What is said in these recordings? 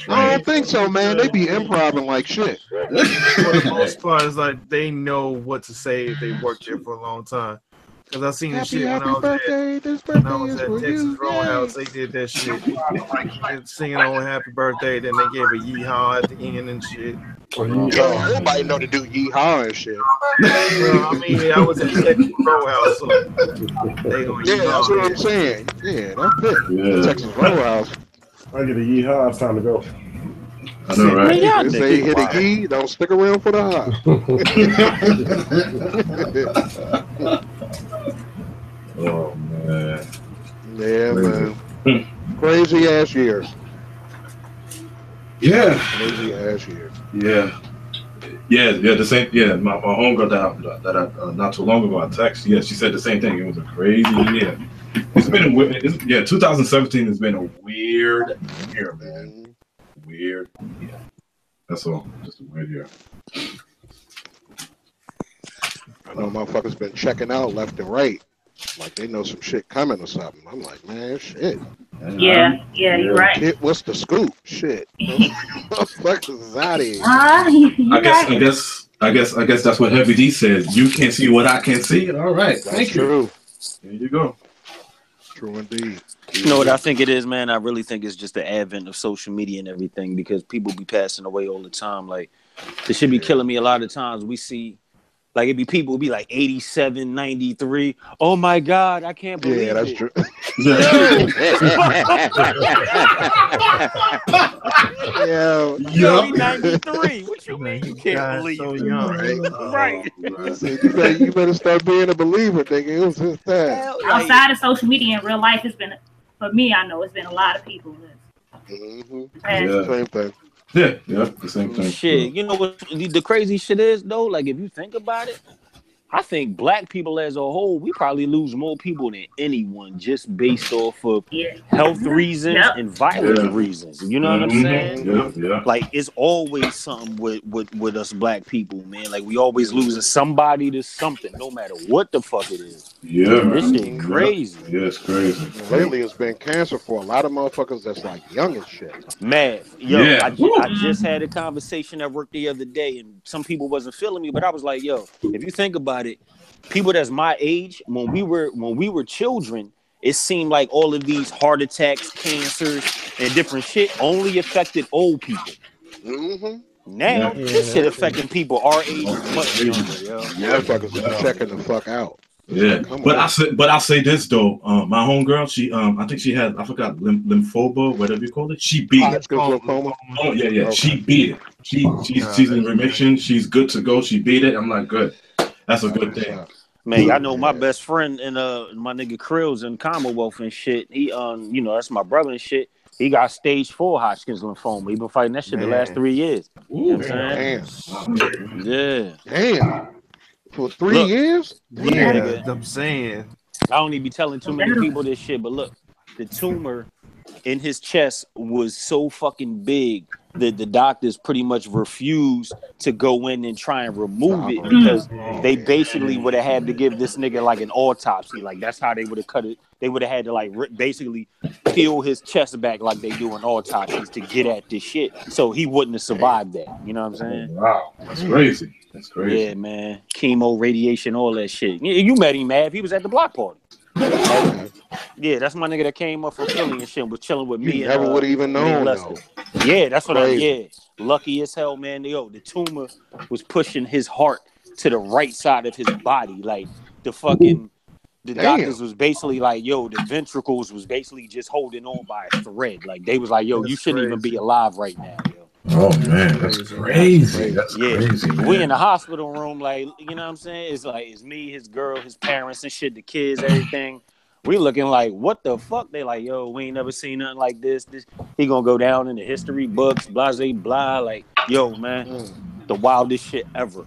I don't think so, man. They be improvising like shit. For the most part, it's like they know what to say if they worked there for a long time. Because I seen the shit when I was birthday. This when birthday I was is at for Texas you. Roadhouse. They did that shit. They singing on Happy Birthday, then they gave a yeehaw at the end and shit. Yeah, everybody know to do yeehaw and shit. Well, I mean, I was at Texas Roadhouse, so they gonna Yeah, that's what yeehaw. I'm saying. Yeah, that fit. Yeah. Texas Roadhouse. I get a yeehaw. It's time to go. I know, right? They say hit a yee, don't stick around for the high. Oh man. Yeah, man. Crazy ass year. Yeah. Crazy ass year. Yeah. Yeah, the same. Yeah, my homegirl that I not too long ago I texted. Yeah, she said the same thing. It was a crazy year. It's been 2017 has been a weird year, man. Weird. Yeah. That's all. Just a weird year. I know motherfuckers been checking out left and right. Like they know some shit coming or something. I'm like, man, shit. Yeah, you're right. Kid, what's the scoop? Shit. Motherfuckers is out of here. I guess that's what Heavy D said. You can't see what I can see. All right. That's true. There you go. True indeed. You know what I think it is, man? I really think it's just the advent of social media and everything because people be passing away all the time. Like, this should be killing me a lot of times. We see, like, it'd be people who be like 87, 93. Oh, my God, I can't believe it. Yeah, that's true. Yo, 93. What you mean you can't believe so it? young. Right. You better start being a believer, nigga. It was his time. Outside of social media in real life, it's been, for me, I know it's been a lot of people. Same thing. Yeah, the same thing. Shit, you know what the crazy shit is, though? Like, if you think about it, I think black people as a whole, we probably lose more people than anyone just based off of health reasons and violence reasons. You know what I'm saying? Yeah. Like, it's always something with us black people, man. Like, we always losing somebody to something, no matter what the fuck it is. Yeah, this shit crazy. Yeah, it's crazy. Lately, it's been cancer for a lot of motherfuckers that's like young as shit. Mad. Yo, I just had a conversation at work the other day, and some people wasn't feeling me, but I was like, yo, if you think about it, people that's my age, when we were children, it seemed like all of these heart attacks, cancers, and different shit only affected old people. Now, this shit affecting people our age is much younger, yo. Motherfuckers are checking the fuck out. Yeah, but I say this though, my homegirl, she I think she had, I forgot, lymphoma, whatever you call it. She beat it. Oh yeah, okay. She beat it. She's in remission. She's good to go. She beat it. I'm like, good. That's a good thing. Man, I know my best friend and my nigga Krills in Commonwealth and shit. He you know, that's my brother and shit. He got stage 4 Hodgkin's lymphoma. He been fighting that shit the last 3 years. You know what I'm saying? Yeah. Damn. For 3 years? Yeah, I'm saying. I don't even be telling too many people this shit, but look, the tumor in his chest was so fucking big that the doctors pretty much refused to go in and try and remove it because they basically would have had to give this nigga like an autopsy. Like, that's how they would have cut it. They would have had to like basically peel his chest back like they do in autopsies to get at this shit. So he wouldn't have survived that. You know what I'm saying? Wow, that's crazy. That's crazy. Yeah, man. Chemo, radiation, all that shit. You met him, Mav. He was at the block party. Yeah, that's my nigga that came up from Philly and shit, was chilling with me. You never would have even known, though. Yeah, that's what lucky as hell, man. Yo, the tumor was pushing his heart to the right side of his body. Like, the doctors was basically like, yo, the ventricles was basically just holding on by a thread. Like, they was like, yo, you shouldn't even be alive right now, yo. Oh man, that's crazy. That's crazy. Man. We in the hospital room, like, you know what I'm saying? It's like, it's me, his girl, his parents and shit, the kids, everything. We looking like, what the fuck? They like, yo, we ain't never seen nothing like this. He gonna go down in the history books, blah, blah, blah. Like, yo, man, the wildest shit ever.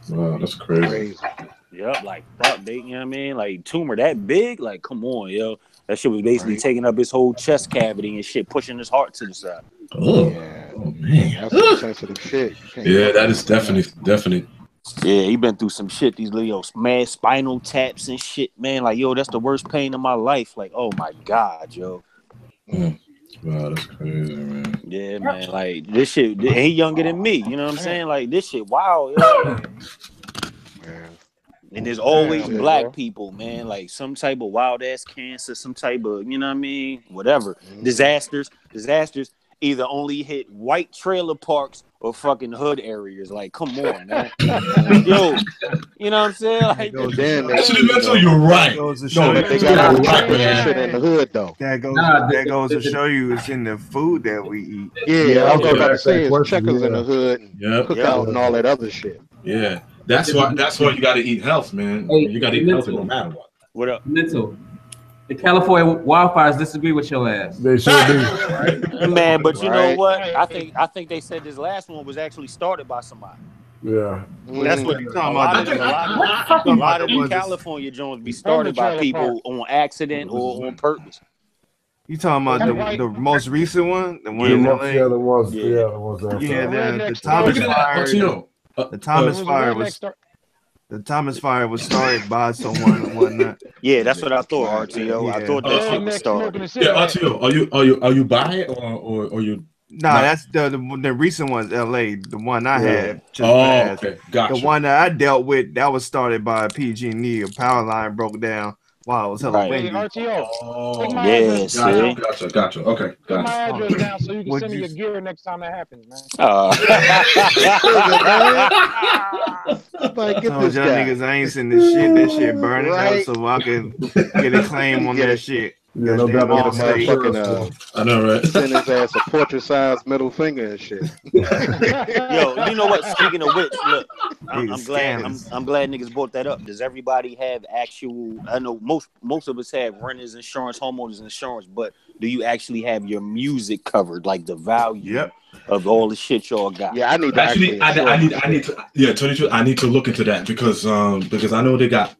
Wow, that's crazy. Yep, like, fuck, you know what I mean? Like, tumor that big? Like, come on, yo. That shit was basically taking up his whole chest cavity and shit, pushing his heart to the side. Oh man, that's some sensitive shit. Yeah, that is definitely. Yeah, he been through some shit. These little mad spinal taps and shit, man. Like, yo, that's the worst pain of my life. Like, oh my god, yo. Wow, that's crazy, man. Yeah, man. Like this shit. And he younger than me. You know what I'm saying? Like this shit. Wow. Yo. Man. And there's always Damn, black bro. people, man. Like some type of wild ass cancer, some type of, you know what I mean? Whatever. Mhm. Disasters either only hit white trailer parks or fucking hood areas. Like, come on, man. Yo, you know what I'm saying? Like, goes And then they, Actually, you mental, know, you're right. goes to show No, you. but they mental, got all you're the right, checkers and man. shit in the hood though. that goes to show you it's in the food that we eat. Yeah, Yeah, I I was was about about to to say ask that it's question, checkers in yeah. the hood and Yep. cookout and all that other shit. Yeah. That's why you got to eat health, man. Hey, You got to eat healthy no mental. matter what. what up? Mental. The California wildfires disagree with your ass. They sure do. Man, but you know Right. what? I think they said this last one was actually started by somebody. Yeah. That's what Mhm. You a talking lot about of the- a lot you of talking a about lot the of the ones that's- California Jones be started by people on accident or on purpose. You talking about the most recent one, the one Yeah, in The LA? ones, Yeah. yeah, the ones that Yeah, the Look Thomas at that, fire. RTO. The Thomas fire was the Thomas fire was started by someone and whatnot. Yeah, that's what I thought, RTO. I Yeah. thought that shit was started. Yeah, RTO. Are you by it or you? Nah, Nah. that's the recent one's LA. The one I Yeah. had just Oh, passed. okay, gotcha. The one that I dealt with that was started by PG&E. A power line broke down while it was hella Right. windy. Oh, Yeah, see. gotcha. Okay, Put my gotcha. address down so you can Would send me you- your gear next time that happens, man. Like, get Told this y'all guy. niggas I ain't seen this shit. That shit burning Right. up so I can get a claim on Get that it. shit. Yeah, no Goddamn doubt Get a all state. motherfucking I know, right? send his ass a portrait-sized middle finger and shit. Yo, you know what? Speaking of which, look, I'm Niggas glad scammers. I'm glad niggas brought that up. Does everybody have actual? I know most of us have renters insurance, homeowners insurance, but do you actually have your music covered, like the value Yep. of all the shit y'all got? Yeah, I need to Actually, insure I my need shit. to. Yeah, tell you the truth, I need to look into that because I know they got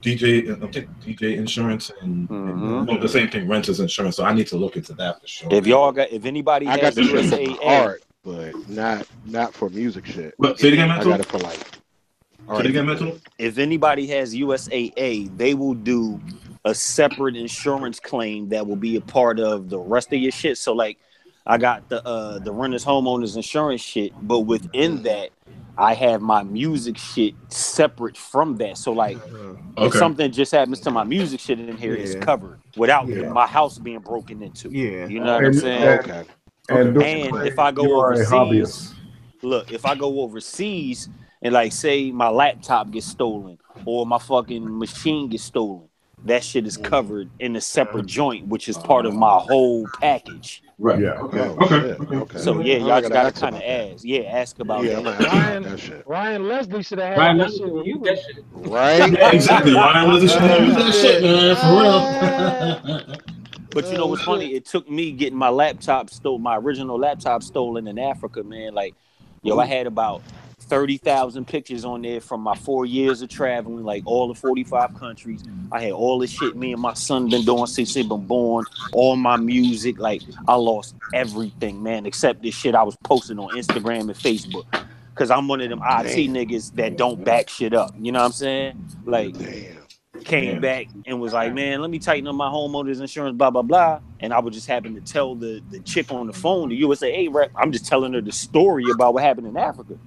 DJ insurance and Mhm. the same thing, renters insurance. So I need to look into that for sure. If anybody I got has the shit for USAA, art, but not for music shit. But say it again, I mental. got it for like Say art. it again, mental. if anybody has USAA, they will do a separate insurance claim that will be a part of the rest of your shit. So like I got the renters homeowners insurance shit, but within that I have my music shit separate from that. So like if Okay. something just happens to my music shit in here, it's Yeah. covered without Yeah. my house being broken into. Yeah. You know what I'm saying? Okay. And if I go you are a overseas, hobbyist. look, if I go overseas and like say my laptop gets stolen or my fucking machine gets stolen, that shit is covered in a separate joint, which is part of my whole package. Right. Yeah. Okay. Oh, Okay. shit. Okay. So yeah, I y'all just gotta ask kind of about that. ask. Yeah, ask about Yeah, I'm that. gonna ask about that shit. Ryan Leslie should have had Ryan, that let's shit when use you that was. shit. Right? Yeah, exactly. Ryan was use that shit, man, for real. But you know what's funny? It took me getting my original laptop stolen in Africa, man. Like, yo, I had about 30,000 pictures on there from my 4 years of traveling, like all the 45 countries. I had all this shit me and my son been doing since he been born, all my music. Like, I lost everything, man, except this shit I was posting on Instagram and Facebook. Cause I'm one of them IT niggas that don't back shit up. You know what I'm saying? Like, came back and was like, man, let me tighten up my homeowners insurance, blah, blah, blah. And I would just happen to tell the chick on the phone, the USAA rep, I'm just telling her the story about what happened in Africa.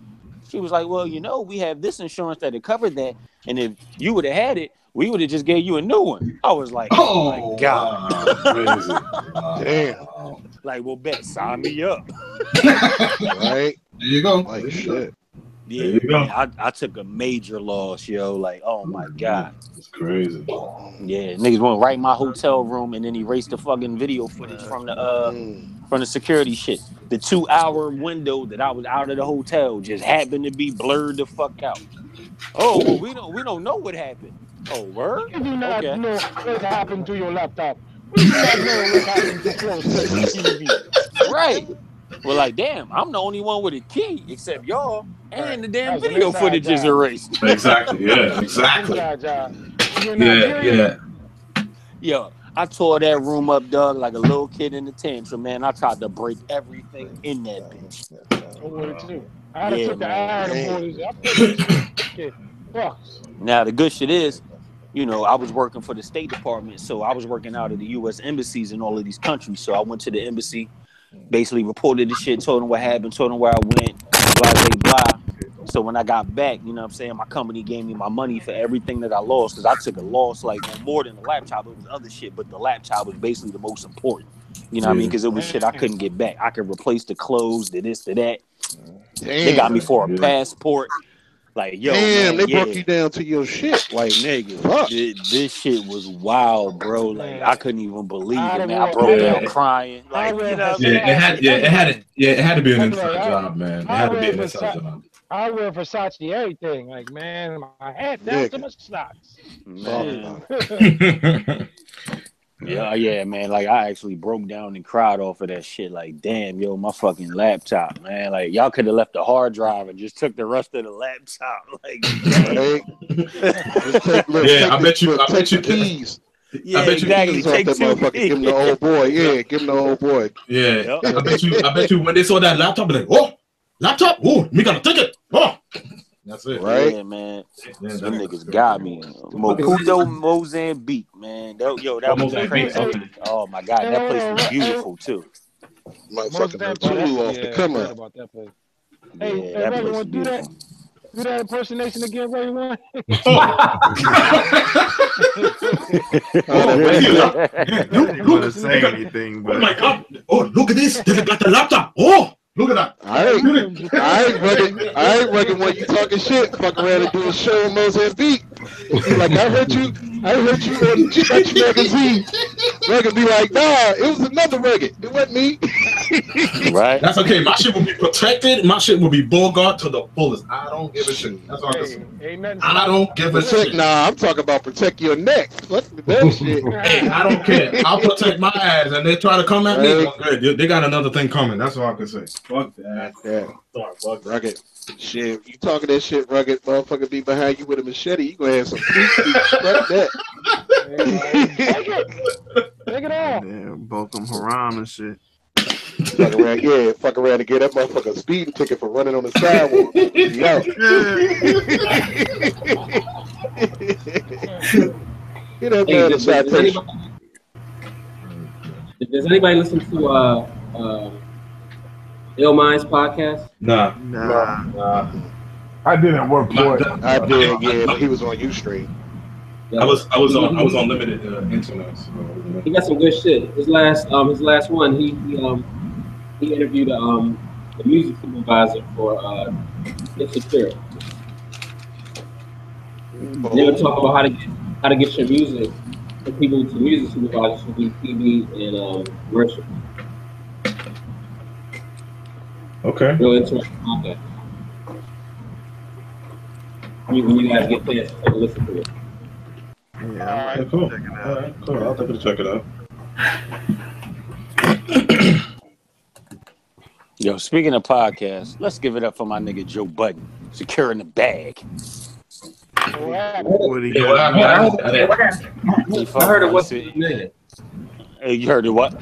She was like, well, you know, we have this insurance that had covered that. And if you would have had it, we would have just gave you a new one. I was like, oh my God. Wow. Damn. Like, well, bet, sign me up. Right? There you go. Like shit. Yeah, There you go. man, I took a major loss, yo. Like, oh my God. It's crazy. Yeah, niggas went right in my hotel room and then erased the fucking video footage from the security shit. The 2-hour window that I was out of the hotel just happened to be blurred the fuck out. Oh, well, we don't know what happened. Oh, word? You do not Okay. know what happened to your laptop. We do not know what happened to close to the TV. Right. Well, like, damn, I'm the only one with a key except y'all, and the damn That's an video inside footage is job. erased. Exactly. Yeah. Exactly. Inside job. You're Yeah. Nigerian? Yeah. Yo, I tore that room up, dog, like a little kid in the tantrum, man. I tried to break everything in that bitch. I would have too. I had to Yeah, took the man. iron board. I put this shit. Okay. Fuck. Now, the good shit is, you know, I was working for the State Department, so I was working out of the U.S. embassies in all of these countries. So I went to the embassy, basically reported the shit, told them what happened, told them where I went, blah, blah, blah. So when I got back, you know what I'm saying, my company gave me my money for everything that I lost, because I took a loss, like, on more than the laptop. It was other shit, but the laptop was basically the most important. You know what I mean? Because it was shit I couldn't get back. I could replace the clothes, the this, the that. Damn. They got me for a passport. Like, yo, Damn, man, they broke you down to your shit. like, nigga, this shit was wild, bro. Like, I couldn't even believe it, man. I broke down crying. Like, you know what I mean? It had to be an inside job, man. It had to be an inside job. I wear Versace everything. Like, man, my hat down to my socks. Man. Yeah, man. Like, I actually broke down and cried off of that shit. Like, damn, yo, my fucking laptop, man. Like, y'all could have left the hard drive and just took the rest of the laptop. Like, I bet you keys. Yeah, I bet you exactly. Keys off that motherfucker. Give him the old boy. Yeah, give him the old boy. Yeah, I bet you when they saw that laptop, they're like, oh, laptop, oh, me got a ticket. Oh, that's it, right? Yeah, man. Them niggas got me. Maputo, Mozambique, man. That was crazy. Oh my god, that place was beautiful too. Motherfucking Tulu off the come up. Hey, that Ray, place want to do that? Do that impersonation again, Ray? One. Look at say anything, but oh my god! Oh, look at this! They got the laptop. Oh. Look at that. I ain't reckon when you talking shit, fuck around and do a show in Mozambique. Be like, I heard you on Stretch Magazine. Regan be like, nah, it was another Regan. It wasn't me. Right. That's okay. My shit will be protected. My shit will be Bogart to the fullest. I don't give a shit. That's all I can say. I don't give a shit. Nah, I'm talking about protect your neck. Fuck that shit. Hey, I don't care. I'll protect my ass, and they try to come at me. Okay, they got another thing coming. That's all I can say. Fuck that. Sorry, fuck Rugged. Shit, you talking that shit, Rugged, motherfucker be behind you with a machete, you gonna have some fuck that. Take it off. Yeah, Boko Haram and shit. Fuck around and get that motherfucker a speeding ticket for running on the sidewalk. Get that man a citation. Does anybody listen to Ill Minds podcast? Nah. I didn't work for it. I did, yeah, but he was on Ustream. I was on limited internet. So, he got some good shit. His last one, he interviewed the music supervisor for Insecure. They were talking about how to get your music for people to music supervisors who do TV and worship. Okay. Real interesting content. When you guys get chance to take a listen to it. Yeah, okay, cool. All right, cool. I'll definitely check it out. Yo, speaking of podcasts, let's give it up for my nigga Joe Budden, securing the bag. What he I heard it wasn't $5 million. You heard it what?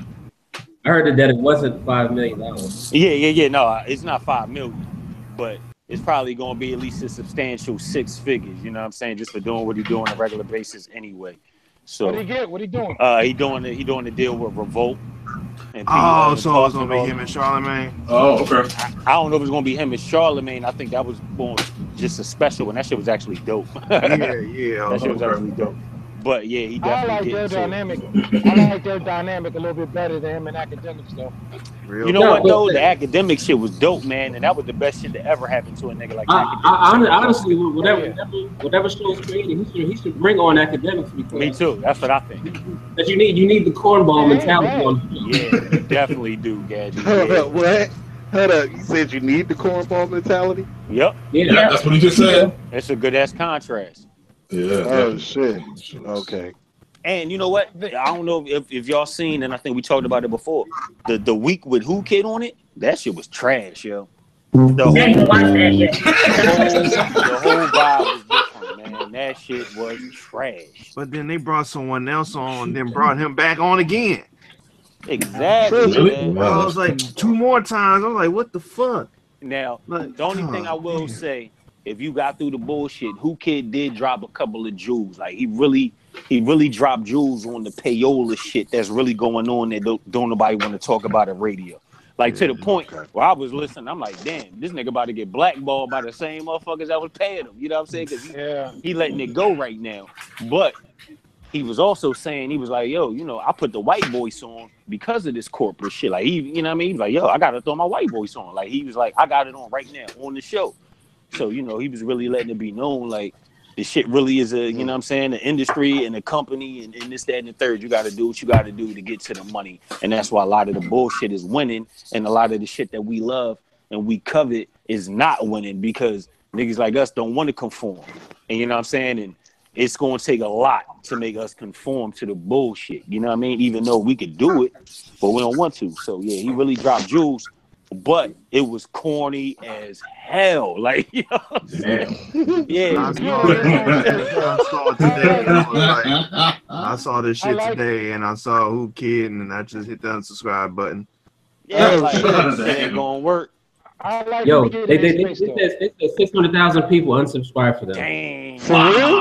I heard that it wasn't $5 million. Yeah. No, it's not $5 million, but it's probably going to be at least a substantial 6 figures. You know what I'm saying? Just for doing what he do on a regular basis anyway. So what he get? What he doing? He doing the deal with Revolt. And so it's gonna be him and Charlemagne. Oh, okay. I don't know if it's gonna be him and Charlemagne. I think that was just a special, and that shit was actually dope. Yeah. That shit was actually dope. But yeah, he definitely. I like their dynamic. I like their dynamic a little bit better than him and Academics though. You know what though? The Academic shit was dope, man, and that was the best shit that ever happened to a nigga like Academics. Honestly, whatever show's created, he should bring on Academics. Me too. That's what I think. Because you need the cornball mentality on. Yeah, you definitely do, Gadget. Hold up, what? Hold up. You said you need the cornball mentality? Yep. Yeah, that's what he just said. It's a good ass contrast. Yeah. Oh shit. Okay. And you know what? I don't know if y'all seen, and I think we talked about it before. The week with Who Kid on it, that shit was trash, yo. The whole vibe was different, man. That shit was trash. But then they brought someone else on, then brought him back on again. Exactly. Really? Wow. I was like 2 more times. I was like, what the fuck? Now, the only thing I will say if you got through the bullshit, Who Kid did drop a couple of jewels. Like he really dropped jewels on the payola shit that's really going on that don't nobody want to talk about on radio. Like to the point where I was listening, I'm like, damn, this nigga about to get blackballed by the same motherfuckers that was paying him. You know what I'm saying? Because he letting it go right now. But he was also saying, he was like, yo, you know, I put the white voice on because of this corporate shit. Like, you know what I mean? He's like, yo, I got to throw my white voice on. Like, he was like, I got it on right now on the show. So, you know, he was really letting it be known, like, this shit really is a, you know what I'm saying, the industry and the company and this, that, and the third. You got to do what you got to do to get to the money. And that's why a lot of the bullshit is winning. And a lot of the shit that we love and we covet is not winning because niggas like us don't want to conform. And you know what I'm saying? And it's going to take a lot to make us conform to the bullshit. You know what I mean? Even though we could do it, but we don't want to. So, yeah, he really dropped jewels, but it was corny as hell. Like, you know what I'm saying? Yeah. I saw this shit today, and I saw Who Kid, and I just hit the unsubscribe button. Yeah, like, it ain't going to work. Yo, they said 600,000 people unsubscribed for them. Dang. For real?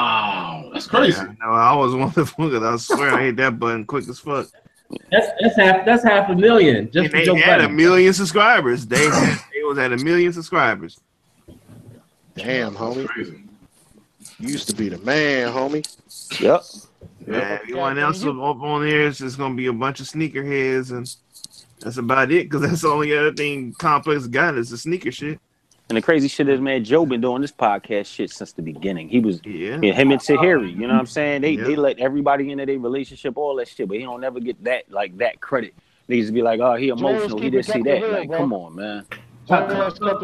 That's crazy. Yeah, no, I was one of the fuckers. I swear I hit that button quick as fuck. That's half a million. Just and they had 1 million subscribers. They was at 1 million subscribers. Damn, homie. You used to be the man, homie. Yep. Yeah, everyone else up on there is just gonna be a bunch of sneakerheads, and that's about it. Because that's the only other thing Complex got is the sneaker shit. And the crazy shit is, man, Joe been doing this podcast shit since the beginning. He was him and Tahiri, you know what I'm saying? They let everybody into their relationship, all that shit, but he don't never get that credit. They used to be like, oh, he emotional, he didn't see that. Real, like, bro. come on, man. Kept the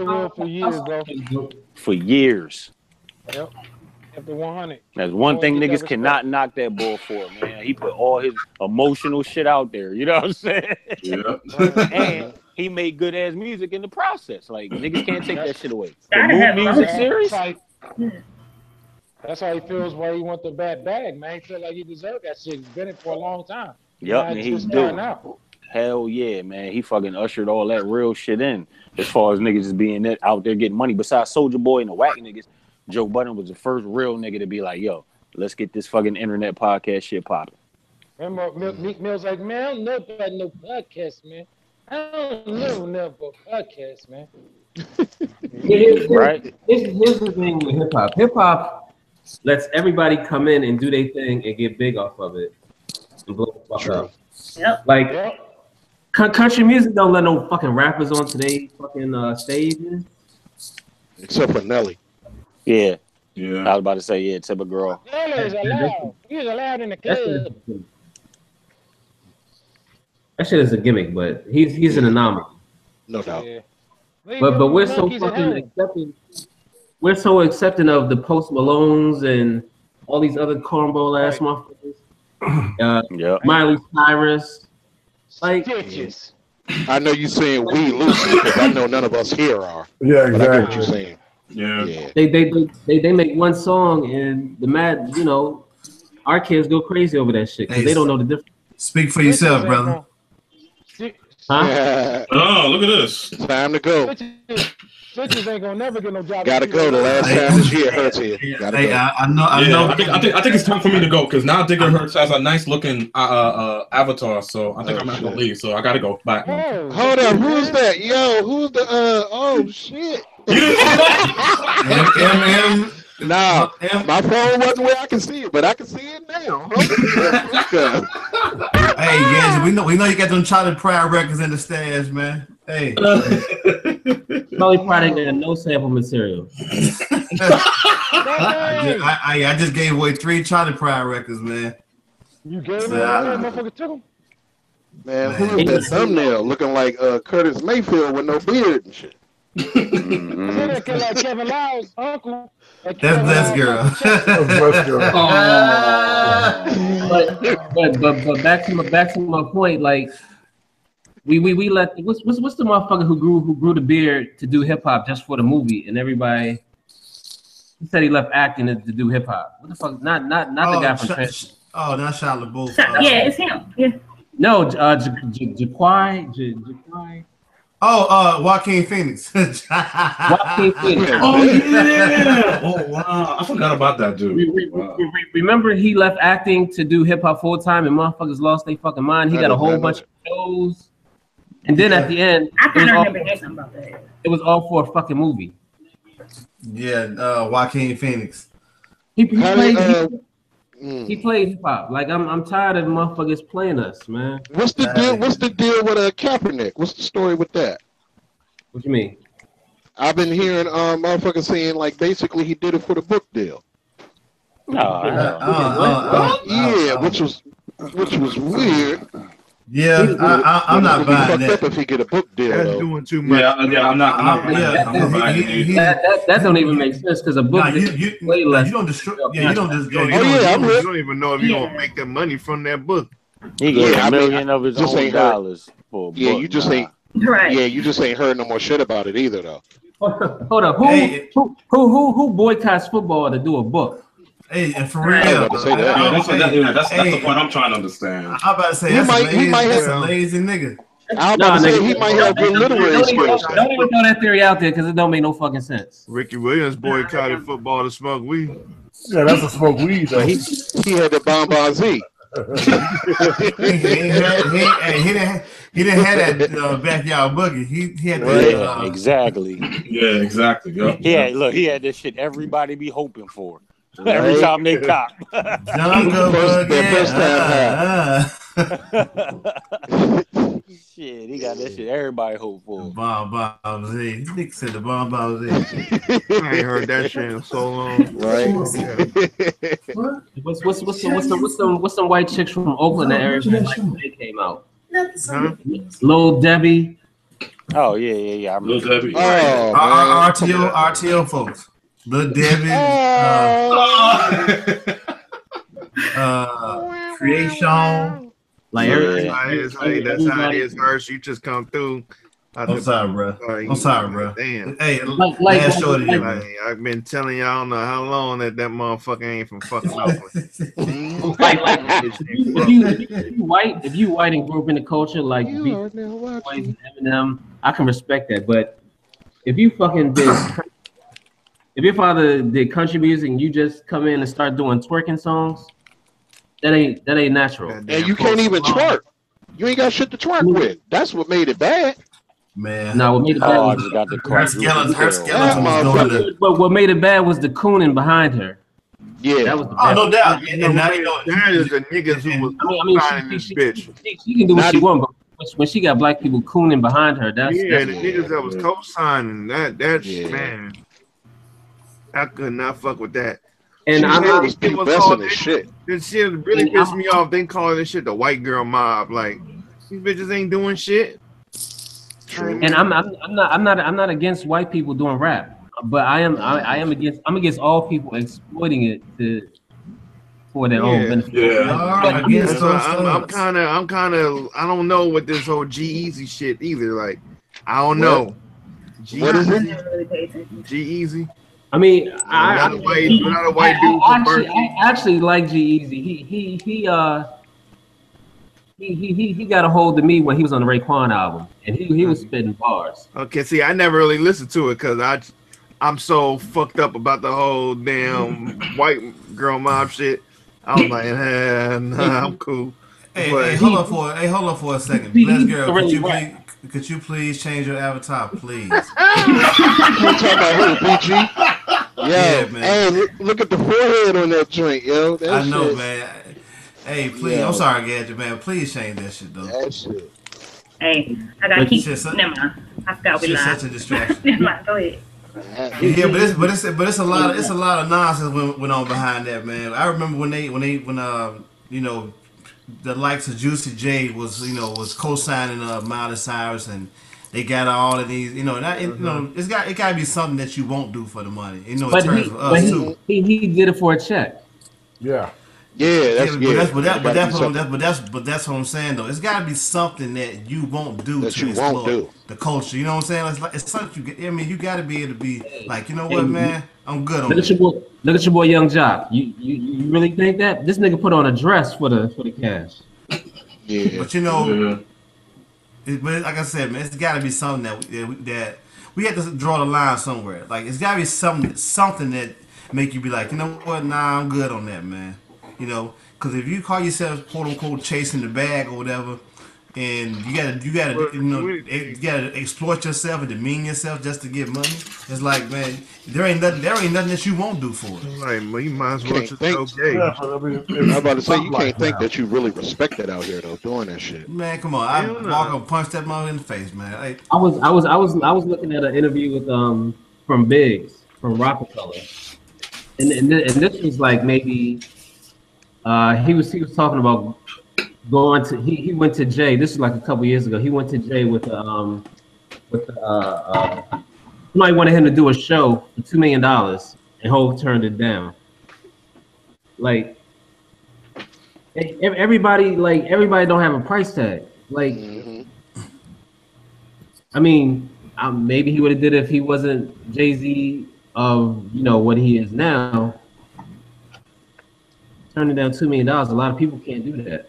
real for years, bro. For years. Yep. Kept the 100. That's one thing Get that niggas cannot knock that bull for, man. He put all his emotional shit out there, you know what I'm saying? Yeah. And he made good ass music in the process. Like, niggas can't take that shit away. The Gotta new have music something. series? That's how he feels why he want the bad bag, man. He feel like he deserved that shit. He's been it for a long time. Yup, Now and it's he's just starting doing. out. Hell yeah, man. He fucking ushered all that real shit in as far as niggas just being out there getting money. Besides Soulja Boy and the whack niggas, Joe Budden was the first real nigga to be like, yo, let's get this fucking internet podcast shit popping. Remember, Meek Mill's like, man, I don't know about no podcast, man. I don't know nothing about podcasts, man. Right? Here's the thing with hip hop. Hip hop lets everybody come in and do their thing and get big off of it and blow the fuck up. Yep. Like country music don't let no fucking rappers on today's fucking stages. Except for Nelly. Yeah. Yeah. I was about to say, yeah, tip a girl. Nelly's allowed. He's allowed in the club. That shit is a gimmick, but he's an anomaly. No doubt. Yeah. But we're so fucking accepting. We're so accepting of the Post Malones and all these other cornball ass motherfuckers. Yeah. Miley Cyrus. Like, Stitches. I know you saying we loosely because I know none of us here are. Yeah, But I get what exactly. you're saying. Yeah. Yeah. they make one song and the mad, you know, our kids go crazy over that shit because they don't know the difference. Speak for yourself, brother. Huh? Oh, look at this. Time to go. Stitches ain't gonna never get no job. Gotta go. The last time this year hurts here. Gotta Hey, go. I know. I think it's time for me to go because now Digger Hurts has a nice looking avatar, so I think I'm gonna leave. So I gotta go. Bye. Hold up. Who's that? Yo, who's the oh shit. Nah, my phone wasn't where I can see it, but I can see it now. Hey, guys, we know you got them Charlie Pride records in the stash, man. Hey, Charlie Pride ain't got no sample material. I just gave away 3 Charlie Pride records, man. You gave me that motherfucker took him. Man, who is that thumbnail looking like Curtis Mayfield with no beard and shit? Like Kevin Lyle's uncle. That's Bless Girl. But back to my point, like we let what's the motherfucker who grew the beard to do hip hop just for the movie, and everybody he said he left acting to do hip hop. What the fuck? Not the guy from Trent. Oh, that's Shia LaBeouf. Yeah, it's him. Yeah. No, Jaquai. Joaquin Phoenix. Joaquin Phoenix. Oh yeah! Oh wow! I forgot about that dude. Wow. Remember, he left acting to do hip hop full time, and motherfuckers lost their fucking mind. He got a whole bunch of shows, and then at the end, I kind of remember hearing something about that. It was all for a fucking movie. Yeah, Joaquin Phoenix. He played hip hop. Like I'm tired of motherfuckers playing us, man. What's the deal? What's the deal with Kaepernick? What's the story with that? What you mean? I've been hearing motherfuckers saying like basically he did it for the book deal. Yeah, which was weird. Yeah, I'm not buying that. Up if he get a book deal, that's doing too much. Yeah, I'm not buying it. That don't even make sense because a book way less. You don't destroy. You don't even know if you're gonna make that money from that book. He gave $1 million of his own dollars for a book. Yeah, you just ain't. Right. Yeah, you just ain't heard no more shit about it either, though. Hold up, who boycotts football to do a book? Hey, and for real, that's the point I'm trying to understand. I'm about to say he might have a lazy nigga. I'm about to say he might have good literary skills. Don't even throw that theory out there because it don't make no fucking sense. Ricky Williams boycotted football to smoke weed. Yeah, that's a smoke weed though. He had the Bomb Z. He didn't have that backyard boogie. He had that. Exactly. Yeah, exactly. Yeah. He had this shit everybody be hoping for. Every time they cop. Shit, he got that shit everybody hope for. Bomb Z. Nick said the Bomb Z. I ain't heard that shit in so long. Right. What's some white chicks from Oakland that area when they came out? Lil Debbie. Oh yeah. Lil Debbie. RTO folks. Lil Debbie. Creation. Like that's how it is. First, you just come through. I'm sorry, bro. Damn. Hey, last shorty. I've been telling y'all I don't know how long that motherfucker ain't from fucking Oakland. if you white and grew up in the culture like Eminem, I can respect that. But if you fucking did, if your father did country music and you just come in and start doing twerking songs, that ain't natural. And you can't even twerk. You ain't got shit to twerk with. That's what made it bad. Man, no, what made it bad was her skeleton was doing it. But what made it bad was the cooning behind her. Yeah, that was the no doubt. That is the niggas who was signing this bitch. She can do what she wants, but when she got black people cooning behind her, that's the niggas that was co-signing that man. I could not fuck with that. And I know these people called this shit. This shit really pissed me off. They calling this shit the white girl mob. Like these bitches ain't doing shit. And I'm not against white people doing rap, but I'm against all people exploiting it for their own benefit. Yeah. I'm kind of I don't know what this whole G-Eazy shit either. Like I don't know. What is it? G-Eazy. I mean, not a white dude. I actually like G-Eazy. He got a hold of me when he was on the Raekwon album, and he was spitting bars. Okay, see, I never really listened to it because I'm so fucked up about the whole damn white girl mob shit. I was like, nah, I'm cool. Hey, hold on for a second. Bless girl, could you please change your avatar, please? You talking about who, BG? Yeah, man. Hey, look at the forehead on that joint, yo. I know, man. Hey, please. I'm sorry, Gadget, man. Please change that shit, though. That shit. Hey, I gotta keep. Never mind. I forgot we live. Such a distraction. Never mind. Go ahead. Yeah, but it's a lot of nonsense went on behind that, man. I remember when you know, the likes of Juicy J was co-signing Miley Cyrus, and they got all of these, it's got to be something that you won't do for the money, in terms of us too. He did it for a check. Yeah. But that's what I'm saying though. It's got to be something that you won't do to explore the culture. You know what I'm saying? It's something you got to be able to be like, you know what, man, I'm good on Look at your boy Young Jock. You really think that this nigga put on a dress for the cash? Yeah. But But like I said, man, it's got to be something that we have to draw the line somewhere. Like it's got to be something that make you be like, you know what? Nah, I'm good on that, man. You know, because if you call yourself quote unquote chasing the bag or whatever, and you gotta exploit yourself and demean yourself just to get money. It's like, man, there ain't nothing that you won't do for it. Like, well, you might as well just think- okay. Yeah, but I mean, I'm about to say you like can't think that you really respect that out here though, doing that shit. Man, come on, I walk and punch that mother in the face, man. Like, I was looking at an interview with from Biggs from Rockefeller, and this was like maybe he was talking about going to he went to Jay. This was like a couple years ago. He went to Jay with somebody wanted him to do a show for $2 million, and Hov turned it down. Like everybody don't have a price tag. Like, I mean, maybe he would have did it if he wasn't Jay-Z of what he is now. Turning down $2 million, a lot of people can't do that.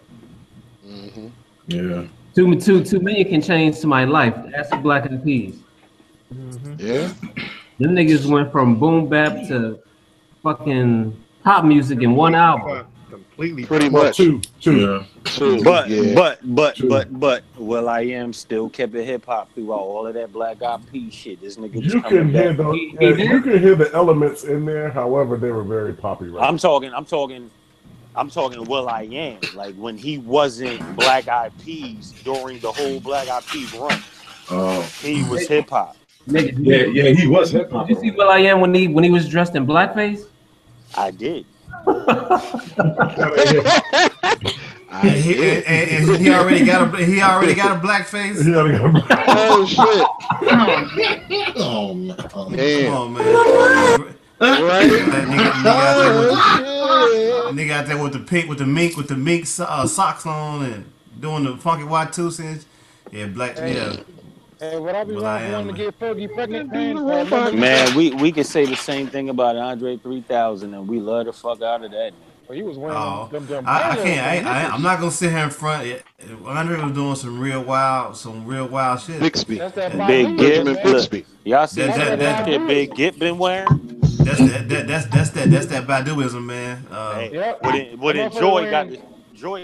Yeah. Two million can change somebody's life. Ask the Black Eyed Peas. Yeah. Them niggas went from boom bap to fucking pop music in one album. Completely. Pretty well, much. two. Two, But yeah. but Will I Am still kept it hip hop throughout all of that Black Eyed Peas shit. This nigga was You coming can hear back. you can hear the elements in there. However, they were very poppy. Right? I'm talking Will I Am, like when he wasn't Black Eyed Peas during the whole Black Eyed Peas run. Oh. He was hip hop. Nigga, Yeah, he was hip hop. Did you see Will I Am when he was dressed in blackface? I did. and he already got a black face. Oh shit! Oh man. Damn. Come on, man. Right? Nigga out there with the mink socks on and doing the funky Y2 Yeah, black. Yeah. Hey, what I be Well, I wanting am, to man. get Fergie pregnant, man? Man, we could say the same thing about Andre 3000, and we love the fuck out of that. Well, he was wearing them I can't. I'm not gonna sit here in front. Andre was doing some real wild shit. Bixby. That's that Big Benjamin Gip. Bixby. Y'all see That- that shit Big Gip been wearing? That's that Baduism, man. Hey, Yep. what in Joy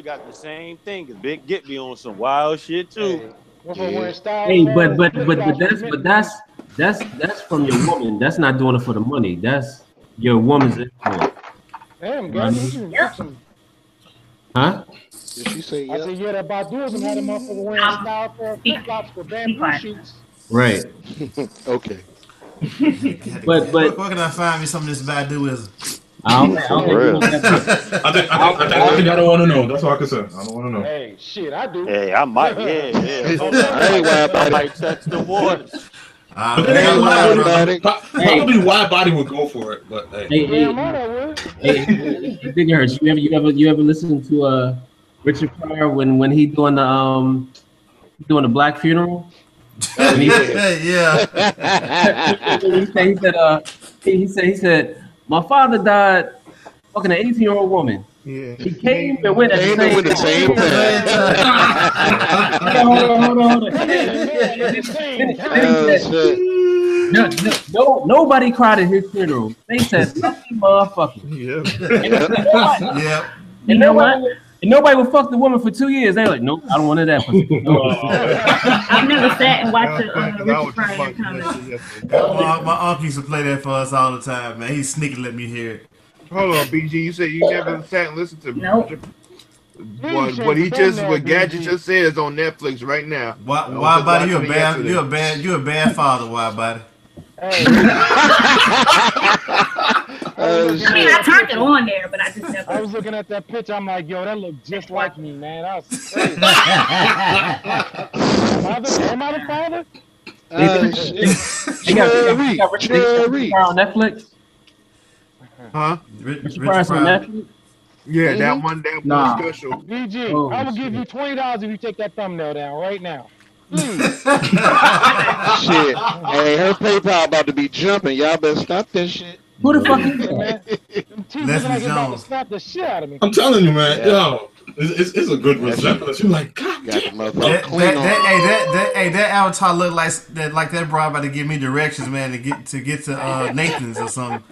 got the same thing, because Big Gip be on some wild shit too. Hey, but that's from your woman. That's not doing it for the money. That's your woman's influence. Damn, guys, Huh? Did she say I said, yeah, that Baduism had a motherfucker wearing style for flip-flops for bamboo shoots. Right. Okay. But where can I find me some of this Baduism? I think I don't want to know. That's all I can say. I don't want to know. Hey, shit, I do. Hey, I might, yeah. I ain't wild I about might it. touch the waters. Probably wide body would go for it, but hey. Hey, Big Hurts, you ever listen to Richard Pryor when he doing the black funeral? Yeah. He said, my father died fucking an 18-year-old woman. Yeah. He came and went at the same time. Hold on. Nobody cried at his funeral. They said, "Lucky motherfucker." Yeah. And know what? And nobody would fuck the woman for 2 years. They're like, nope, I don't want that pussy. I've never sat and watched the Richard Pryor comedy. My uncle used to play that for us all the time, man. He sneaky let me hear it. Hold on, BG. You said you never sat and listened to Nope. what Gadget just said is on Netflix right now. Wide body, you a bad father, wide body. I mean, I turned it on there, but I just never. I was looking at that picture. I'm like, yo, that looked just like me, man. That was crazy. Am I the father? They got Richard Pryor on Netflix. Huh? Richard Pryor's on Netflix. Yeah, that one special. BG, Oh, I will give you $20 if you take that thumbnail down right now. Please. Shit. Hey, her PayPal about to be jumping. Y'all better stop that shit. Who the fuck is Hey, that? man, them teeth Leslie looking like they about to Jones. slap the shit out of me. I'm telling you, man. Yeah. Yo, it's a good resemblance. You're like, God Got the damn. motherfucker clean on. That avatar look like that bro about to give me directions, man, to get to Nathan's or something.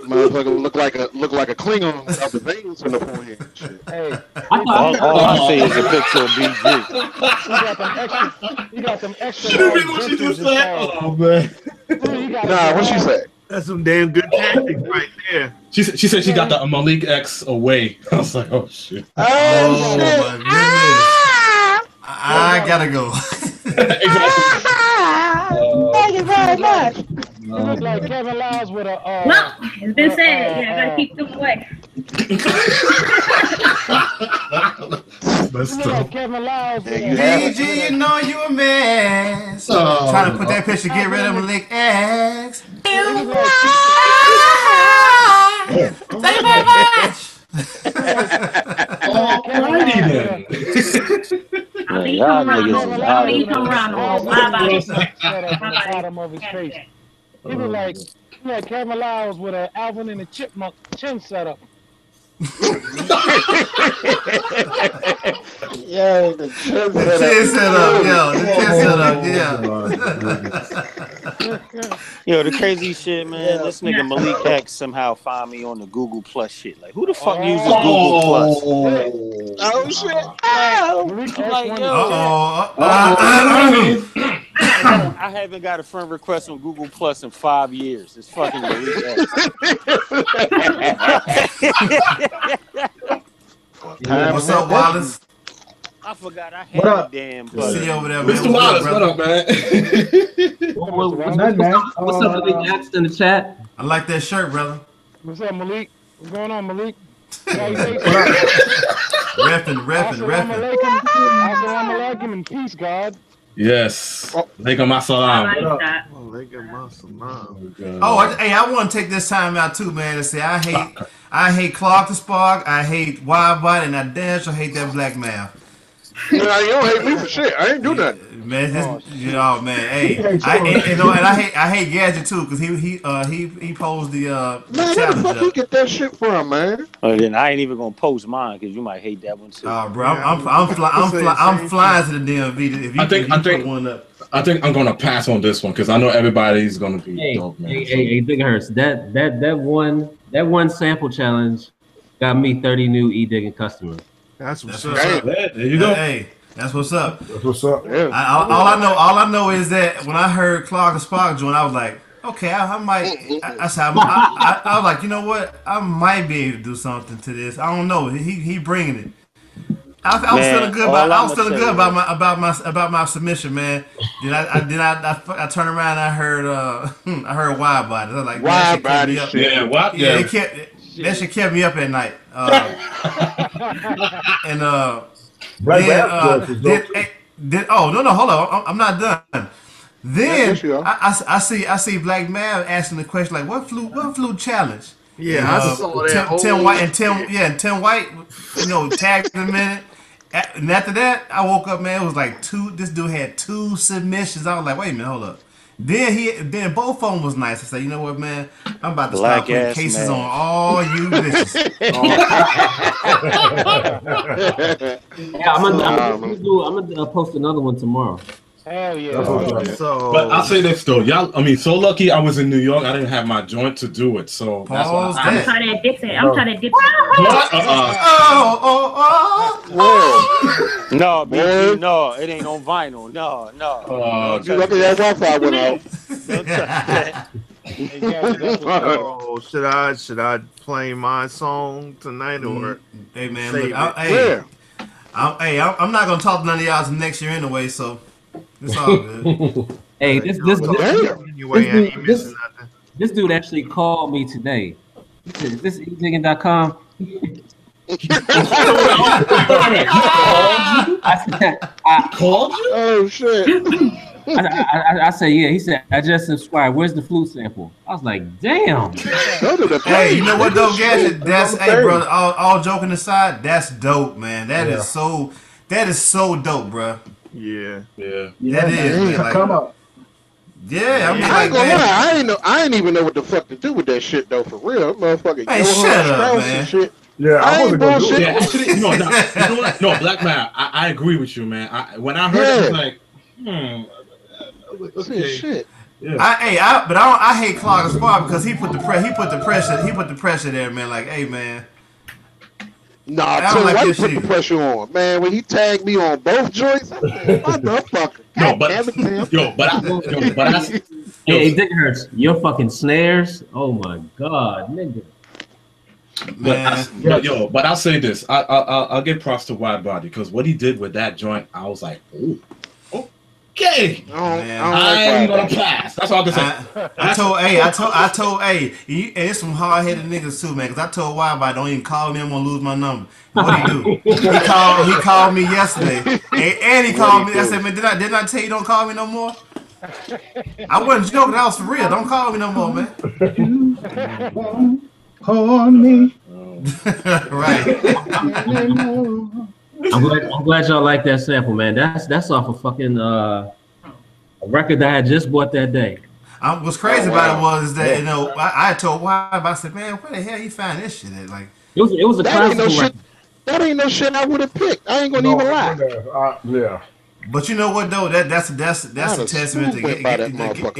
Motherfucker look like a Klingon without the veins in the forehead. And shit. Hey, All I see is a picture of BG. he got them extra. You read what she just said? Oh man. Nah, what she say? That's some damn good tactics right there. She said she got the Malik X away. I was like, oh shit. Oh my goodness. I gotta go. Exactly. Thank you very much. He look like Kevin Lyles with a. Well, it's been said. Yeah, I gotta keep them away. That's He look like Kevin Lyles with a. BG, you know you a mess. Trying to put that picture, get rid of Malik X. Thank you very much. Alrighty then. I'll be come around. I'll be come around. Bye Bottom of his face. He look like Kevin Lyles with an Alvin and the Chipmunk chin setup. Yeah, the chin The chin setup, Yo, the crazy shit, man. This nigga Malik X somehow find me on the Google Plus shit. Like, who the fuck uses Google Plus? Oh shit! Like, yo, I haven't got a friend request on Google Plus in 5 years. It's fucking Malik X. What's up, Wallace? I forgot I had a damn button. See you over there, man. Mr. Wallace, what up, man? What's up, Malik X in the chat? I like that shirt, brother. What's up, Malik? What's going on, Malik? Repping. Assalamualaikum and peace, God. Yes. Alaikum assalam. Hey, I want to take this time out too, man, to say I hate Clark the Spark, I hate Wildbot, and I damn sure hate that black man. You don't hate me for shit. I ain't do nothing. Man, man, hey, I hate Gadget too, because he posed the Man, where the challenge fuck you get that shit from, man? Then I ain't even gonna post mine because you might hate that one too. Oh, bro, I'm flying to the DMV. If you put one up. I think I'm gonna pass on this one because I know everybody's gonna be dope, man. Hey, Big Hurst, that one sample challenge got me 30 new e-digging customers. That's what's what's up. up. There you go. Hey, that's what's up. That's what's up. Yeah. All I know is that when I heard Clark the Spark join, I was like, okay, I might. I was like, you know what? I might be able to do something to this. I don't know. He bringing it. I was feeling good about my submission, man. Then I turned around and I heard why about it. I was like, why about it? That shit kept me up at night. Hold on, I'm not done. Then I see Black Man asking the question like, what flute challenge? Yeah, I saw that. 10 White and 10 White, tagged in a minute. And after that, I woke up, man. It was like this dude had 2 submissions. I was like, wait a minute, hold up. Then both of them was nice. I said, you know what, man? I'm about to start putting cases on all you bitches. Yeah, I'm gonna post another one tomorrow. Hell yeah. But I'll say this though, y'all. I mean, so lucky I was in New York. I didn't have my joint to do it, so that's why. I'm trying to dip it. I'm trying to dip it. No, BG, no, it ain't on vinyl. No. You lucky that Wi-Fi went out. Oh, should I play my song tonight or? Hey man, look, I'm not gonna talk to none of y'all till next year anyway, so it's all good. Hey, this dude actually called me today. He said, "Is this edigging.com?" I called you? Oh shit. I said, yeah. He said, I just subscribed. Where's the flute sample? I was like, damn. Hey, you know what though, Gadget? Hey, brother. All joking aside, that's dope, man. That is so dope, bro. Yeah. That is, man. Like, come on. Yeah, I mean, I like, ain't gonna man, lie. I ain't even know what the fuck to do with that shit though. For real, motherfucker. Hey, Johann shut up, Strauss man. and shit. Yeah, I I ain't wasn't gonna do bullshit. it. Yeah, actually, no, no, you know what? No, Black Man, I agree with you, man. When I heard it, I was Yeah. like, Shit, okay, shit. yeah. I hate Clark Spar because he put the pressure there, man. Like, hey, man, Nah, I don't tell like why you your put the shit. pressure on, man. When he tagged me on both joints, I said, motherfucker. No, God but damn it, Tim. Hey, Dick Hurts, your fucking snares. Oh my god, nigga. Man, But I'll say this. I'll give props to Wide Body because what he did with that joint, I was like, ooh, okay. man. I'm gonna pass. That's all I can say. I told, and it's some hard headed niggas too, man. Cause I told Wildbot don't even call me, I'm gonna lose my number. What he do? He called me yesterday, and he called me. I said, man, didn't I tell you don't call me no more? I wasn't joking. That was for real. Don't call me no more, man. Call me. Right. I'm glad y'all like that sample, man. That's off a fucking a record that I had just bought that day. What's crazy about it was that I told Wildbot, I said, man, where the hell you find this shit at? Like, it was a classical record. That ain't no shit I would have picked. I ain't gonna even lie. Yeah. But you know what though? That's a testament to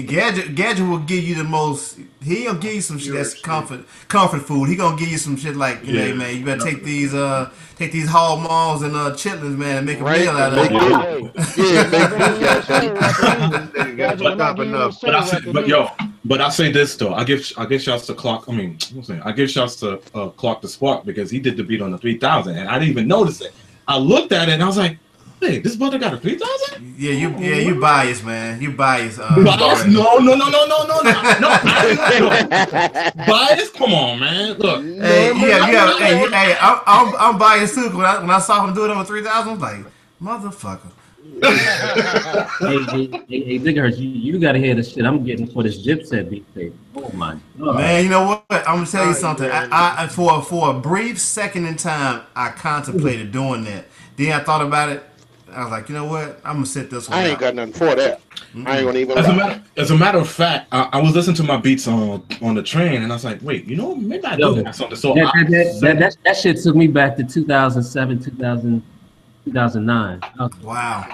Gadget will give you the most. He'll give you some shit that's comfort food. He gonna give you some shit like, hey man, you better take these Hall Malls and chitlins, man, and make a meal out of it. But I say this though, I give shouts to Clark. I give shouts to Clark the Spark because he did the beat on the 3000, and I didn't even notice it. I looked at it and I was like, hey, this brother got a 3000? Yeah, you biased, man. You biased. Biased? No. Biased? Come on, man. Look. I'm biased too. When I saw him do it on 3000, I was like, motherfucker. hey, Digger, you gotta hear the shit I'm getting for this Dipset beat tape. Oh my god. Man, you know what? I'm gonna tell you something. I for a brief second in time, I contemplated doing that. Then I thought about it. I was like, you know what? I'm gonna sit this one. I ain't got nothing for that. I ain't gonna even. As a matter of fact, I was listening to my beats on the train, and I was like, wait, maybe I do have something. So that shit took me back to 2007, 2009. Wow.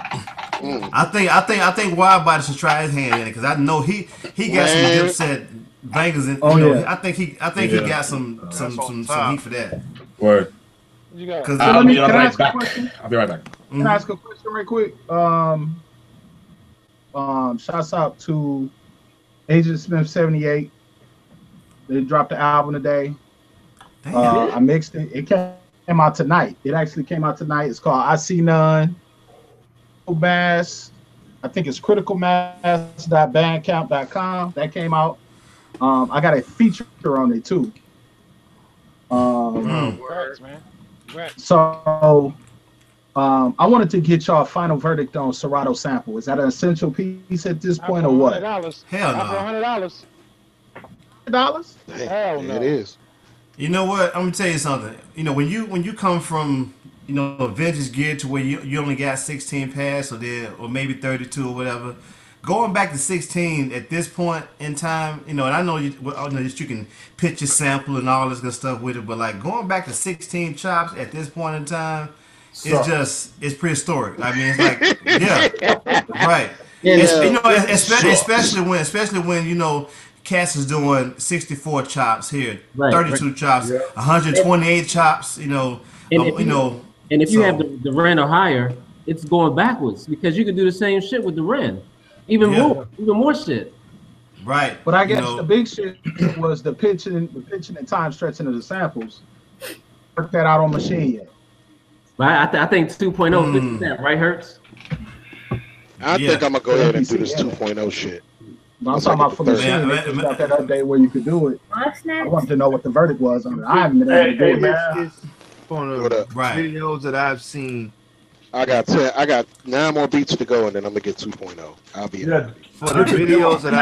I think Wildbody should try his hand in it because I know he got some Dipset bangers in. I think he got some heat for that. Word. I'll be right back. Can I ask a question right quick? Shouts out to Agent Smith 78. They dropped the album today. I mixed it. It came out tonight. It actually came out tonight. It's called I See None. Mass. I think it's criticalmass.bandcamp.com. That came out. I got a feature on it too. Congrats, man. Congrats. So I wanted to get y'all a final verdict on Serato Sample. Is that an essential piece at this point or what? $100. Hell no. $100. $100? Hell no. It is. You know what? I'm gonna tell you something. When you come from vintage gear to where you only got 16 pads or maybe 32 or whatever. Going back to 16 at this point in time, and I know you can pitch your sample and all this good stuff with it, but like going back to 16 chops at this point in time, it's prehistoric. I mean, it's like, yeah, right. Especially when Cass is doing 64 chops here, 32 chops, 128 chops. And if you have the Ren or higher, it's going backwards because you can do the same shit with the Ren, even more shit. Right. But I guess the big shit was the pitching and time stretching of the samples. Work that out on machine yet. Right. I think 2.0 fixes that, right, Hertz? I think I'm gonna go ahead and do this 2.0 shit. I'm talking about for machine. They just got that update where you could do it. I wanted to know what the verdict was on it. I haven't been able to do it. On the videos that I've seen, I got 9 more beats to go, and then I'm gonna get 2.0. I'll be for the videos that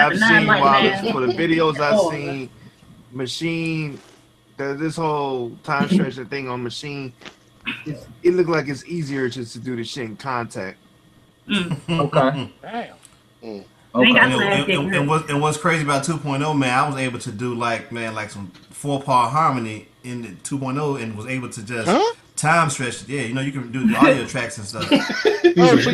I've seen, Machine, this whole time stretching thing on Machine, it looked like it's easier just to do the shit in contact. Okay. Damn. They ain't got And, plastic. and what's crazy about 2.0, man, I was able to do like some 4-part harmony in the 2.0 and was able to just time stretch it. Yeah, you know, you can do audio tracks and stuff. Oh, so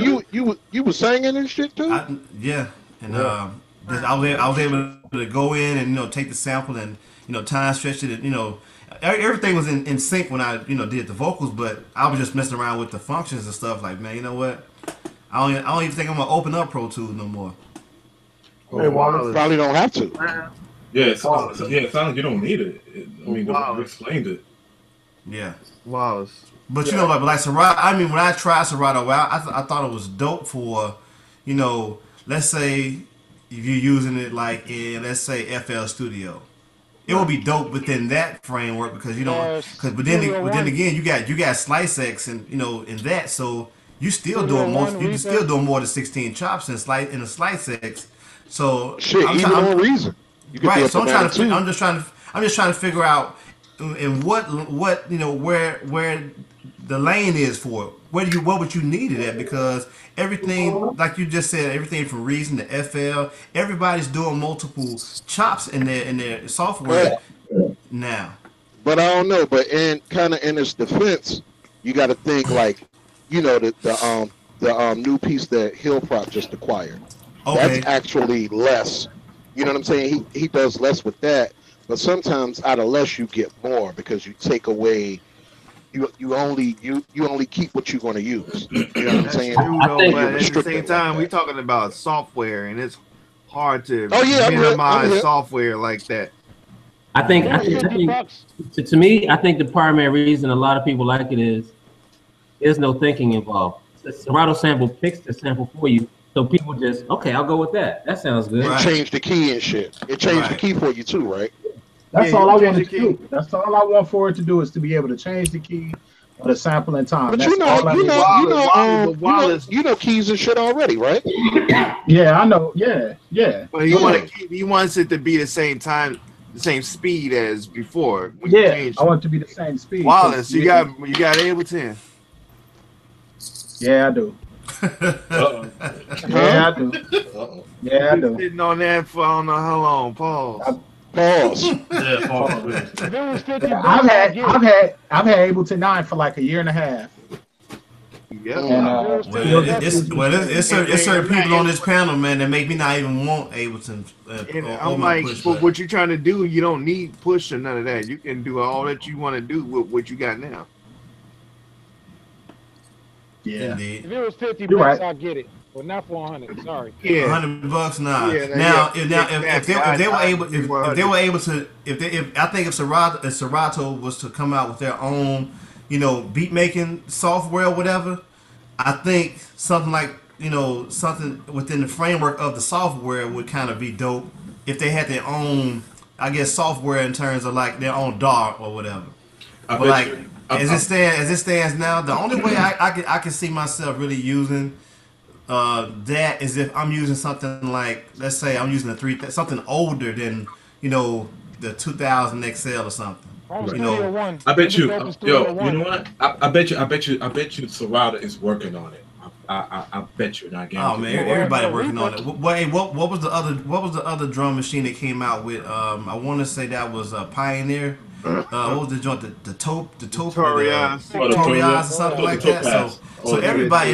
you was singing and shit too? Yeah, and I was able to go in and, you know, take the sample and, you know, time stretch it. And, you know, everything was in sync when I, you know, did the vocals, but I was just messing around with the functions and stuff. Like, man, you know what? I don't even think I'm gonna open up Pro Tools no more. Hey, Wallace, probably don't have to. Yeah, it sounds like you don't need it. I mean, you explained it. Yeah. Wallace. But you know, like Serato, I mean, when I tried Serato, I thought it was dope for, you know, let's say if you're using it like in, let's say, FL Studio, it will be dope within that framework because, you know, but then again, you got Slice X and, you know, in that, so you still doing more than 16 chops in a Slice X. So shit, even on Reason, you can right. So I'm just trying to figure out in what you know where the lane is for it. What would you need it at? Because everything, like you just said, everything from Reason to FL, everybody's doing multiple chops in their software now. But I don't know. But in its defense, you got to think like, you know, the new piece that Hill Prop just acquired. Okay. That's actually less. You know what I'm saying? He does less with that. But sometimes out of less you get more because you take away. You only keep what you're going to use. You know what I'm saying? True, though, but at the same time, we're talking about software, and it's hard to minimize software like that. I think to me, I think the primary reason a lot of people like it is there's no thinking involved. The Serato sample picks the sample for you, so people just I'll go with that. That sounds good. It changed the key and shit. It changed the key for you too, right? That's all I want to do. That's all I want for it to do is to be able to change the key or the sample in time. But that's you know keys and shit already, right? Yeah, I know. Yeah. But he wants it to be the same time, the same speed as before. I want it to be the same speed. Wallace, you got Ableton. Yeah, I do. Yeah, I do. Yeah, I do. Sitting on that for I don't know how long. Pause. Yeah, pause. I've had Ableton 9 for like a year and a half. Yeah. It's certain people on this panel, man, that make me not even want Ableton. I'm like, but what you're trying to do, you don't need push or none of that. You can do all that you want to do with what you got now. Yeah. If it was $50, I'll get it. But not for 100. Sorry. Yeah. $100, nah. Yeah, if Serato was to come out with their own, you know, beat making software or whatever, I think something like, you know, something within the framework of the software would kind of be dope if they had their own, I guess, software in terms of like their own DAW or whatever. But like as it stands now, the only way I can see myself really using that is if I'm using something like, let's say I'm using something older than, you know, the 2000 XL or something. You know, I bet you, you know what? I bet you Serato is working on it. I bet you. Not oh man, everybody working on it. What was the other drum machine that came out with? I want to say that was Pioneer. What was the joint? The Torias or something like that. So everybody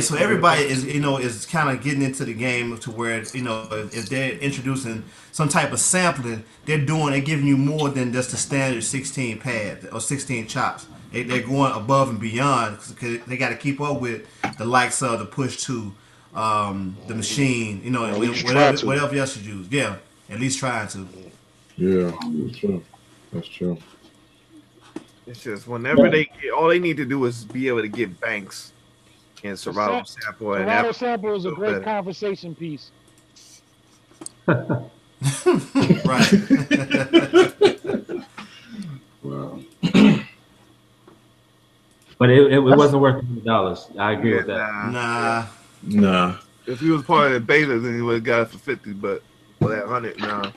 is, you know, is kind of getting into the game to where, you know, if they're introducing some type of sampling, they're giving you more than just the standard 16 pad or 16 chops. They're going above and beyond because they got to keep up with the likes of the Push 2, the Machine, you know, whatever else you use. Yeah, at least trying to. Yeah, that's true. That's true. It's just whenever all they need to do is be able to get banks and Serato sample. Serato sample is a great conversation piece. Right. Wow. But it wasn't worth $100. I agree with that. Nah. If he was part of the beta, then he would have got it for 50. But for that 100, nah.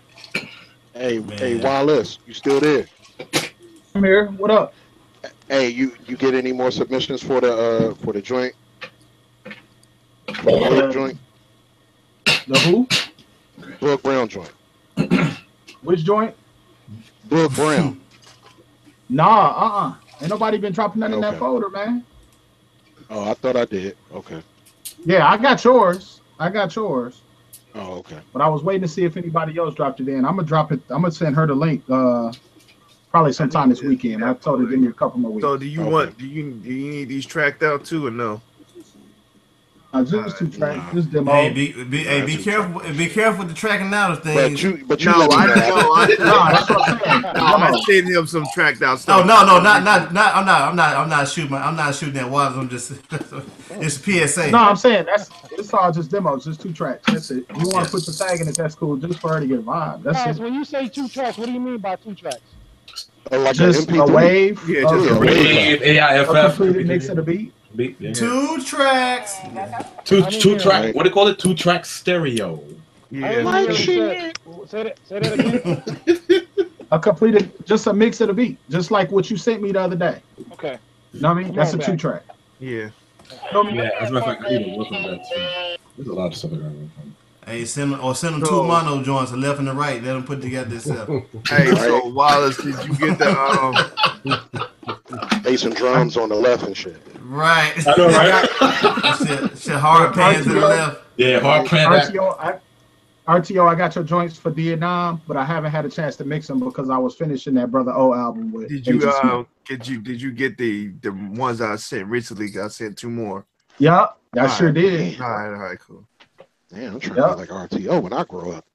Hey, Wallace, you still there? I'm here. What up? Hey, you get any more submissions for the joint? For the joint? The who? Book Brown joint. Which joint? Book Brown. Nah, ain't nobody been dropping nothing in that Okay. folder, man. Oh, I thought I did. Okay. Yeah, I got yours. Oh, okay. But I was waiting to see if anybody else dropped it in. I'm gonna drop it. I'm gonna send her the link. Probably sometime this weekend. I told her to give me a couple more weeks. So do you want? Do you need these tracked out too or no? Just 2 tracks, just demo. Hey, be careful! Be careful with the tracking out of things. But you No, let me I know. know. That's what I'm saying. No, I sent him some tracked out Oh stuff. no, I'm not shooting at waters. I'm just it's a PSA. No, I'm saying it's all just demos, just 2 tracks. That's it. You want to put the tag in it? That's cool. Just for her to get a vibe. That's Guys, it. when you say 2 tracks, what do you mean by 2 tracks? Like just an a MP3? wave. Yeah, just a Wave, A AIFF. completed mix of the beat. Yeah. 2 tracks. Two track. What do they call it? 2 track stereo. Yeah. Like shit. Say that again. A completed, just a mix of the beat, just like what you sent me the other day. Okay. You know what I mean? That's a 2 track. Yeah. Yeah, as a matter of fact, I need to work on that too. There's a lot of stuff I gotta work on. Hey, send them 2 mono joints, the left and the right. Let them put together themselves. Hey, so Wallace, did you get the bass and drums on the left and shit? Right. I know, right? shit hard pans to the left. Yeah, hard pan. RTO, I got your joints for Vietnam, but I haven't had a chance to mix them because I was finishing that Brother O album with. Did you get the ones I sent recently? I sent 2 more. Yeah, I sure did. All right, cool. Damn, I'm trying to be like RTO when I grow up.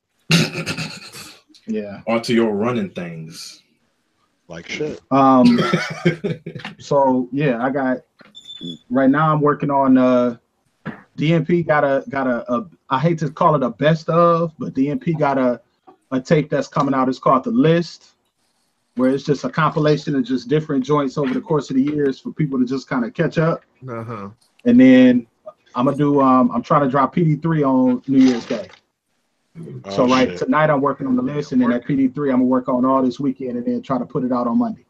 Yeah. RTO running things. Like shit. So yeah, I got right now I'm working on DMP got a I hate to call it a best of, but DMP got a tape that's coming out. It's called The List, where it's just a compilation of just different joints over the course of the years for people to just kind of catch up. Uh-huh. And then I'm gonna do I'm trying to drop PD3 on New Year's Day. So tonight I'm working on The List, and then at PD3 I'm gonna work on all this weekend and then try to put it out on Monday.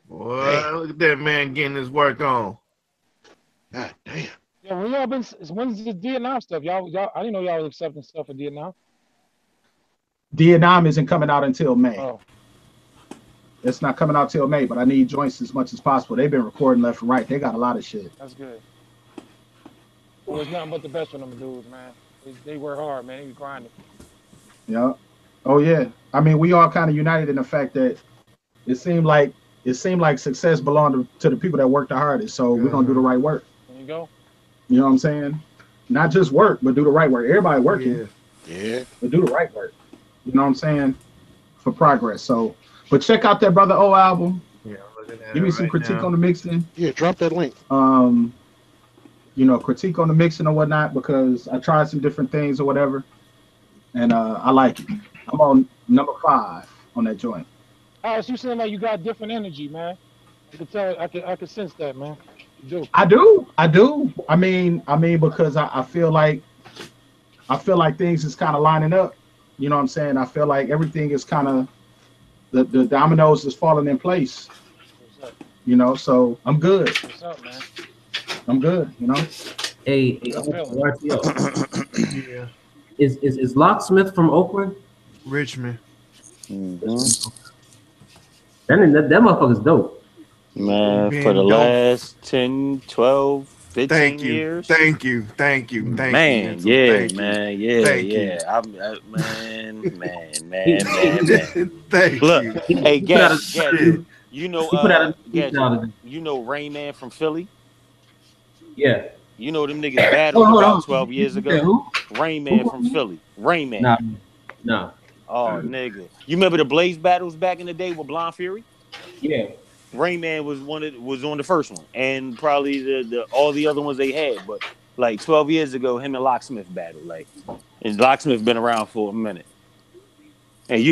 Boy, look at that man getting his work on. God damn. Yeah, when y'all been? When's the Vietnam stuff? Y'all, I didn't know y'all was accepting stuff for Vietnam. Vietnam isn't coming out until May. Oh. It's not coming out till May, but I need joints as much as possible. They've been recording left and right. They got a lot of shit. That's good. Well, it's nothing but the best for them dudes, man. They work hard, man. They be grinding. Yeah. Oh yeah. I mean, we all kind of united in the fact that it seemed like success belonged to the people that work the hardest. So we're gonna do the right work. There you go. You know what I'm saying? Not just work, but do the right work. Everybody working. Yeah. But do the right work. You know what I'm saying? For progress. So, but check out that Brother O album. Yeah, I'm looking at Give me it some right critique now. on the mixing. Yeah, drop that link. You know, critique on the mixing or whatnot, because I tried some different things or whatever, and I like it. I'm on number 5 on that joint. Alice, you seem like you got different energy, man. I could tell. I could sense that, man. You do. I do. I mean, because I feel like things is kind of lining up. You know what I'm saying? I feel like everything is kind of the dominoes is falling in place. You know, so I'm good. What's up, man? I'm good. You know. Hey, Yeah. Is Locksmith from Oakland? Richmond. Mm-hmm. That motherfucker's dope. Man, Being for the dope. last 10, 12, 15 Thank you. years. Thank you. Thank you. Man, you. yeah, Thank you. man, yeah, Thank you. yeah. Man. Thank Look, you. hey, He put out Gaz, you know, He put out a Gaz, tweet out of it. you know Rain Man from Philly? Yeah. You know them niggas battled Hold about on. 12 years Yeah, ago? who? Rain Man from Philly. Rain Man. Nah. Oh, nigga. You remember the Blaze battles back in the day with Blonde Fury? Yeah. Rain Man was on the first one, and probably the all the other ones they had. But like 12 years ago, him and Locksmith battled. Like, and Locksmith been around for a minute. And the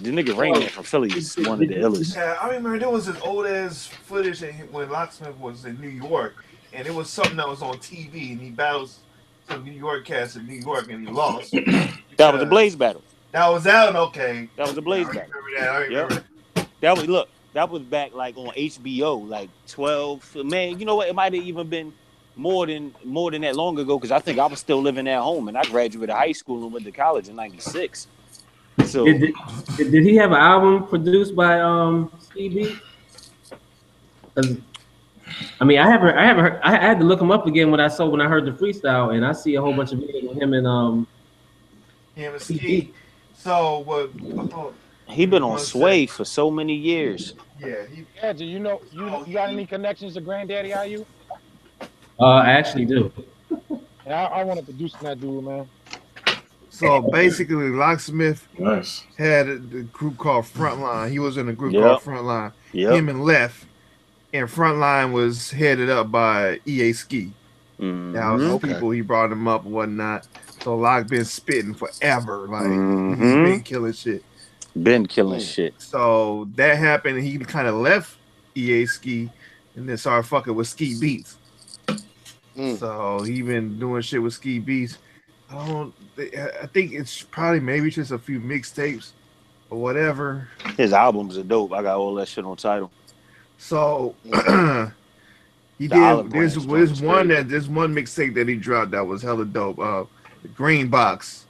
nigga Rain Man from Philly is one of the illest. Yeah, I remember there was this old ass footage when Locksmith was in New York, and it was something that was on TV, and he battles some New York cats in New York, and he lost. That was a Blaze battle. That was out, okay. That was a Blaze I battle. remember that. I remember that. That was back like on HBO, like 12. Man, you know what? It might have even been more than that long ago because I think I was still living at home and I graduated high school and went to college in '96. So did he have an album produced by Ski Beats? I mean, I had to look him up again when I heard the freestyle, and I see a whole bunch of videos with him and Ski. So what? He been on Sway for so many years. Yeah, do you know you got any connections to Granddaddy IU? I actually do. Yeah, I want to produce that dude, man. So basically, Locksmith Nice. had a group called Frontline. He was in a group Yep. called Frontline. Yep. Him and Left, and Frontline was headed up by EA Ski. That was the people he brought him up and whatnot. So Lock been spitting forever, like he's been killing shit. So that happened. And he kind of left EA Ski and then started fucking with Ski Beats. So he been doing shit with Ski Beats. I think it's probably maybe just a few mixtapes or whatever. His albums are dope. I got all that shit on title. So he The did. There's one mixtape that he dropped that was hella dope. The Green Box.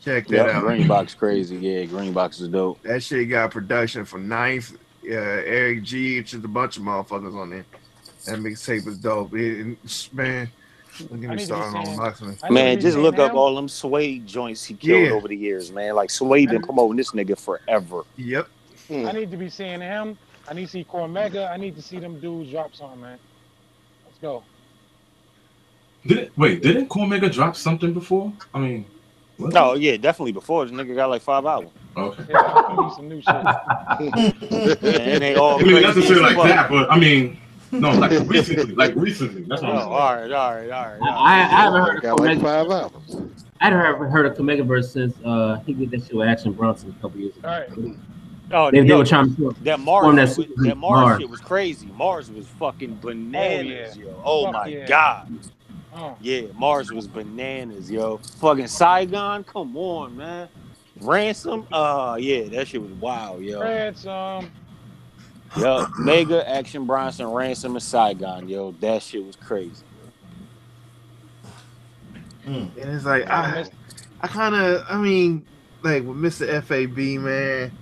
Check that out. Green Box crazy. Yeah, Green Box is dope. That shit got production from Ninth, Eric G, just a bunch of motherfuckers on there. That mixtape was dope. Man, don't get me started on Locksmith. Man, just look up all them Sway joints he killed over the years, man. Like Sway been promoting this nigga forever. Yep. I need to be seeing him. I need to see Cormega. I need to see them dudes drop something, man. Let's go. Didn't Cormega drop something before? I mean, what? Oh yeah, definitely before. This nigga got like 5 albums. Okay. Yeah, I need some new shit. And they all I mean, not to say crazy like as that, fuck. but I mean, no, like recently. That's what I'm saying. All right. I haven't heard of Got like Cormega. 5 albums. I haven't heard of Cormega verse since he did that shit with Action Bronson a couple years ago. All right. Oh, They were trying to that form Mars Mars. shit was crazy. Mars was fucking bananas, yeah. yo. Oh Fuck my yeah. god. Oh. Yeah, Mars was bananas, yo. Fucking Saigon, come on, man. Ransom, yeah, that shit was wild, yo. Ransom. Yo, Mega, Action Bronson, Ransom, and Saigon, yo. That shit was crazy. And it's like I mean, like with Mr. FAB, man.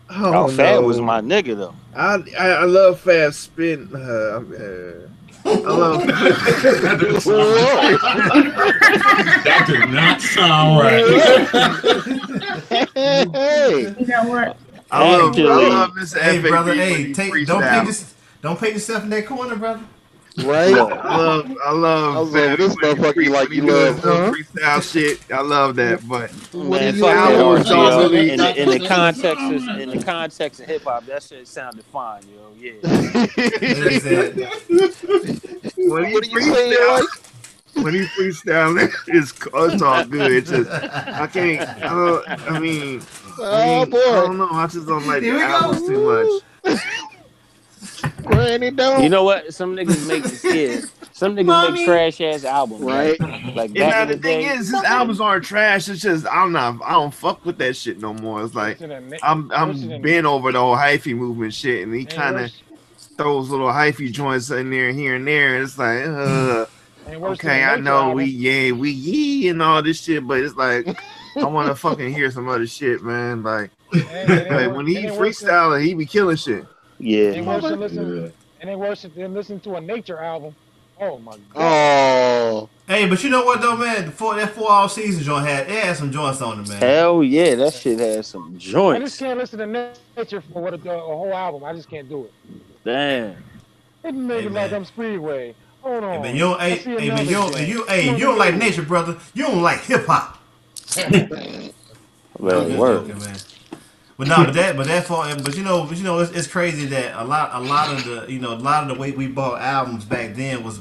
Oh, Fab was my nigga though. I love Fab Spin. I love. That did not sound right. I love Mr. Hey, FAB. brother. Hey, don't paint yourself in that corner, brother. Right? I love Fab. This motherfucker you like, you love, huh? freestyle shit. I love that, but Man, you fuck that doing? RC, yo. In the context of hip hop, that shit sounded fine, yo. Yeah. When he freestyle, it's all good. It's just I can't. I mean, Oh boy. I don't know. I just don't like the albums too much. Granny don't. You know what? Some niggas make some niggas make trash ass albums, Right. Like And back now in the the thing day. is, his albums aren't trash. It's just I don't fuck with that shit no more. It's like I'm been over the whole hyphy movement shit, and he kind of throws little hyphy joints in there here and there. And it's like, okay, I know we and all this shit, but it's like I want to fucking hear some other shit, man. Like when he freestyling, he be killing shit. Yeah. And they worse than listening to a nature album. Oh my god. Oh. Hey, but you know what though, man? That 4 All Season joint had some joints on it, man. Hell yeah, that shit has some I joints. just can't listen to nature for a whole album. I just can't do it. Damn. It made me like I'm Speedway. Hold on. Hey, man, you don't like nature, brother. You don't like hip hop. Well, word. Man. But no, but you know, it's crazy that a lot of the way we bought albums back then was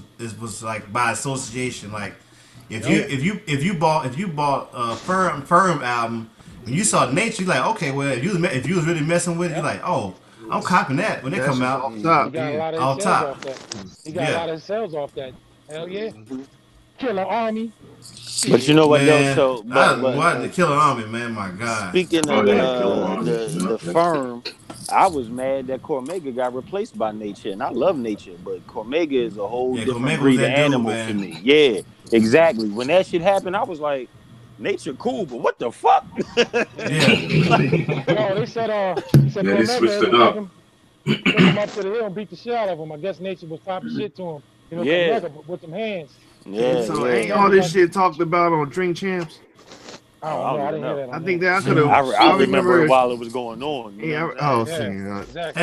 like by association. Like if you bought a firm album, when you saw Nature, you're like, okay, well if you was really messing with it, you're like, oh, I'm copying that when they come out. He got a lot of sales off that. He got a lot of sales off that. Hell yeah. Killer Army. But you know what, man, though? the Killer Army, man, my God. Speaking of the firm, I was mad that Cormega got replaced by Nature, and I love Nature, but Cormega is a whole Yeah, different Cormega was breed of that dude, animal man. for me. Yeah, exactly. When that shit happened, I was like, Nature cool, but what the fuck? Yeah. No, they said he said Yeah, they switched Cormega it up. took him up to the hill and beat the shit out of him. I guess Nature was talking shit to him. You know, Yeah. Cormega, but with them hands. Yeah, So yeah. ain't all this shit talked about on Drink Champs? I don't know. I didn't hear that. I think that I could have. I remember it while it was going on. You know Yeah. what I'm Oh, saying? see. Exactly.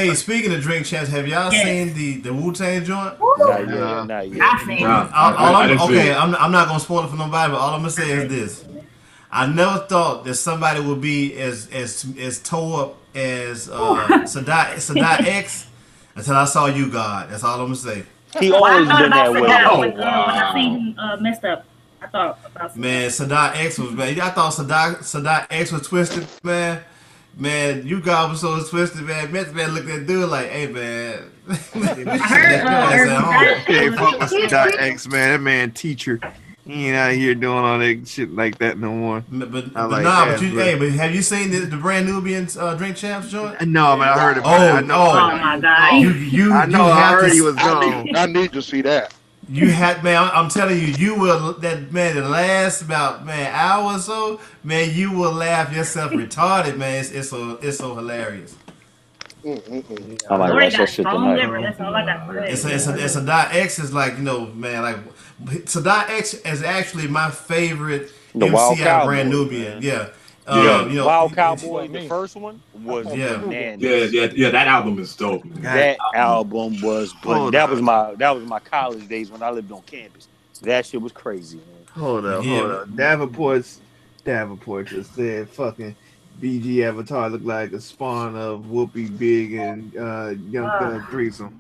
Hey, speaking of Drink Champs, have y'all seen the Wu-Tang joint? Not yet. Not yet. I've seen it. I didn't see it. I'm not gonna spoil it for nobody, but all I'm gonna say is this: I never thought that somebody would be as tore up as Sadat X until I saw you, God. That's all I'm gonna say. He Well, I always thought been that about way. Sadat when I seen him messed up. I thought about Sadat. Man, Sadat X was bad. I thought Sadat X was twisted, man. Man, you God was so twisted, man. Method Man looked at that dude like, hey, man. I heard Hey, fuck with Sadat X, man. That man teacher. He ain't out here doing all that shit like that no more. But have you seen the brand Nubian Drink Champs joint? No, but I heard about it. Oh my God! I heard he was gone. I need to see that. You had, man. I'm telling you, you will. That man, the last about hour or so, man, you will laugh yourself retarded, man. It's so hilarious. I might watch that shit tonight. That's all I got for that. It's a Sadat X is like, you know, man, like Sadat X is actually my favorite The MC Wild out of Brand Cowboy, Nubian. man. Yeah. You know, Wild it- Cowboy, the first one was bananas. Yeah. That album is dope. Man. That album was, but Hold that on. was my college days when I lived on campus. That shit was crazy, man. Hold up. Davenport just said fucking BG Avatar looked like a spawn of Whoopi Big and Young Thug Threesome.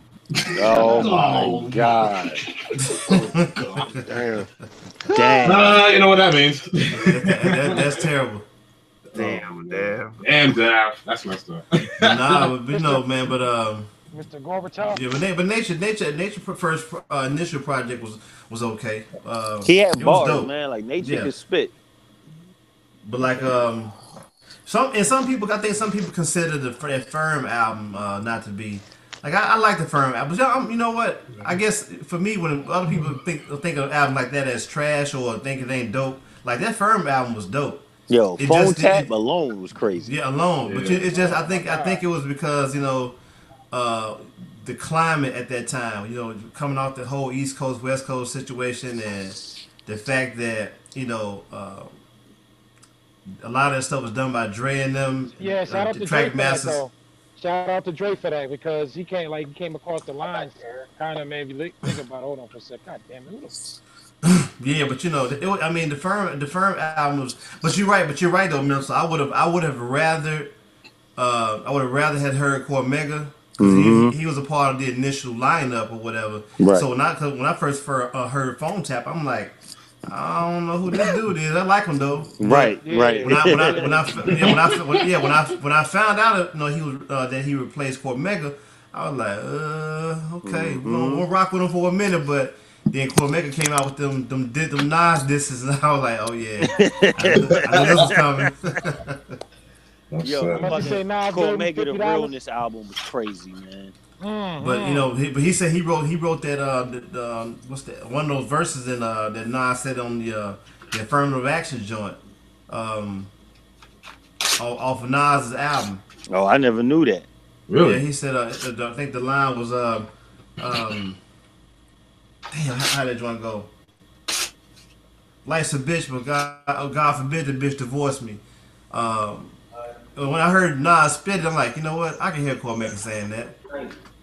Oh my God. Damn. You know what that means. That's terrible. Damn. And that's messed up. Nah, but no, man. But Mr. Gorbachev. yeah, but Nature first initial project was okay. He had it was bars, dope. man. Like Nature Yeah. could spit. But like some people, I think some people consider that Firm album not to be like I like the Firm album. But you know what? I guess for me, when other people think of an album like that as trash or think it ain't dope, like that Firm album was dope. Yo, It Phone just- Tap it- alone was crazy. Yeah, alone. But it's just I think it was because, you know, the climate at that time, you know, coming off the whole East Coast West Coast situation, and the fact that, you know, a lot of that stuff was done by Dre and them. Yeah, shout out the to track Dre for masters. that, though. Shout out to Dre for that, because he came across the lines, kind of made me think about. Hold on for a sec. God damn it. Yeah, but you know, I mean, the firm album was. But you're right though, Mills. I would have rather had heard Cormega. He was a part of the initial lineup or whatever. Right. So when I first heard Phone Tap, I'm like, I don't know who this dude is. I like him though. Right. When I found out, you know, he was that he replaced Cormega, I was like, okay, we'll rock with him for a minute, but. Then Cormega came out with them Nas disses, and I was like, oh yeah, I knew this was coming. Yo, say Nas gave him Cormega, the $50. realness album was crazy, man. But you know, he said he wrote that what's that, one of those verses in that Nas said on the affirmative action joint, off of Nas's album. Oh, I never knew that. Really? Yeah, he said I think the line was damn, how that joint go? Life's a bitch, but God forbid the bitch divorce me. When I heard Nas spit it, I'm like, you know what? I can hear Cormega saying that.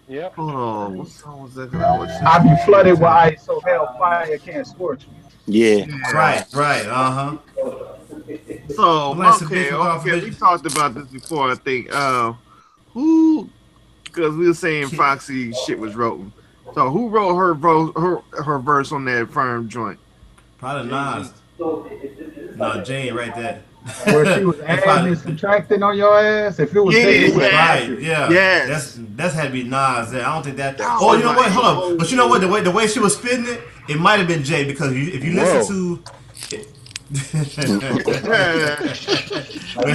Yep. Hold on. What song was that? I be flooded with ice, so hellfire can't scorch me. Yeah. Right, So, Bless the okay, bitch, God forbid. we talked about this before, I think. Because we were saying Foxy shit was wrote. So who wrote her verse on that Firm joint? Probably Nas. No, Jay ain't right there. Where she was adding and subtracting on your ass. If it was Right, yeah. Yes. That's had to be Nas there. I don't think that. Oh, you know what? Hold up. But you know what? The way she was spitting it, it might have been Jay, because if you listen to Man,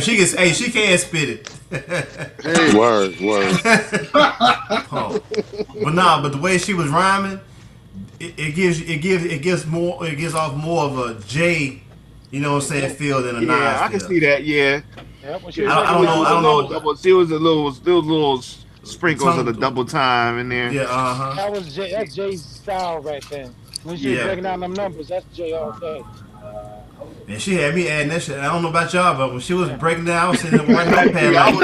she can't spit it. Word. Oh. But the way she was rhyming, it gives off more of a J, you know what I'm saying, feel than a Nas. Yeah, I can see that. Yeah. Yeah, I don't know. There was little sprinkles of the double time in there. Yeah, That's Jay's style right then. When she was breaking down them numbers, that's Jay all day. And she had me adding that shit. I don't know about y'all, but when she was breaking down, I was sitting there one notepad I was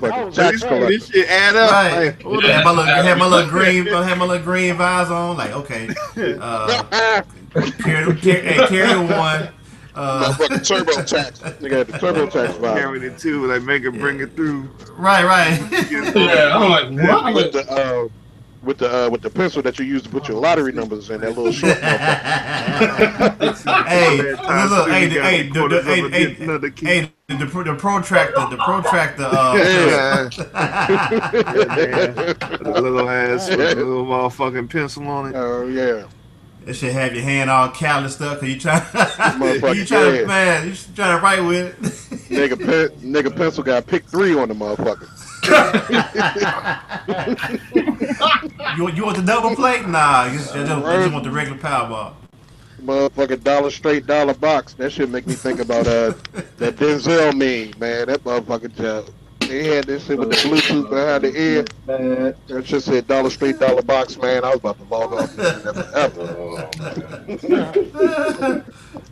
like, this shit add up. Right. Like, had my little green vibes on. Like, okay. Carry one. Motherfucking TurboTax. Nigga had the TurboTax vibe. Carrying it too, like make it bring it through. Right. Yeah, I'm like, what? With the pencil that you use to put your lottery numbers in, that little short the protractor. The little ass with a little motherfucking pencil on it. Oh yeah. It should have your hand all calloused up because you trying to write with it. Nigga pencil got pick 3 on the motherfucker. You want the double plate? Nah, you just want the regular Powerball. Motherfucking dollar box. That shit make me think about that Denzel meme, man. That motherfucking job. They had this shit with the Bluetooth behind the ear. That shit said dollar box, man. I was about to log off forever.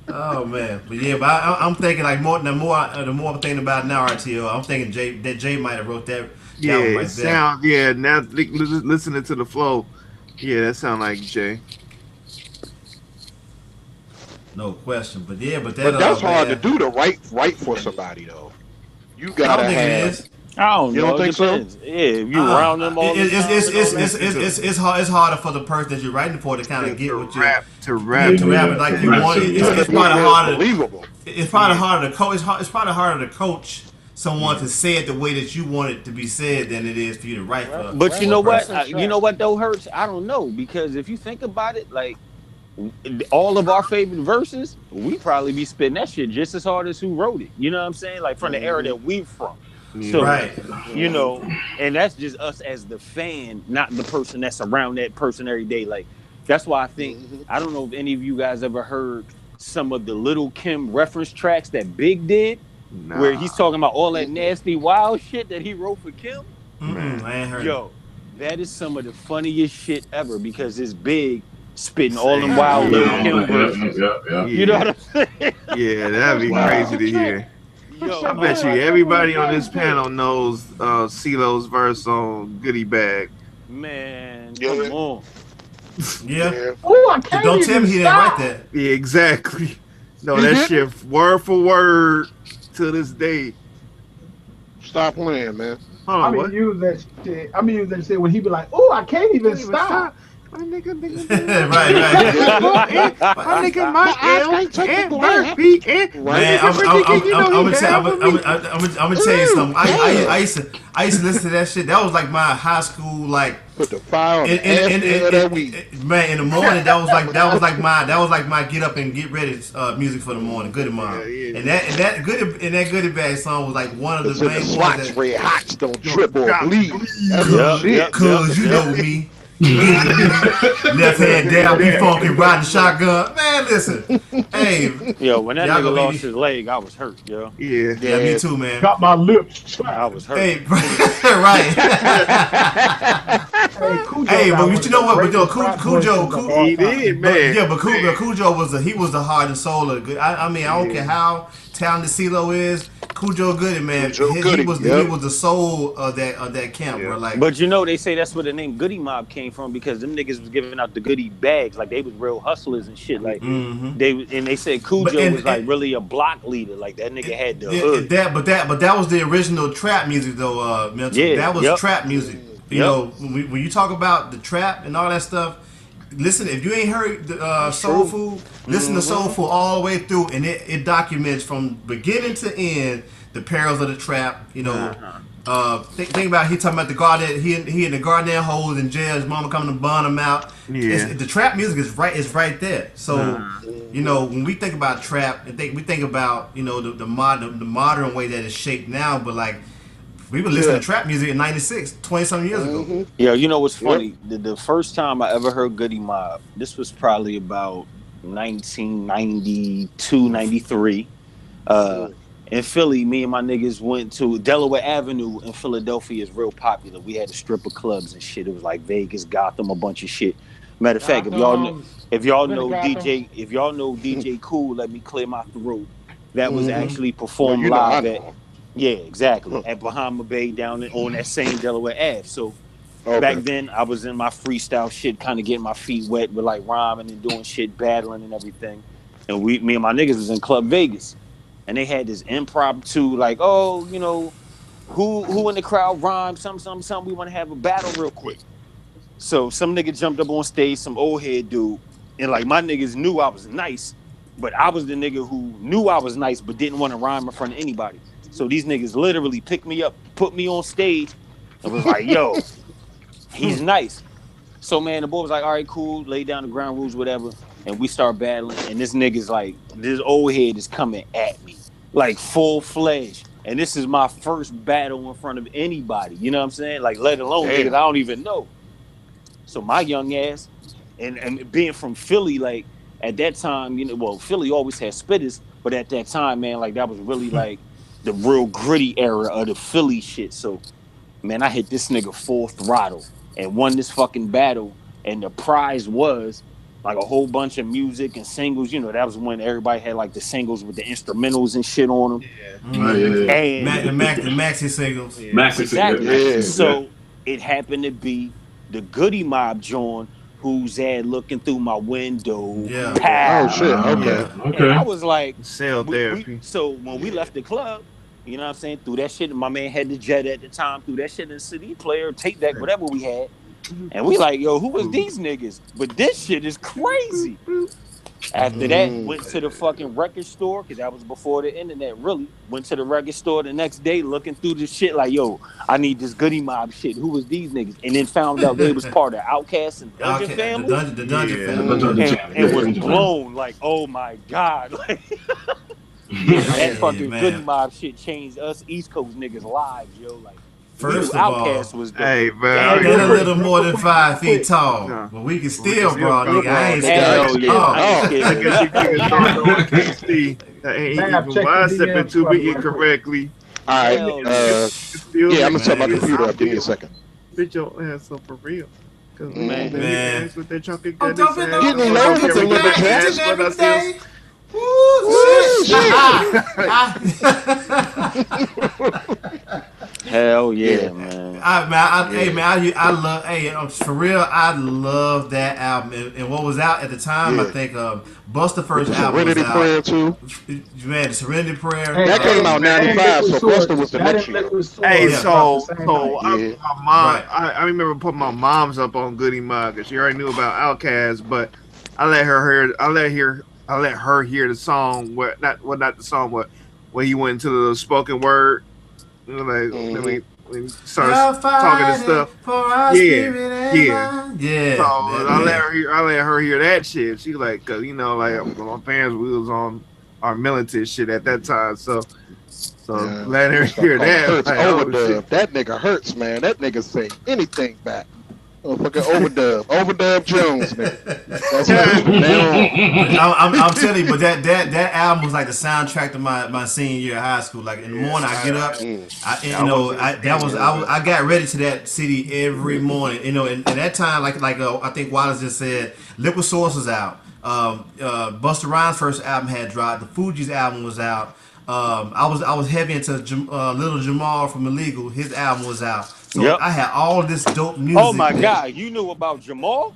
Oh man, but I'm thinking like the more I'm thinking about it now, RTO. I'm thinking Jay might have wrote that. Yeah, right it sound. Yeah, now listening to the flow. Yeah, that sound like Jay. No question, but that's hard to do to write for somebody though. You gotta have. I don't know. You don't think so? Yeah, if you round them all. It's harder for the person that you're writing for to kind of get what you to rap it like you want. It's probably harder. It's probably harder to coach. It's probably harder to coach someone to say it the way that you want it to be said than it is for you to write for. But you know what? You know what though hurts? I don't know, because if you think about it, like all of our favorite verses, we probably be spitting that shit just as hard as who wrote it. You know what I'm saying? Like from the era that we from. So, right. You know, and that's just us as the fan, not the person that's around that person every day. Like, that's why I think, I don't know if any of you guys ever heard some of the Little Kim reference tracks that Big did, where he's talking about all that nasty, wild shit that he wrote for Kim. I ain't heard. Yo, that is some of the funniest shit ever, because it's Big spitting all them wild Little Kim verses. You know what I'm saying? Yeah, that'd be crazy to hear. Yo, I bet you everybody on this panel knows CeeLo's verse on Goodie Bag. Man, come on. Yeah. Oh, I can't Don't tell me he didn't write that. Yeah, exactly. No, that shit word for word to this day. Stop playing, man. I mean, use that shit when he be like, "Oh, I can't even stop." My nigga, right. My nigga, my L and Burpeak and man, I'm gonna tell you something. I used to listen to that shit. That was like my high school put the fire on that weed. Man, in the morning that was like my get up and get ready music for the morning. Goody Mom. And that Goody Bag song was like one of the main ones. Red Hots don't trip or bleed. Cause you know me. Left hand down, be funky, riding shotgun. Man, listen. Hey. Yo, when that nigga lost his leg, I was hurt, yo. Yeah, me too, man. Got my lips. I was hurt. Hey, right. Hey, but you know what? But yo, Cujo, he did, man. Yeah, but Cujo was the heart and soul of the good. I mean, I don't care how talented CeeLo is. Cujo Goody, man. He was the soul of that camp, bro. Like, but you know, they say that's where the name Goody Mob came from, because them niggas was giving out the goodie bags, like they was real hustlers and shit. Like they said Cujo was like really a block leader, like that nigga had the hood. But that was the original trap music though, Milton. Yeah, that was trap music. You know, when you talk about the trap and all that stuff. Listen, if you ain't heard Soul Food, listen to Soul Food all the way through, and it documents from beginning to end the perils of the trap. You know, Think about he talking about the garden. He in the garden holes in jail. His mama coming to bond him out. Yeah. The trap music is right there. So you know when we think about trap, we think about the modern way that it's shaped now. But like we were listening to trap music in '96, 20-something years ago. Yeah, you know what's funny? The first time I ever heard Goody Mob, this was probably about 1992, 93. In Philly, me and my niggas went to Delaware Avenue in Philadelphia. Is real popular. We had a strip of clubs and shit. It was like Vegas, Gotham, a bunch of shit. Matter of fact, if y'all know DJ Cool, let me clear my throat. That was actually performed live at. Yeah, exactly. At Bahama Bay down on that same Delaware Ave. So back then I was in my freestyle shit, kind of getting my feet wet with like rhyming and doing shit, battling and everything. And me and my niggas was in Club Vegas. And they had this impromptu, like, oh, who in the crowd rhymes, something, we want to have a battle real quick. So some nigga jumped up on stage, some old head dude, and like my niggas knew I was nice, but I was the nigga who knew I was nice but didn't want to rhyme in front of anybody. So these niggas literally picked me up, put me on stage, and was like, yo, he's nice. So man, the boy was like, all right, cool, lay down the ground rules, whatever. And we start battling, and this nigga's like, this old head is coming at me, like full-fledged. And this is my first battle in front of anybody, you know what I'm saying? Like, let alone niggas I don't even know. So my young ass, and being from Philly, like, at that time, Philly always had spitters, but at that time, man, like, that was really, like, the real gritty era of the Philly shit. So, man, I hit this nigga full throttle and won this fucking battle, and the prize was like a whole bunch of music and singles. That was when everybody had like the singles with the instrumentals and shit on them. And the maxi singles. Exactly. So it happened to be the Goody Mob joint, who's at looking through my window. Oh shit. Okay. And I was like, cell therapy. So when we left the club, you know what I'm saying, threw that shit. My man had the Jet at the time, threw that shit in the CD player, tape deck, whatever we had. And we like, yo, who was these niggas? But this shit is crazy. After that, went to the fucking record store, because that was before the internet, really. Went to the record store the next day, looking through the shit like, yo, I need this Goody Mob shit. Who was these niggas? And then found out they was part of Outkast and Dungeon Family. The Dungeon Family. And was blown like, oh my God. Like, that fucking Goody Mob shit changed us East Coast niggas' lives, yo. Like, first of all, was hey, bro, get a little more than 5 feet tall, but we can still, bro, nigga. I ain't scared. He stepping to me incorrectly. All right. Yeah, I'm gonna set my computer up. Give me a second. Bitch your ass up for real. Cause man, with that chunky I'm dumping the getting low with the little each and every day. Hell yeah, man. I love. For real, I love that album. And what was out at the time, I think Busta first album was out. Prayer too. Man, Serenity Prayer. That came out '95, so Busta was the next year. Hey, so my mom, I remember putting my mom's up on Goody Mob because she already knew about Outkast, but I let her hear the song. Not the song, where he went into the spoken word. Like when he starts talking and stuff. Yeah. So I let her hear that shit. She like, cause like my parents, we was on our militant shit at that time. So let her hear that. Like, overdub. That nigga hurts, man. That nigga say anything back. Fucking overdub Jones, man. That's I'm telling you, but that album was like the soundtrack to my senior year of high school. Like in the morning, I get up, I got ready to that CD every morning. And that time, like I think Wallace just said, Liquid Source was out. Busta Rhymes' first album had dropped. The Fugees' album was out. I was heavy into Little Jamal from Illegal. His album was out. So I had all this dope music. Oh my God, you knew about Jamal?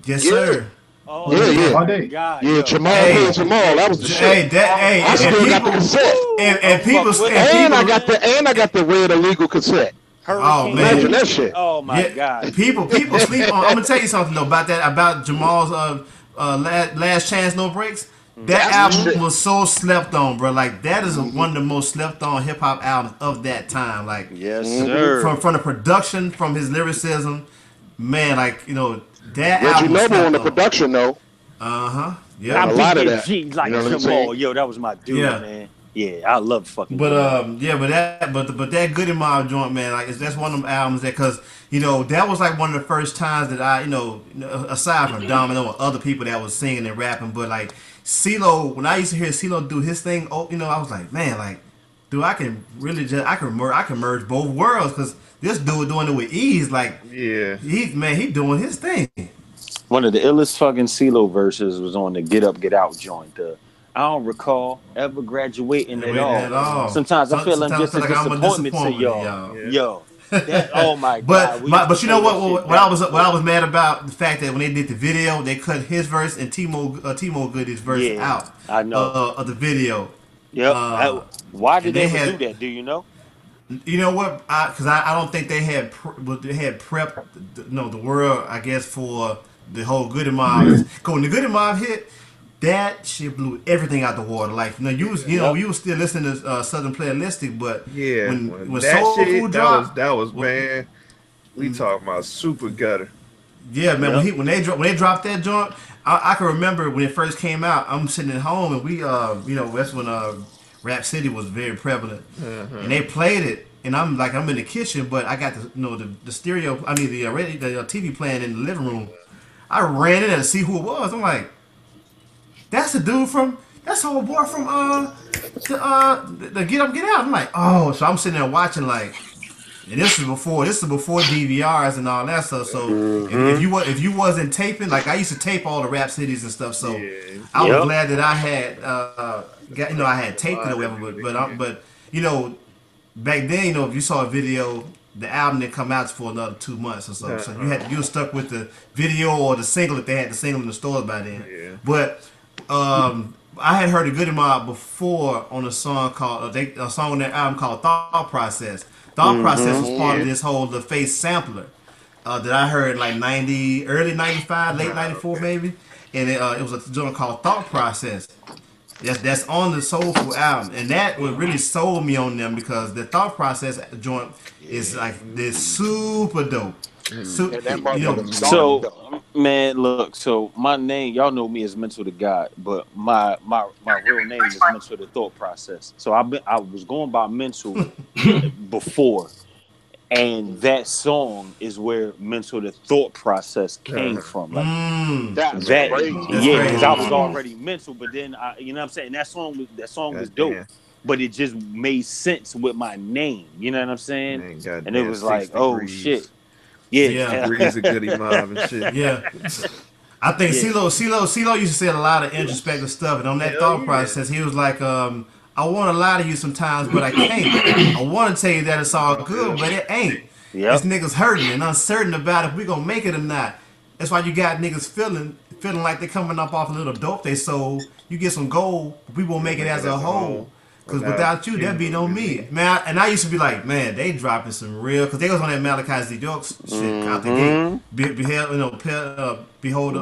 Yes, sir. Oh my God. Yeah, Jamal. That was the shit. I still got the cassette. And I got the red illegal cassette. Oh man, imagine that shit. Oh my God. People sleep on. I'm gonna tell you something though about Jamal's Last Chance No Breaks. That album was so slept on, bro. Like that is one of the most slept on hip hop albums of that time. Like yes, sir. From the production, from his lyricism, man. Like that Reggie album was Noble slept on the production though. Yeah, I a lot of beat that. G like You know what I'm Jamal. saying? Yo, that was my dude, man. Yeah, I love fucking. But that Goody Mob joint, man, like that's one of them albums that, cause that was like one of the first times that I, aside from Domino and other people that was singing and rapping, but like CeeLo, when I used to hear CeeLo do his thing, I was like, man, like, dude, I can merge both worlds, cause this dude doing it with ease, like, he doing his thing. One of the illest fucking CeeLo verses was on the Get Up, Get Out joint. I don't recall ever graduating at all. Sometimes I feel I'm just a disappointment to y'all. Yo, oh my god! But you know what? What I was mad about the fact that when they did the video, they cut his verse and Timo Goody's verse out. I know of the video. Yep. Why did they do that? Do you know? You know what? Because I don't think they had prepped the world, I guess, for the whole Goody Mob. Because when the Goody Mob hit, that shit blew everything out the water. Like you was still listening to Southern Playalistic, but when that Soul shit Food dropped, that was man. We talking about super gutter. Yeah, man. When they dropped that joint, I can remember when it first came out. I'm sitting at home and we that's when Rap City was very prevalent, and they played it. And I'm in the kitchen, but I got the stereo. I mean the TV playing in the living room. I ran in there to see who it was. I'm like, that's the dude that's the boy from the Get Up Get Out. I'm like, oh, so I'm sitting there watching like, and this is before DVRs and all that stuff. So if you wasn't taping, like I used to tape all the Rap Cities and stuff. So I was glad that I had I had taped it or whatever. But back then, if you saw a video, the album didn't come out for another 2 months or so. So you were stuck with the video or the single if they had the single in the stores by then. But I had heard a Goody Mob before on a song called a song on their album called Thought Process. Thought Process was part of this whole The Face sampler that I heard like early 95, late 94 maybe, and it was a joint called Thought Process. That's on the Soulful album, and that what really sold me on them because the Thought Process joint is like this super dope. So, man, look. So my name, y'all know me as Mental to God, but my real name is Mental to Thought Process. So I was going by Mental before, and that song is where Mental to Thought Process came from. Like because I was already mental, but then you know what I'm saying. That song was dope. But it just made sense with my name. You know what I'm saying? And it was like, oh shit. Yeah. Breeze a Goody Mob and shit. Yeah. I think CeeLo used to say a lot of introspective stuff, and on that Thought Process, he was like, I want to lie to you sometimes, but I can't. I want to tell you that it's all good, but it ain't. This niggas hurting and uncertain about if we gonna make it or not. That's why you got niggas feeling like they're coming up off a little dope they sold. You get some gold, we won't make it as a whole. Because without you, that'd be no me. Man, and I used to be like, man, they dropping some real, because they was on that Malachi Z. Jokes shit out the gate. Behold,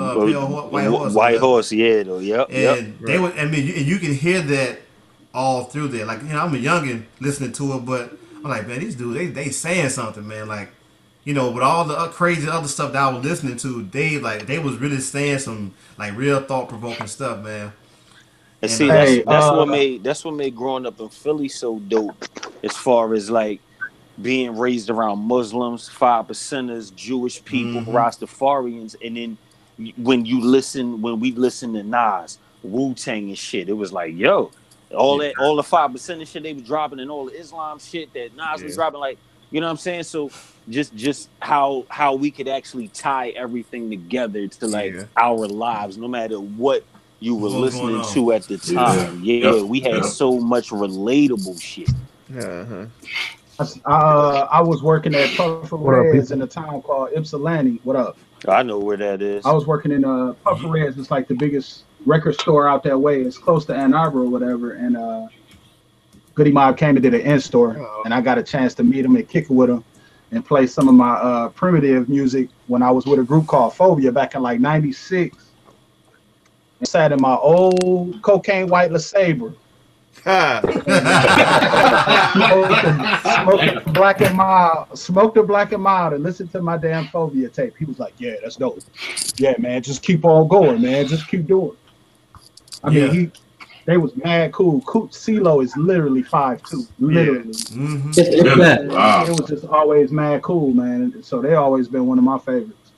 White Horse, though, yep. And they would, and you can hear that all through there. Like, I'm a youngin' listening to it, but I'm like, man, these dudes, they saying something, man. Like, with all the crazy other stuff that I was listening to, they was really saying some like real thought provoking stuff, man. And see, that's what made growing up in Philly so dope, as far as like being raised around Muslims, 5%ers, Jewish people, Rastafarians, and then when we listen to Nas, Wu-Tang and shit, it was like, yo, all the 5% shit they was dropping and all the Islam shit that Nas was dropping, like, you know what I'm saying? So just how we could actually tie everything together to like our lives, no matter what you were listening to at the time. We had so much relatable shit. I was working at Puffer Reds in a town called Ypsilanti. What up? I know where that is. I was working in Puffer Reds. It's like the biggest record store out that way. It's close to Ann Arbor or whatever. And Goody Mob came and did an in-store, and I got a chance to meet him and kick it with him and play some of my primitive music when I was with a group called Phobia back in like '96. Sat in my old cocaine white LeSabre. Smoked a black and mild and listened to my damn Phobia tape. He was like, yeah, that's dope. Yeah, man, just keep on going, man. Just keep doing it. I mean, they was mad cool. CeeLo is literally 5'2", literally. Mm-hmm. It was just always mad cool, man. So they always been one of my favorites.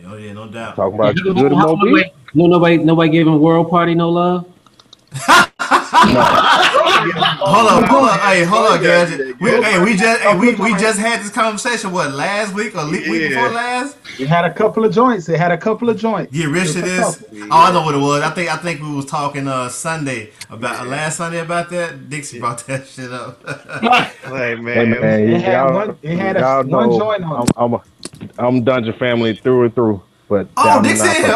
Oh yeah, no doubt. Talking about good Moby. Nobody gave him World Party no love. Hold on, Gadget. We just had this conversation. What, last week or week before last? It had a couple of joints. Get rich of this. Oh, I know what it was. I think we was talking Sunday about last Sunday about that. Dixie brought that shit up. Hey man, it had one joint on it. I'm Dungeon Family through and through. But Dixie, shit,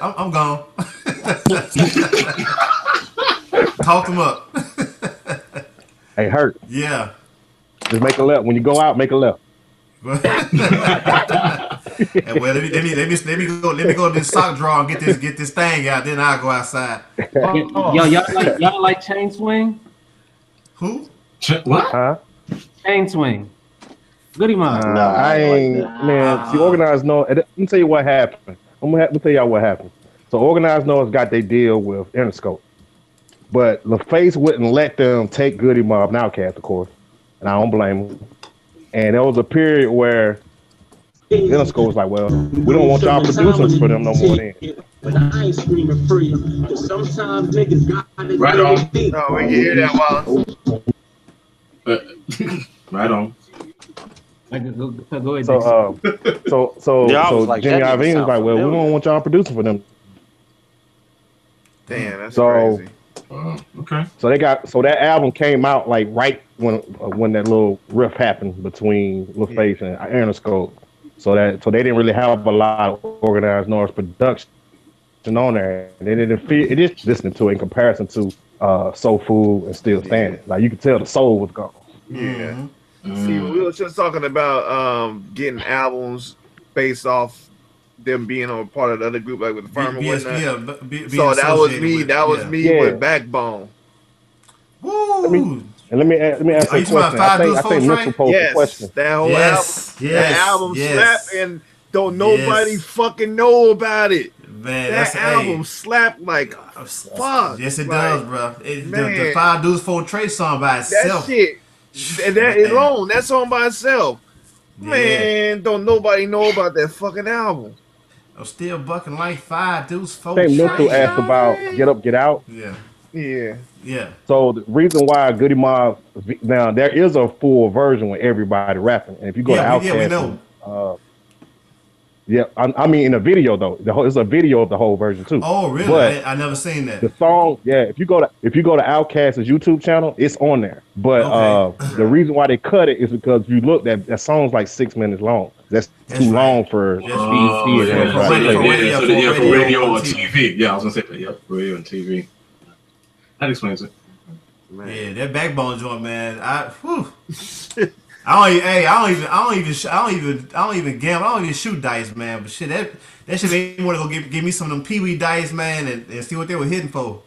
I'm gone. Talk them up. Hey, Hurt. Yeah. Just make a left. When you go out, make a left. Well, let me go to this sock drawer and get this thing out. Then I'll go outside. Y'all like chain swing? Who? What? Huh? Chain swing. Goody Mob. Nah, I ain't. Man, see, Organized Noise. Let me tell you what happened. I'm gonna tell y'all what happened. So Organized Noise got their deal with Interscope, but LaFace wouldn't let them take Goody Mob and Outkast, of course, and I don't blame them. And there was a period where Interscope was like, "Well, we don't want y'all producing for them no more." Then. But I ain't screaming freedom, because sometimes niggas got it. Right on. No, we can hear that, Wallace. Right on. Go ahead. So Jimmy Iovine was like, "Well, we don't want y'all producing for them." Damn, that's crazy. Okay. So that album came out like right when that little riff happened between LaFace and Interscope. So they didn't really have a lot of Organized Noise production on there. And they didn't feel it is listening to it in comparison to Soul Food and Still Standing. Like you could tell the soul was gone. Yeah. See, we were just talking about getting albums based off them being on part of the other group, like with the Firm and whatnot. So that was me. That was me with Backbone. Woo! Let me ask you a question. I think Mitchell posed a question. That whole album slapped, and don't nobody fucking know about it. Man, that album slapped like fuck. Yes, it does, bro. The 5 Dudes 4 Trey song by itself. That shit. And that alone, that song by itself. Yeah. Man, don't nobody know about that fucking album. I'm still bucking like 5 Dudes 4 Trey. Mitchell asked about Get Up, Get Out. Yeah. So the reason why Goody Mob, now there is a full version with everybody rapping, and if you go to Outkast, we know. I mean in the video though, it's a video of the whole version too. Oh really? But I never seen that. The song, if you go to Outkast's YouTube channel, it's on there. But the reason why they cut it is because if you look, that song's like 6 minutes long. That's too long for radio or TV. Yeah, I was gonna say that. Yeah, radio and TV. That explains it. Man. Yeah, that Backbone joint, man. I don't even gamble. I don't even shoot dice, man. But shit, that shit made me want to go give me some of them Pee-wee dice, man, and see what they were hitting for.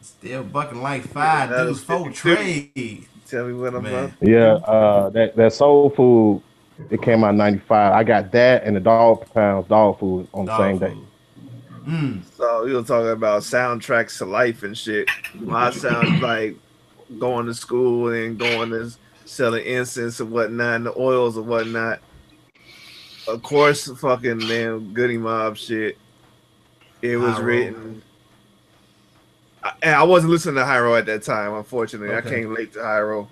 Still bucking like 5 Dudes 4 Trey. Tell me what I'm on. Yeah, that Soul Food, it came out in '95. I got that and the Dog Pounds Dog Food on the same day. So you were talking about soundtracks to life and shit. My sounds like going to school and going to selling incense and whatnot, and the oils and whatnot. Of course, fucking damn Goody Mob shit. It was written. I wasn't listening to Hyro at that time, unfortunately. Okay. I came late to Hyro.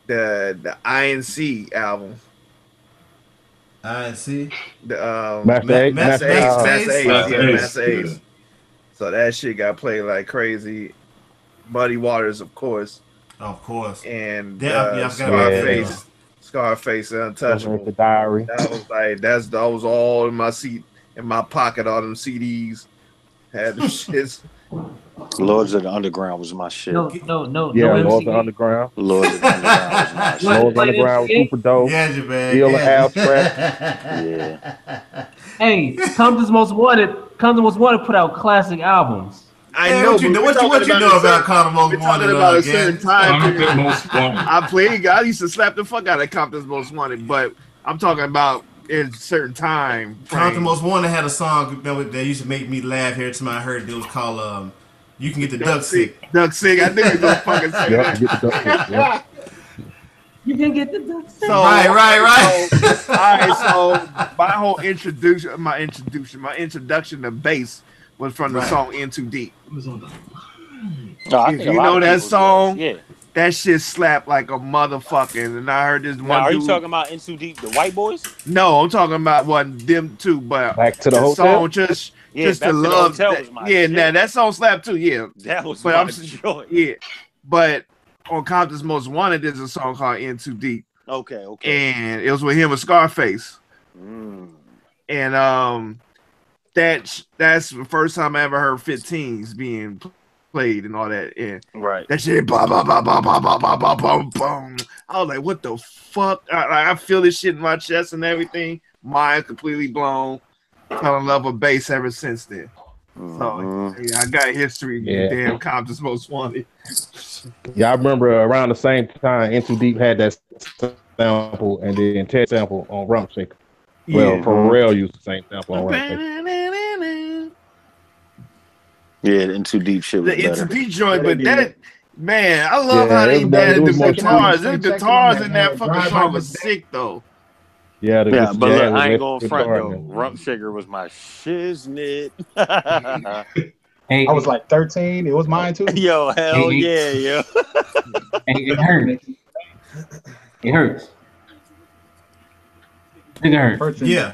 The INC album. INC? The Master Ace. So that shit got played like crazy. Muddy Waters, of course. Of course. And Scarface, Untouchable. The Diary. That was like that was all in my seat, in my pocket. All them CDs had them shits. Lords of the Underground was my shit. No, Yeah, no Lords of MC. Underground. Lords of the Underground was my What, shit. Lords playing Underground was MC8? super dope. Yeah, man. Deal Yeah. Abstract. Yeah. Hey, Compton's Most Wanted put out classic albums. I Hey, know, what you but know? we're What talking you about know a certain- about Compton Most We're talking Wanted? about a Again? certain time Compton period. Most Wanted. I used to slap the fuck out of Compton's Most Wanted, but I'm talking about in certain time Compton frame. Most Wanted had a song that used to make me laugh every time I heard it. It was called "You Can Get the Duck Sick." Duck Sick. I knew he was gonna fucking say Yep, that. get the duck sick, yep. You can get the duck sick. So, Right. So, all right, so my whole introduction to bass was from the song "In Too Deep." No, I If think a you lot know of that people song, do. Yeah. that shit slapped like a motherfucking. And I heard this Now, one are dude. you talking about In Too Deep, the White Boys? No, I'm talking about them too, but Back to the hotel. song just Yeah, to Back to the love. Hotel That, was my yeah, shit. now that song slapped too. Yeah, That was but my I'm joint. yeah, but on Compton's Most Wanted, there's a song called "In Too Deep," Okay. and it was with him and Scarface, and that's the first time I ever heard 15s being played and all that, and Right. that shit, bah, bah, bah, bah, bah, bah, bah, bah, boom, boom. I was like, what the fuck? I feel this shit in my chest and everything. Mind completely blown. Fell in love with bass ever since then. So yeah, I got history. Yeah. Damn, Compton's Most Wanted. Yeah, I remember around the same time, In Too Deep had that sample, and then Ted sample on Rump Shaker. Well, Yeah. Pharrell used the same sample on Rump Shaker. Yeah, the In Too Deep shit was The It's better. Deep joint, but that man, I love Yeah, how they it was better. added It the was more guitars. true. The guitars in that fucking Drive song By was the sick though. Yeah, But jazz look, was I ain't next going to front guitar, though. man. Rump Shaker was my shiznit. Hey, I was like 13. It was mine too. Yo, hell Hey, yeah, yo. it hurts. It hurts. It hurts. Person, Yeah.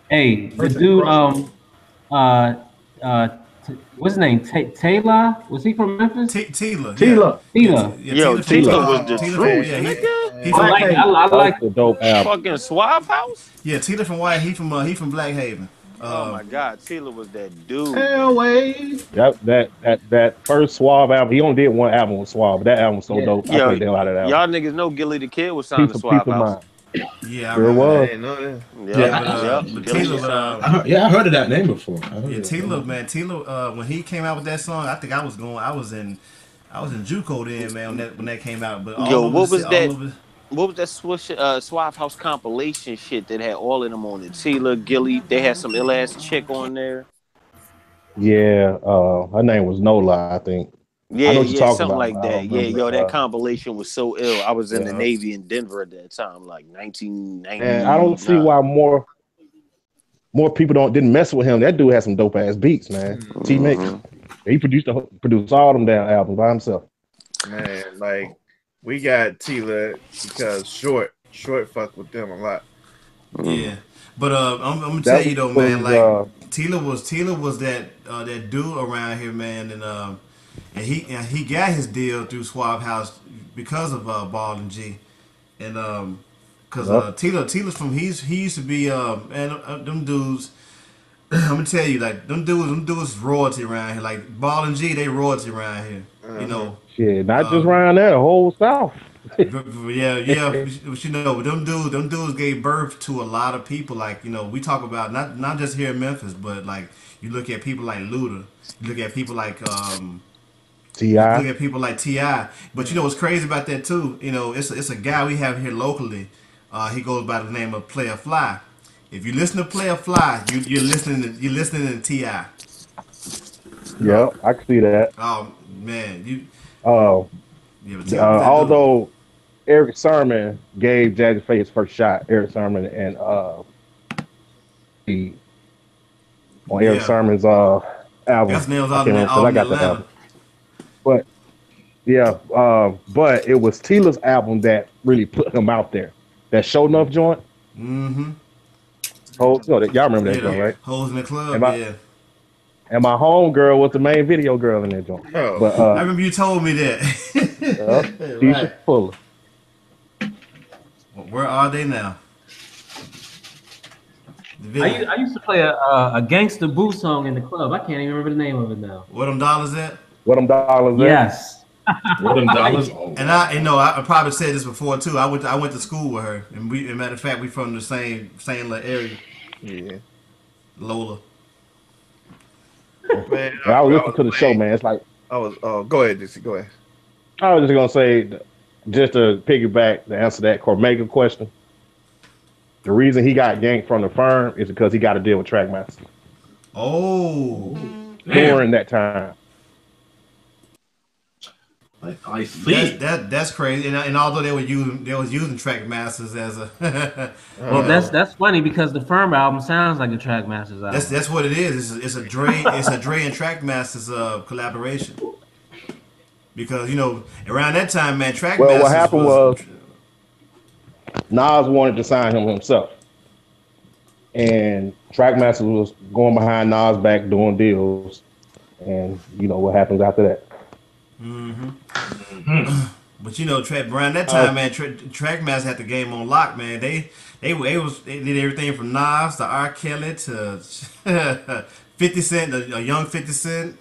Hey, the Person dude, across what's his name? Taylor? Was he from Memphis? Tila. Tila. Tila. Yo, Tila was the truth, Yeah, nigga. he I from like. I That like. was a dope album. Fucking Suave House. yeah Tila from White. He from Black Haven. Oh my God, Tila was that dude. Elway. That first Suave album, he only did one album with Suave, but that album was so dope. I Yo, played the hell out of that album. y'all niggas know Gilly the Kid was signed to Piece Suave of House. mind. Yeah, I Sure remember was. I didn't know that. But Gilly Tila, was signed. I heard of that name before. Tila, man, Tila. When he came out with that song, I think I was in JUCO then, man, when that came out. But Yo, what was that? What was that Suave House compilation shit that had all of them on it? Tila, Gilly, they had some ill ass chick on there. Yeah, her name was Nola, I think. Yeah, I know what you're talking something about, like but I that. don't Yeah, remember, yo, that compilation was so ill. I was in the yeah. Navy in Denver at that time, like 1990. And I don't see why more people didn't mess with him. That dude had some dope ass beats, man. T Mix, he produced all them damn albums by himself. Man, like we got Tila because short fuck with them a lot. Yeah, but I'm gonna tell you though, man. Like Tila was that dude around here, man, and he got his deal through Suave House because of Ball and G, and because Tila's from he used to be them dudes. I'm gonna tell you, like them dudes royalty around here. Like Ball and G, they royalty around here. You know. Shit, not just around there, the whole South. yeah, but you know, them dudes gave birth to a lot of people. Like, you know, we talk about not just here in Memphis, but like you look at people like Luda, you look at people like T.I. look at people like T.I. But you know what's crazy about that too? You know, it's a guy we have here locally. He goes by the name of Player Fly. If you listen to Player Fly, you're listening to T.I. Yeah, I can see that. Oh man, although Eric Sermon gave Jazzy Faye his first shot, Eric Sermon and Eric Sermon's album. That's nails out in that I got the album. But yeah, but it was Tila's album that really put him out there. That Show Enough joint. Mm-hmm. Y'all remember that joint, right? Hoes in the Club, And my homegirl was the main video girl in that joint. Oh, but I remember you told me that. Keisha Fuller. Where are they now? I used to play a Gangsta Boo song in the club. I can't even remember the name of it now. Where them dollars at? What them dollars? Yes. What them dollars? And I probably said this before too. I went to school with her, and as a matter of fact, we from the same little area. Yeah. Lola. Man, I was listening to the show, man. It's like go ahead, Dixie. Go ahead. I was just gonna say, just to piggyback to answer that Cormega question. The reason he got yanked from the firm is because he got to deal with Trackmaster. Oh, during that time. I see. That's crazy. And although they was using Trackmasters as a well, that's funny because the firm album sounds like a Trackmasters album. That's what it is. It's a Dre and Trackmasters collaboration. Because around that time, man, Trackmasters. Well, what happened was Nas wanted to sign him himself, and Trackmasters was going behind Nas back doing deals, and you know what happens after that. But around that time, man, Trackmasters had the game on lock, man. They did everything from Nas to R. Kelly to 50 Cent, a young 50 Cent.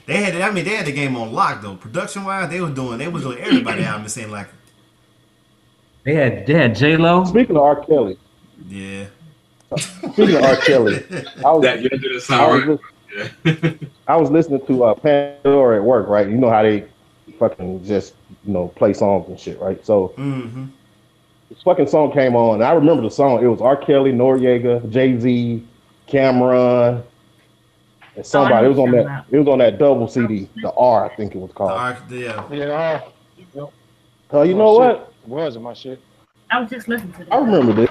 They had the game on lock though. Production wise, they was doing everybody album. It seemed like. They had J-Lo. Speaking of R. Kelly. Yeah. Speaking of R. Kelly, I was listening to Pandora at work, right? You know how they fucking just play songs and shit, right? So this fucking song came on, and I remember the song. It was R. Kelly, Noriega, Jay-Z, Cameron, and somebody. It was on that. It was on that double CD, the R, I think it was called. Yeah. You know what? Was my shit. I was just listening to this. I remember this.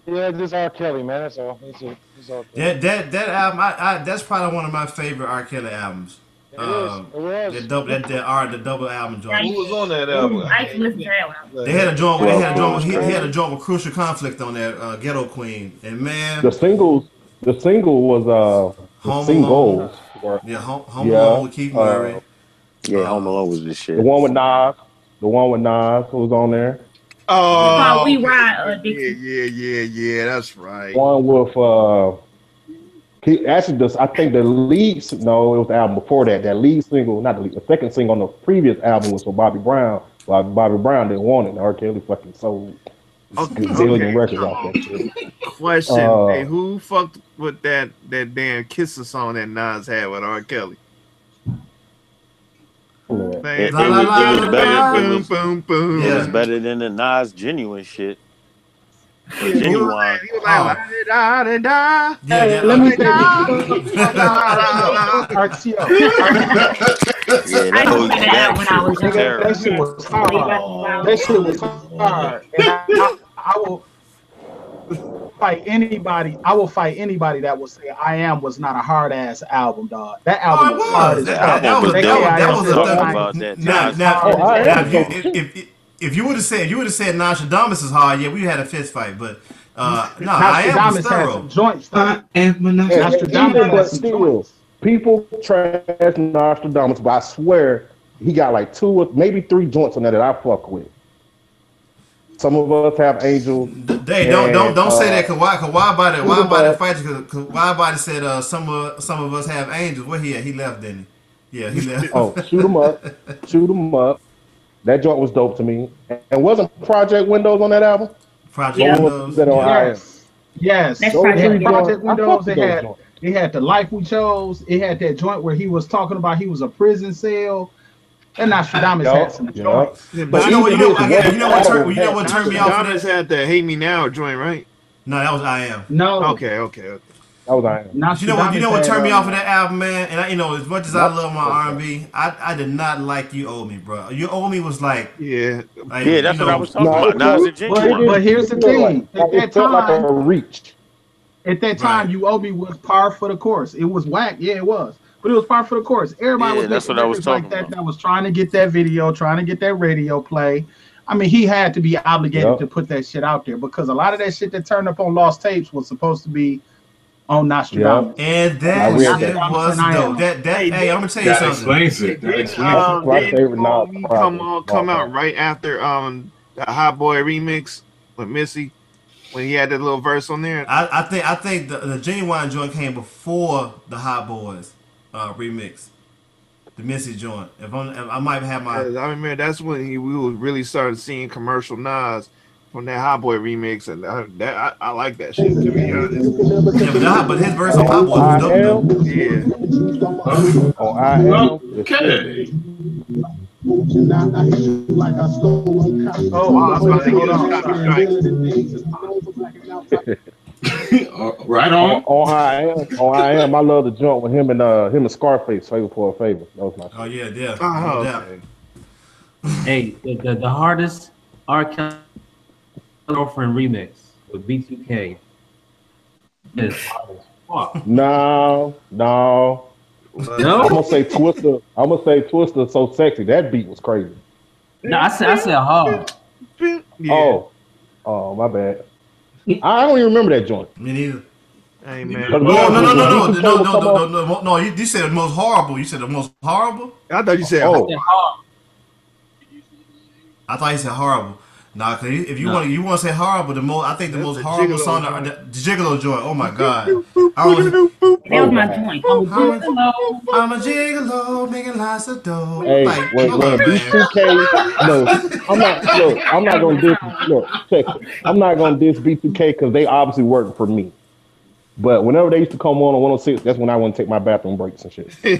Yeah, this R. Kelly, man. That's all. It's all. That album, that's probably one of my favorite R. Kelly albums. It was. The double album joint. Who was on that album? I used to listen to that one. They had a joint. He had a joint with Crucial Conflict on there, Ghetto Queen, and man, the single was Home singles. Yeah, Home Alone with Keith Murray. Yeah, Home Alone was this shit. The one with Nas was on there. Oh, We Ride, Dixie. yeah, that's right. One with actually, I think the lead. No, it was the album before that. That lead single, not the lead. The second single on the previous album was for Bobby Brown. Bobby Brown didn't want it. R. Kelly fucking sold gazillion records off that shit. Question: hey, who fucked with that damn Kisser song that Nas had with R. Kelly? It was better than the Nas Genuine shit. Genuine. He was like, Hey, let me say this. That shit was hard. That shit was hard. And I will fight anybody. I will fight anybody that will say "I Am" was not a hard ass album, dog. That album was hard as hell. If you would have said Nostradamus is hard, yeah, we had a fist fight. But I Am was thorough. Joints. Nostradamus. People trash Nostradamus, but I swear he got like 2 or maybe 3 joints on that I fuck with. Some of us have angels. Hey, don't say that. Cause why about fight? Cause why about said some of us have angels. Where he at? He left, didn't he? Yeah, he left. Oh, shoot him up. That joint was dope to me. And wasn't Project Windows on that album? Project Windows. Yes. Project Windows. They had The Life We Chose. It had that joint where he was talking about he was a prison cell. And Nostradamus had some joints. But you know what turned me off? Nostradamus had the "Hate Me Now" joint, right? No, that was I Am. No. Okay. That was I Am. You know what turned me off of that album, man? And as much as I love my R&B, I did not like You Owe Me, bro. You Owe Me was like, yeah, that's what I was talking about. But here's the thing: at that time, like a reach. At that time, You Owe Me was par for the course. It was whack, yeah, it was. But it was par for the course. Everybody was making records like that was trying to get that video, trying to get that radio play. I mean, he had to be obligated to put that shit out there because a lot of that shit that turned up on Lost Tapes was supposed to be on Nostradamus. And that shit was dope. Hey, I'm gonna tell you something. Explains it. That explains it. Come out right after the Hot Boy remix with Missy. when he had that little verse on there. I think the Genuine joint came before the Hot Boys remix, the Missy joint. If I might have my. I remember that's when we really started seeing commercial Nas from that Hot Boy remix, and I like that shit, to be honest. Yeah, but his verse on Hot Boy was dope though. Yeah. Oh, I am. Okay. Oh, I was about to Right on. Oh, I am. I love the joint with him and Scarface, Favor for a Favor. That was my shit. Oh yeah. Oh, Okay. Hey, the hardest R. Kelly Girlfriend remix with B2K is hard as fuck. No. No? I'm gonna say Twister So Sexy. That beat was crazy. No, I said hard. Yeah. Oh, my bad. I don't even remember that joint. Me neither. Hey man. No. You said the most horrible. You said the most horrible. I thought you said. I thought you said horrible. Nah, cause if you want to say horrible, I think the most horrible song, the Gigolo joint. Oh my god, That was my joint. I'm a gigolo making lots of dough. Hey, like, when B2K, I'm not gonna diss. Look, check it. I'm not gonna diss B2K because they obviously work for me. But whenever they used to come on 106, that's when I want to take my bathroom breaks and shit. Well,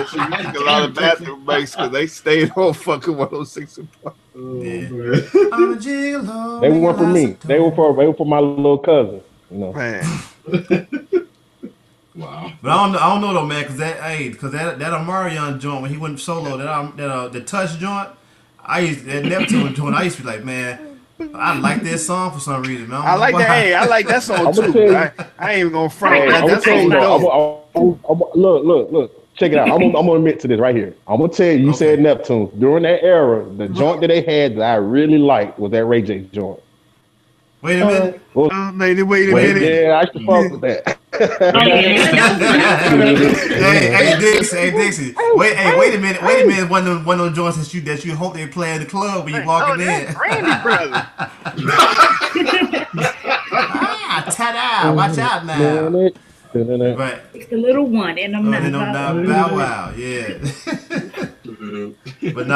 she took a lot of bathroom breaks because they stayed on fucking 106 and I'm a gigolo. They weren't for me. They were for my little cousin. You know. Man. Wow. But I don't know though, man, because that Omarion joint when he went solo, the Touch joint, that Neptune joint, I used to be like, man. I like that song for some reason, man. I like that. Hey, I like that song too. I ain't even gonna front that. That song dope. Look. Check it out. I'm gonna admit to this right here. I'm gonna tell you. You said Neptune during that era. The joint that they had that I really liked was that Ray J joint. Wait a minute. Wait a minute. Yeah, I should fuck with that. Hey Dixie. Wait a minute. One of those joints that you hope they play in the club when you walking in. Randy brother. Ta-da! Watch out now. Right. It's the little one, and I'm not. Bow Wow, yeah. But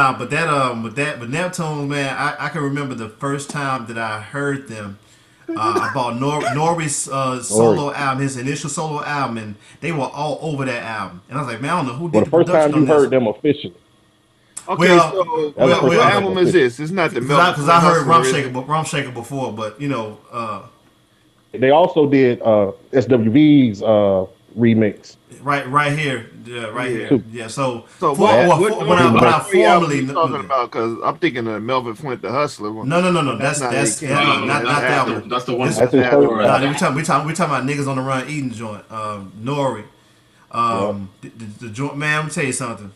Neptune, man, I can remember the first time that I heard them. I bought Nori's solo album, his initial solo album, and they were all over that album. And I was like, man, I don't know who did the first production time you on this. heard them officially. Okay, what album is this? It's not the because I heard Rumshaker before, but you know. They also did SWV's remix. Right here. Yeah, right here. Yeah, so what I formally talking about, because I'm thinking of Melvin Flint, the Hustler one. No. That's not that one. That's the one. We talking about niggas on the run eating joint. Nori. The joint, man, I'm gonna tell you something.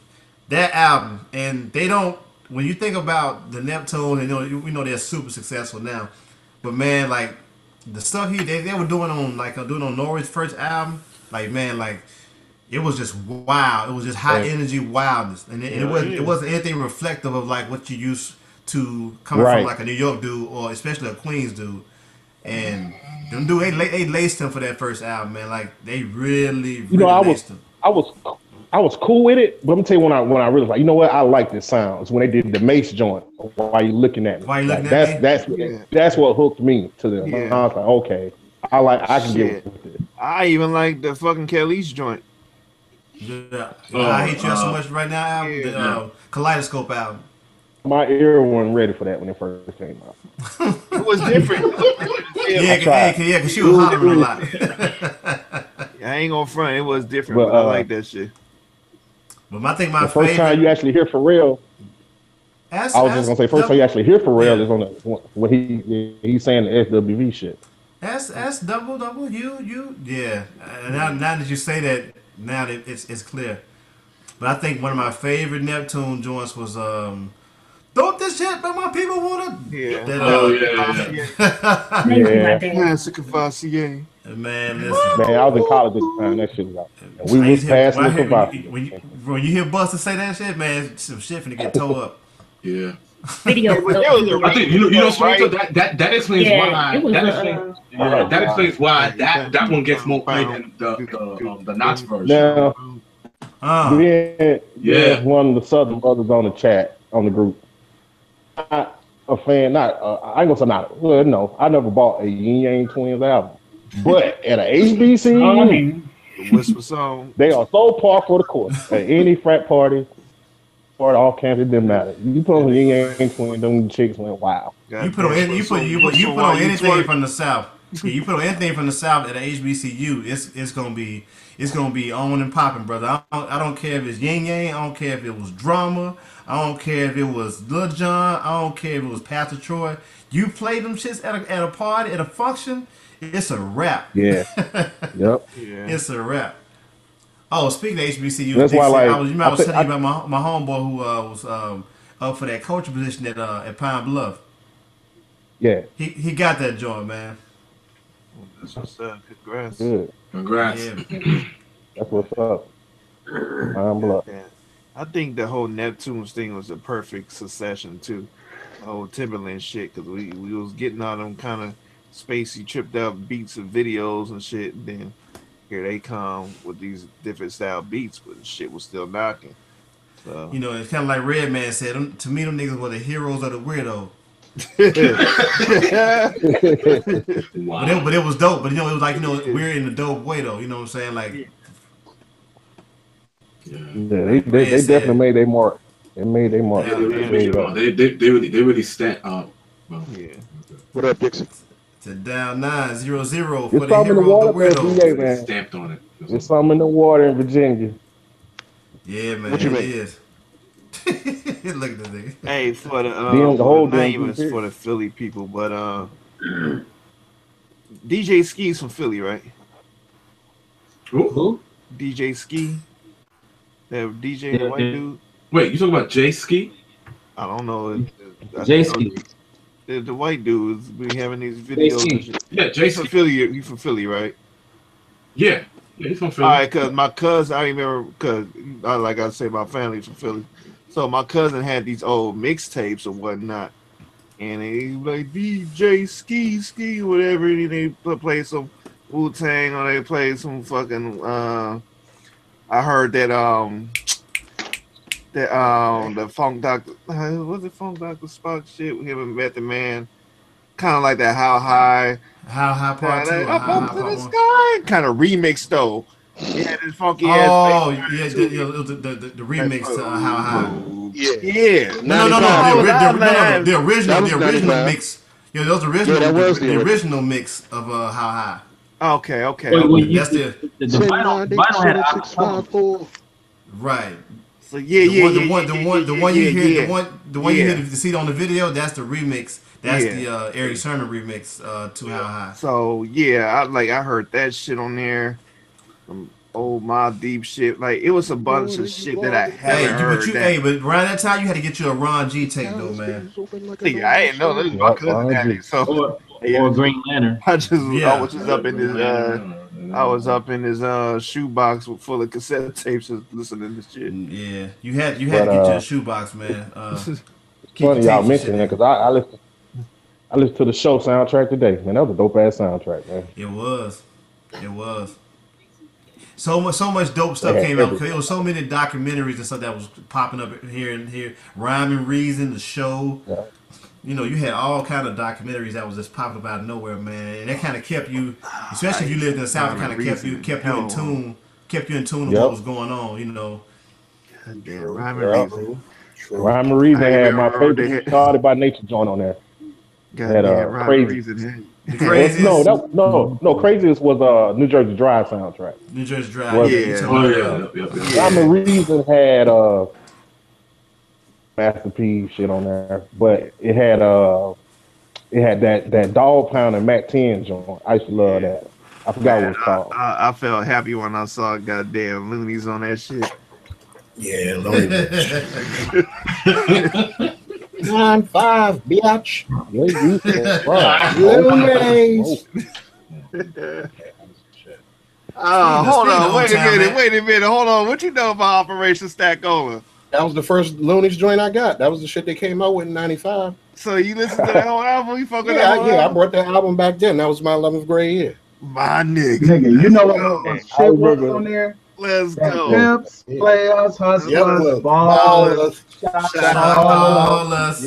That album, and they don't. When you think about the Neptune, we know they're super successful now, but man, like the stuff they were doing on Nori's first album, like man, like it was just wild. It was just high energy wildness, and it wasn't anything reflective of like what you used to coming from like a New York dude or especially a Queens dude. And them dude, they laced him for that first album, man. Like they really laced him. I was cool with it, but I'm gonna tell you when I really like, you know what, I like this sound. It's when they did the Mace joint. Why you looking at me? Why you looking at me? That's what hooked me to them. Yeah. I was like, okay, I can get with it. I even like the fucking Kelly's joint. Yeah. I hate you so much right now. Album, the Kaleidoscope album. My ear wasn't ready for that when it first came out. It was different. Because she was hollering a lot. I ain't gonna front. It was different, but I like that shit. But I think the first time you actually hear Pharrell, I was just gonna say first time you actually hear Pharrell is on when he's saying the SWV shit. S double U yeah. Now that you say that, now that it's clear. But I think one of my favorite Neptune joints was "Don't This Shit Make My People Wanna." Yeah. Classic of RCA. Man, listen. Man, I was in college at the time. That shit was out. And we was passing the when you hear Buster say that shit, man, some shit finna get towed up. Yeah. video. I think you know, Sharito, that explains why. It was that explains why that one gets more play than the Knox version. Now, Yeah. one of the Southern brothers on the chat on the group. Not a fan. I ain't gonna say not. Well, no, I never bought a Yin Yang Twins album, but at a HBCU, the Whisper song, they are so par for the course at any frat party. Or all campus, it didn't matter. You put on Yin Yang Twin, them chicks went wow. You put on anything from the South. Yeah, you put on anything from the South at a HBCU, it's gonna be on and popping, brother. I don't care if it's Yin Yang. I don't care if it was Drama. I don't care if it was Lil Jon. I don't care if it was Pastor Troy. You play them shits at a party, at a function, it's a wrap. Yeah. Yep. Yeah. It's a wrap. Oh, speaking of HBCU, that's why, like, I was telling you about my homeboy who was up for that coaching position at Pine Bluff. Yeah. He got that joint, man. That's what's up. Congrats. Good. Congrats. Yeah. That's what's up. Pine Bluff. Yeah. I think the whole Neptunes thing was a perfect succession too. The whole Timberland shit, because we was getting all them kind of spacey, tripped out beats and videos and shit. And then here they come with these different style beats, but the shit was still knocking. So. You know, it's kind of like Redman said. To me, them niggas were the heroes of the weirdo. Wow. But it was dope. But you know, it was like, you know, we're in a dope way though. You know what I'm saying? Like, they definitely made their mark. They made their mark. They really stand up. Well, yeah. What up, Dixie? To down 9-0-0 for the hero of the weirdo. VA, man. Stamped on it. There's something in the water in Virginia. Yeah, man. What you mean? Is. Look at this nigga. Hey, for the whole not even for the Philly people, but DJ Ski's from Philly, right? Who? DJ Ski. That DJ, the white dude. Wait, you talking about Jay Ski? I don't know. Jay Ski. The white dudes be having these videos. And shit. Yeah, Jay He's from Philly. You from Philly, right? Yeah, he's from Philly. All right, cause my cousin, I remember, cause like I say, my family's from Philly. So my cousin had these old mixtapes or whatnot, and he was like DJ Ski whatever. And they play some Wu-Tang or they play some fucking. I heard that the Funk Doctor, was it Funk Doctor Spock shit with him and Method Man, kind of like that How High part 2, up to the sky kind of remix though. Yeah, this funky ass. Oh yeah, the remix to How High. Yeah. No, the original mix. Yeah, those original. The original mix of How High. Okay. That's the vinyl had album. Right. So the one you hear, the one you hear to see on the video, that's the remix. That's the Eric Sermon remix to How High. So yeah, I heard that shit on there. Old Mobb Deep shit. Like it was a bunch of shit that I haven't heard. But around that time you had to get you a Ron G tape though, man. See, I didn't know this was my cousin had it. So or Green Lantern. I was just up in this I was up in his shoebox full of cassette tapes just listening to shit. Yeah, you had to get you a shoebox, man. Funny y'all mentioning that because I listened to the show soundtrack today, man. That was a dope ass soundtrack, man. It was. So much dope stuff came out because there was so many documentaries and stuff that was popping up here and here. Rhyme and Reason, the show. Yeah. You know, you had all kind of documentaries that was just popping up out of nowhere, man. And that kind of kept you, especially if you lived in the South, it kind of kept you in tune with what was going on, you know. Rhyme and Reason. Rhyme and Reason had my favorite Started by Nature joint on there. Had Crazy. No. Craziest was New Jersey Drive soundtrack. New Jersey Drive. Rhyme and Reason had Masterpiece shit on there, but it had that Dog Pound and Mac 10 joint. I used to love that. I forgot what it's called. I felt happy when I saw goddamn Loonies on that shit. Yeah, Loonies. 9-5, bitch. Loonies. Hold on, wait a minute. Hold on. What you know about Operation Stackola? That was the first Looney's joint I got. That was the shit they came out with in '95. So you listened to that whole album? You fucking I brought that album back then. That was my 11th grade year. My nigga. Nigga, you know what shit was on there? Let's go. Pimps, players, hustlers, ballers, ballers.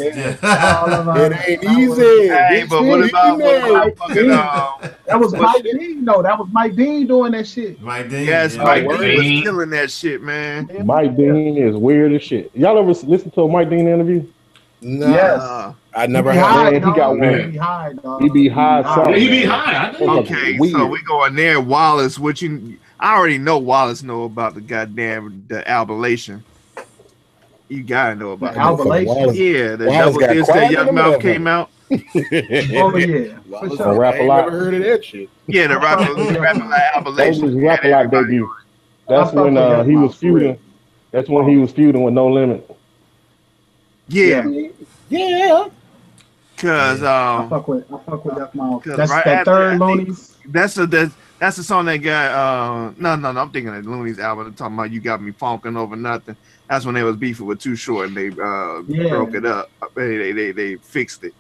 It ain't easy. Hey, but what about fucking that was Mike Dean, though. That was Mike Dean doing that shit. Mike Dean. Yes, Mike Dean was killing that shit, man. Mike Dean is weird as shit. Y'all ever listen to a Mike Dean interview? No. Yes. I never had. Man, he got weird. He be high. He be high. Okay, so we going there. Wallace, I already know Wallace know about the goddamn the albulation. You gotta know about albulation. Yeah, the double disc that Young Mouth came out. Oh yeah, for sure. I ain't never heard of that shit. Yeah, the Rap-A-Lot albulation. That was his Rap-A-Lot debut. That's when he was feuding. That's when he was feuding with No Limit. Yeah. Cause I fuck with Yuck Mouth. That's that third Looney's. That's the song that got no, I'm thinking of Looney's album. I'm talking about You Got Me Funkin' Over Nothing. That's when they was beefing with Too Short and they broke it up. They fixed it.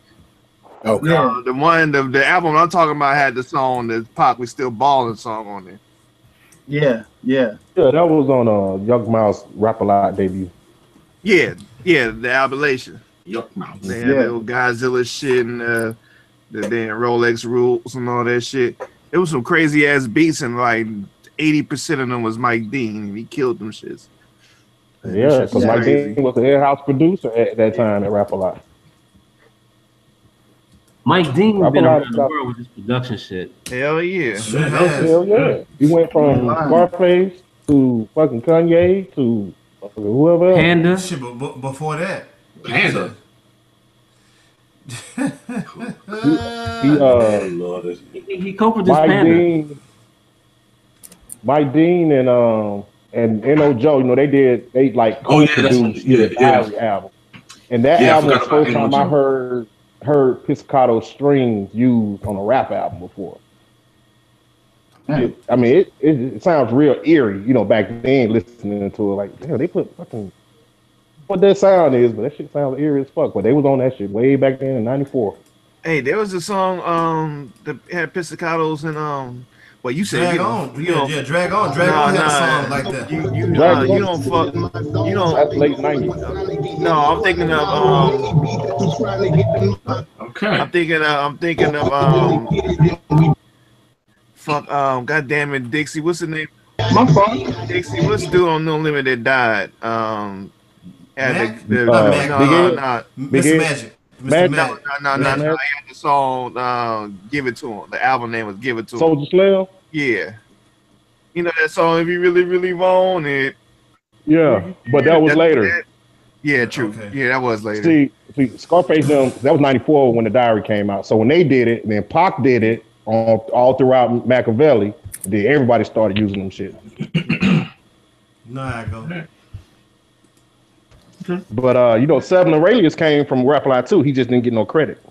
Okay. The album I'm talking about had the song the Pac We Still Ballin' song on there. Yeah. Yeah, that was on Young Mouth's Rap-A-Lot debut. Yeah, the albulation. Yuck Mouth. They had the old Godzilla shit and the damn Rolex rules and all that shit. It was some crazy ass beats and like 80% of them was Mike Dean and he killed them shits. Yeah, because Mike Dean was the in-house producer at that time at Rap-A-Lot. Mike Dean has been around the world with this production shit. Hell yeah. Hell yeah. He went from Scarface to fucking Kanye to whoever else. Panda. Shit, but before that. Panda. He co-produced Panda. Mike Dean and N.O. Joe, you know, they like co-produced the album. And that album was the first time I heard pizzicato strings used on a rap album before. It sounds real eerie, you know, back then listening to it, like, damn, they put fucking what that sound is, but that shit sounds eerie as fuck. But they was on that shit way back then in '94. Hey, there was a song that had pizzicatos and well, you said Drag On. Drag On had a song like that. You don't fuck. You don't. That's late '90s. No, I'm thinking of Okay. I'm thinking of fuck God damn it, Dixie. What's the name? My fault. Dixie. What's the dude on No Limit that died? Mac? No, Mr. Magic. Mr. Magic. No. He had the song Give It to Him. The album name was Give It to Him. Soulja Slim? Yeah. You know that song, If You Really, Really Want It. Yeah, but that was later. Yeah, true. Okay. Yeah, that was later. See, Scarface, that was '94 when The Diary came out. So when they did it, then Pac did it all throughout Machiavelli, then everybody started using them shit. No, I go. But you know, Seven Aurelius came from Rap-A-Lot too. He just didn't get no credit.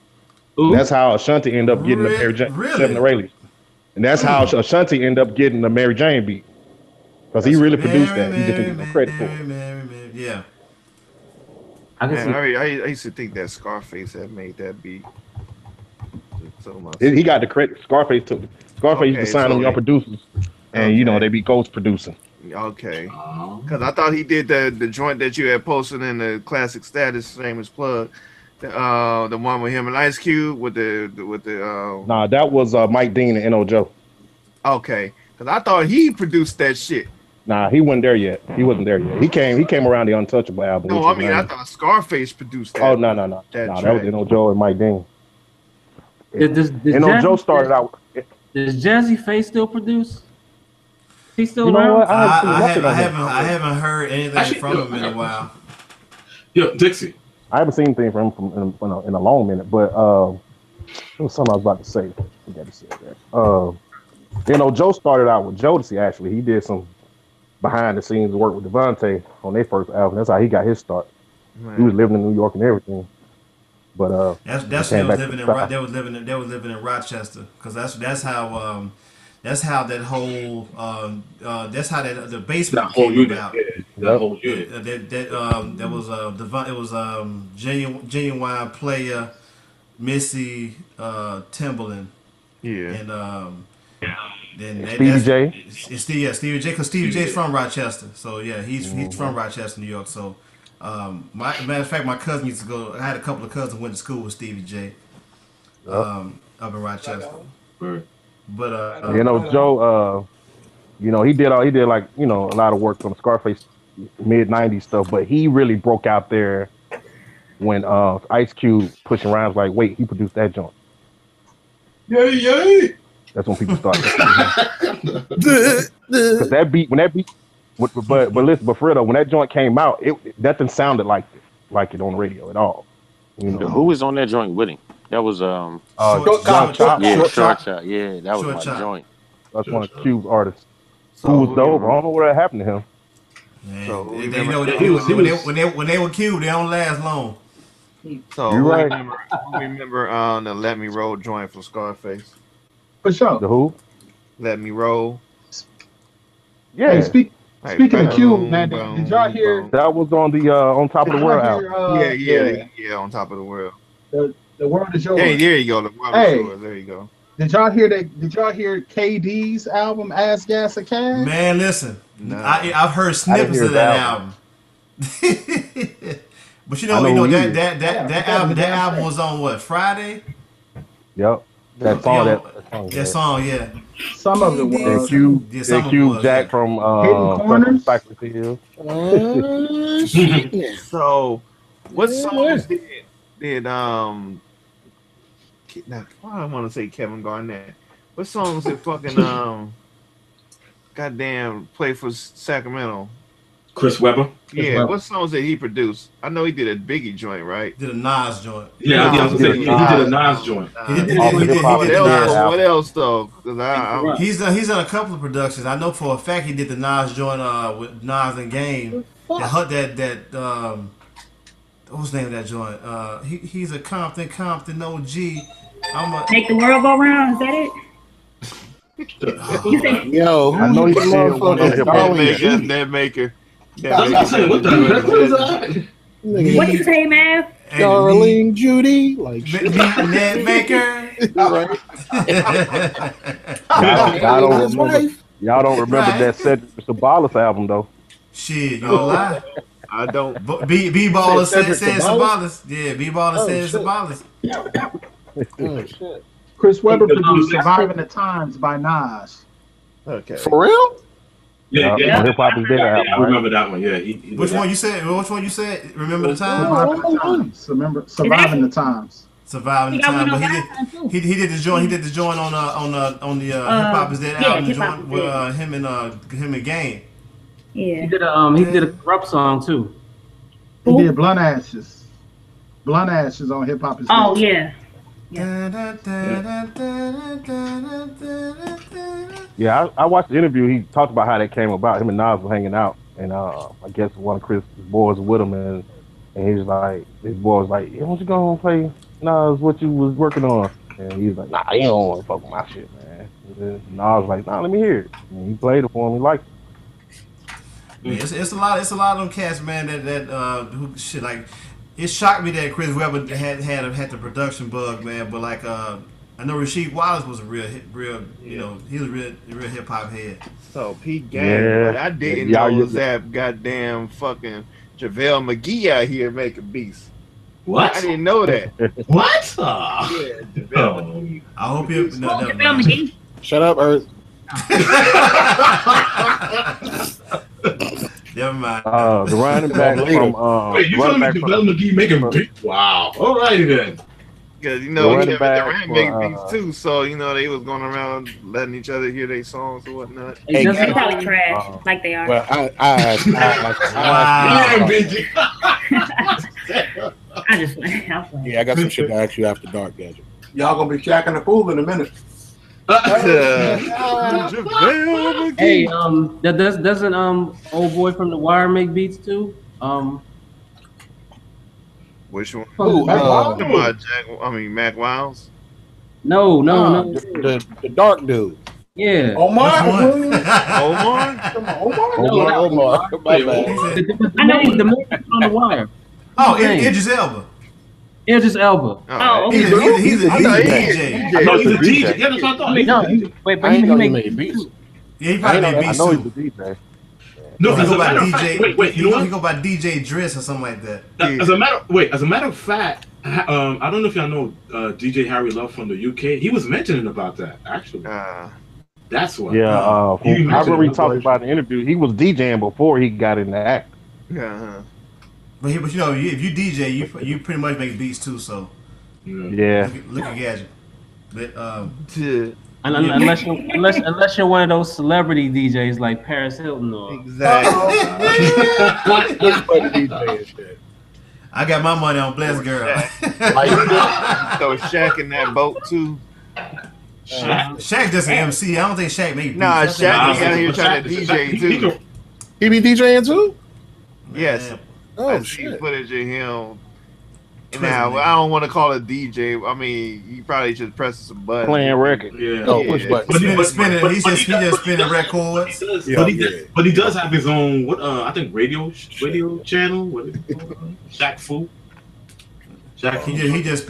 Ooh. That's how Ashanti ended up getting the Mary Jane. Seven Aurelius, and that's how Ashanti ended up getting the Mary Jane beat, because he really produced that. He just didn't get no credit for it. Yeah. I used to think that Scarface had made that beat. So much. He got the credit. Scarface used to sign them young producers, and you know they be ghost producing. Okay, because I thought he did the joint that you had posted in the classic status, same as plug, the one with him and Ice Cube with the. Nah, that was Mike Dean and N.O. Joe. Okay, because I thought he produced that shit. Nah, he wasn't there yet. He wasn't there yet. He came around the Untouchable album. No, I mean I thought Scarface produced that. Oh no. That was N.O. Joe and Mike Dean. N.O. Joe started out. Does Jazzy Faye still produce? He's still you know around? What? I haven't heard anything from him in a while. Yo, Dixie. I haven't seen anything from him in a long minute, but there was something I was about to say. I got to say that. You know, Joe started out with Jodeci. Actually, he did some behind the scenes work with Devontae on their first album. That's how he got his start. Man. He was living in New York and everything. But that's they was living in Rochester, because that's how that's how that whole that's how the basement That whole came unit. about. Yeah, that whole unit. That was it was genuine player Missy Timberland. Yeah. And then Stevie J. It's Stevie J, because Stevie J's from Rochester. So yeah, he's from Rochester, New York. So matter of fact, my cousin used to go. I had a couple of cousins who went to school with Stevie J. Up in Rochester. But Joe, he did like, a lot of work on the Scarface mid-90s stuff, but he really broke out there when Ice Cube pushing rhymes like, wait, he produced that joint. Yay! That's when people started. Because that beat, but listen, but for real though, when that joint came out, nothing sounded like it on the radio at all. Who was on that joint with him? That was John Chop. Yeah, Short Short Chop. Chop. Yeah, that was Short my Chop. joint. That's one of Cube's artists. Who was dope. I don't know what happened to him. Man, So when they were Cube, they don't last long. So You're right. remember the Let Me Roll joint from Scarface. For sure. The who? Let Me Roll. Yeah. Hey, speaking of Cube, man, did y'all hear? That was on the on top of the world album. Yeah, on top of the world. The world is yours. Hey, there you go. The world is yours. There you go. Did y'all hear that? Did y'all hear KD's album "Ass Gas a Cash"? Man, listen, I've heard snippets of that album. But that album was on what, Friday? Yep. That song, yeah. Some of it was. Cube Jack from Cypress Hill. So, what songs did now, I want to say Kevin Garnett. What songs did fucking goddamn play for Sacramento? Chris Webber. Yeah, what songs did he produce? I know he did a Biggie joint, right? Did a Nas joint. Yeah, he did a Nas joint. What else though? He's done a couple of productions. I know for a fact he did the Nas joint with Nas and Game. That what's the name of that joint? He's a Compton OG. Make the world go round. Is that it? Yo, I know he's that maker. What the heck? What you say, man? Darling Judy, like Net Maker. Y'all don't remember that Cedric Sabalas album though. Shit, you don't lie. I don't. B-Baller said Sabalas. Yeah, B-Baller said Sabalas. Oh shit. Chris Webber produced "Surviving the Times" by Nas. Okay. For real? Yeah. Hip Hop Is Dead album. I remember that one. Yeah. Which one you said? Remember the time? Surviving the Times. Surviving the time. But he did the joint. He did the joint on the Hip Hop Is Dead album. The joint with him and Game. Yeah. He did a Corrupt song too. He did Blunt Ashes. Blunt Ashes on Hip Hop Is Dead. Oh yeah. Yeah, I watched the interview. He talked about how that came about. Him and Nas were hanging out, and I guess one of Chris' boys was with him, and he was like, his boy was like, "Hey, why don't you go and play Nas what you was working on?" And he was like, "Nah, you don't want to fuck with my shit, man." And then Nas was like, "Nah, let me hear it." And he played it for him. He liked it. Yeah, it's a lot of them cats, man. Who shit like. It shocked me that Chris Webber had the production bug, man. But like, I know Rasheed Wallace was a real, he was a real hip hop head. So Pete Gang, what I didn't know was that goddamn fucking JaVale McGee out here making beats. What? I didn't know that. What? Yeah, JaVale McGee. I hope you. JaVale McGee. Shut up, Earth. Never mind. The running back from Wait, you telling me JaVale McGee making beats? Wow. All righty then. Because he had making beats too, so they was going around letting each other hear their songs or whatnot. Hey, they're probably trash, like they are. Well, I just yeah, I got some shit to ask you after dark, Gadget. Y'all gonna be shacking the pool in a minute. Hey, doesn't old boy from The Wire make beats too? Which one? Who? Mac Wiles? No. The dark dude. Yeah. Omar. Omar. Come on, Omar. Omar. My bad. The man that's on the wire. Oh, Idris Elba. Idris Elba. Oh, He's a DJ. I know he's a DJ. Yeah, that's what I thought. He's a No, DJ. wait, but I ain't he know made he made beats. Yeah, he probably made I beats know he's too. a DJ. No, He as go a by matter of DJ. fact, wait, you know He what? go by DJ Driss or something like that. As a matter of fact, I don't know if y'all know DJ Harry Love from the UK. He was mentioning about that actually. That's what. Yeah, I remember he talked it. about in the interview. He was DJing before he got into acting. Yeah. But you know, if you DJ, you pretty much make beats too. So Yeah. look at Gadget. But unless you're one of those celebrity DJs like Paris Hilton or Exactly. I got my money on Bless Girl. So Shaq in that boat too. Shaq just an MC. I don't think Shaq made beats. Nah, Shaq be out here trying to DJ too. He be DJing too? Yes. Oh, I see shit. footage of him. Now I don't want to call it DJ. I mean, you probably just press some buttons. Playing record. Yeah. Oh, push buttons. He just spinning records. But he does have his own I think radio channel. What is it called? Shaq Fu. He just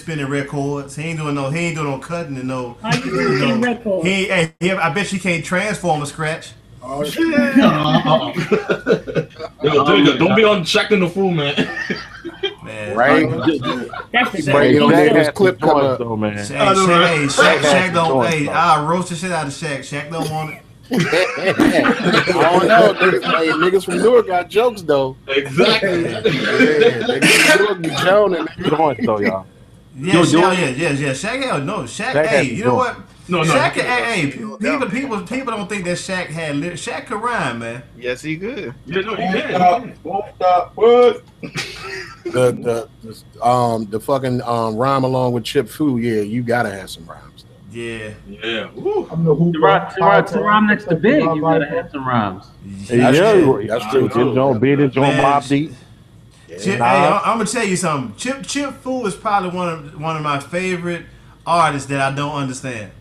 spinning records. He ain't doing no cutting and no. How you doing record? I bet you can't transform a scratch. Oh shit! Don't be on Shaq and the Fool, man. Right? That's Right, you don't have this clip coming up. though, man. Shaq don't. Hey, I'll roast the shit out of Shaq. Shaq don't want it. I don't know. Niggas from Newark got jokes though. Exactly. Niggas from Newark be joning. Joint though, y'all. Yeah. Shaq, hell no. Shaq, hey, you know what? Shaq, hey, people don't think that Shaq had lyrics. Shaq could rhyme, man. Yes, he could. Yeah, no, he can. What? The fucking rhyme along with Chip Fu. Yeah, you gotta have some rhymes. Yeah. To rhyme next to Big, you gotta have some rhymes. That's true too. John Big and John Bob Deep. Hey, I'm gonna tell you something. Chip Fu is probably one of my favorite artists that I don't understand.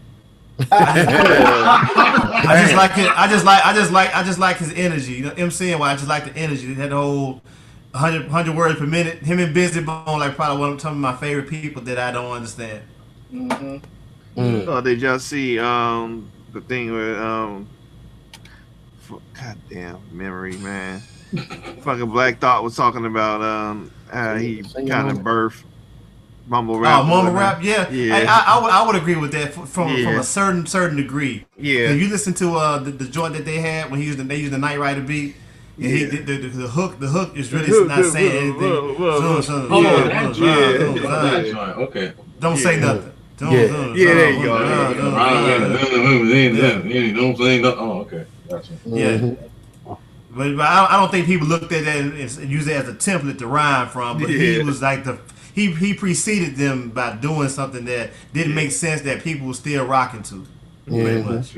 I just like his energy. You know, MCing why I just like the energy. That whole 100 words per minute. Him and Busy Bone like probably some of my favorite people that I don't understand. Oh, did y'all see the thing with goddamn memory, man. Fucking Black Thought was talking about how he kind of birthed mumble rap. Oh, mumble rap, yeah. Yeah. Hey, I would agree with that from a certain degree. Yeah. If you listen to the joint that they had when they used the Night Rider beat, and he did the hook is really not saying anything. Okay. Don't say nothing. There you go. Don't say nothing. Oh, okay. Gotcha. Yeah. But I don't think people looked at that and used it as a template to rhyme from. But he was like he preceded them by doing something that didn't make sense that people were still rocking to. Pretty much.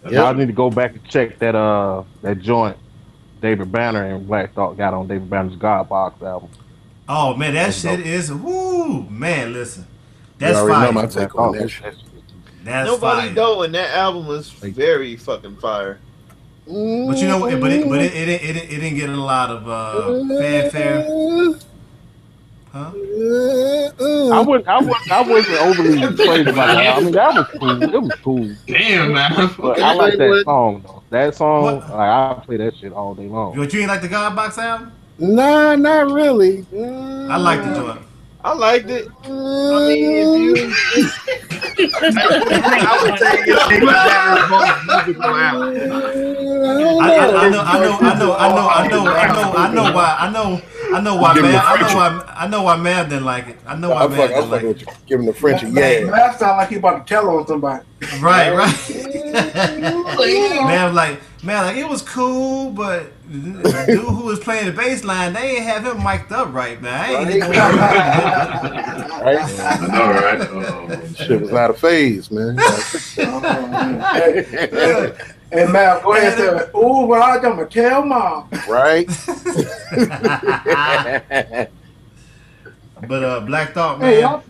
I need to go back and check that joint David Banner and Black Thought got on David Banner's God Box album. Oh man, that shit is man. Listen, that's you already fire. know my take on that shit. That's Nobody fire. know, and that album was very fucking fire. But you know, it didn't get a lot of fanfare. Huh? I wasn't overly crazy about that. I mean, that was cool. It was cool. Damn, man. But I like that song though. That song, I play that shit all day long. You ain't like the God Box album? Nah, not really. I liked the joint. I liked it. I mean, I would say it's David Banner's most musical album. I know why Mav didn't like it. I know why Mav didn't like it. Giving the French a Mav sound like he about to tell on somebody. Right. Man, it was cool, but the dude who was playing the bass line, they ain't have him mic'd up right, man. I know, right? Shit was out of phase, man. Hey, Mav, go ahead and say, ooh, well, I'm gonna tell mom. Right? But Black Thought, Hey, man.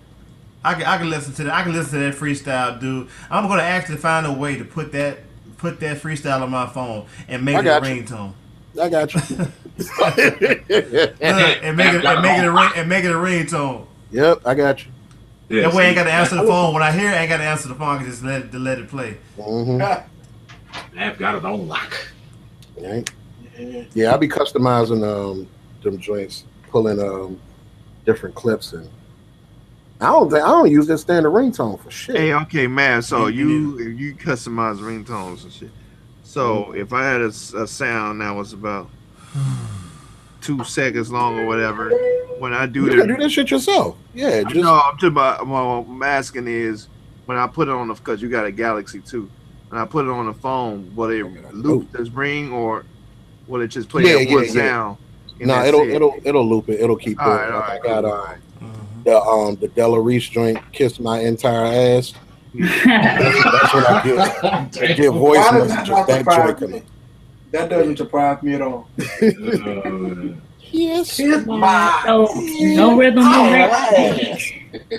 I can listen to that. I can listen to that freestyle, dude. I'm gonna actually find a way to put that freestyle on my phone and make it a ringtone. I got you. and make it a ringtone. Yep, I got you. Yeah, that way I ain't got to answer the phone. When I hear it, I ain't got to answer the phone. I can just let it play. I've got it on lock. Yeah, I be customizing them joints, pulling different clips, and I don't use that standard ringtone for shit. Hey, okay, man. So you customize ringtones and shit. So if I had a sound that was about 2 seconds long or whatever, when I do you can do that shit yourself. Yeah, just no. I'm talking about what I'm asking is when I put it on the, because you got a Galaxy too. When I put it on the phone, will it loop this ring or will it just play that one sound? No, it'll loop it. It'll keep doing it. I got the Della Reese joint, "Kiss My Entire Ass." That's what I get voice messages. That joint. That doesn't surprise me at all. Yes, my no rhythm, no rap.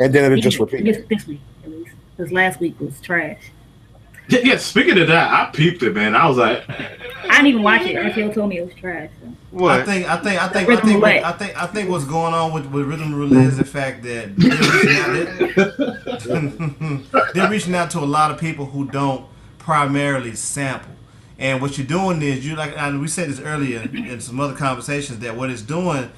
And then it'll just repeat. This week, at least, because last week was trash. Yeah, speaking of that, I peeped it, man. I was like, I didn't even watch it. RTL told me it was trash. So. What? I think what's going on with Rhythm Roulette is the fact that they're reaching out to a lot of people who don't primarily sample. And what you're doing is and we said this earlier in some other conversations, that what it's doing,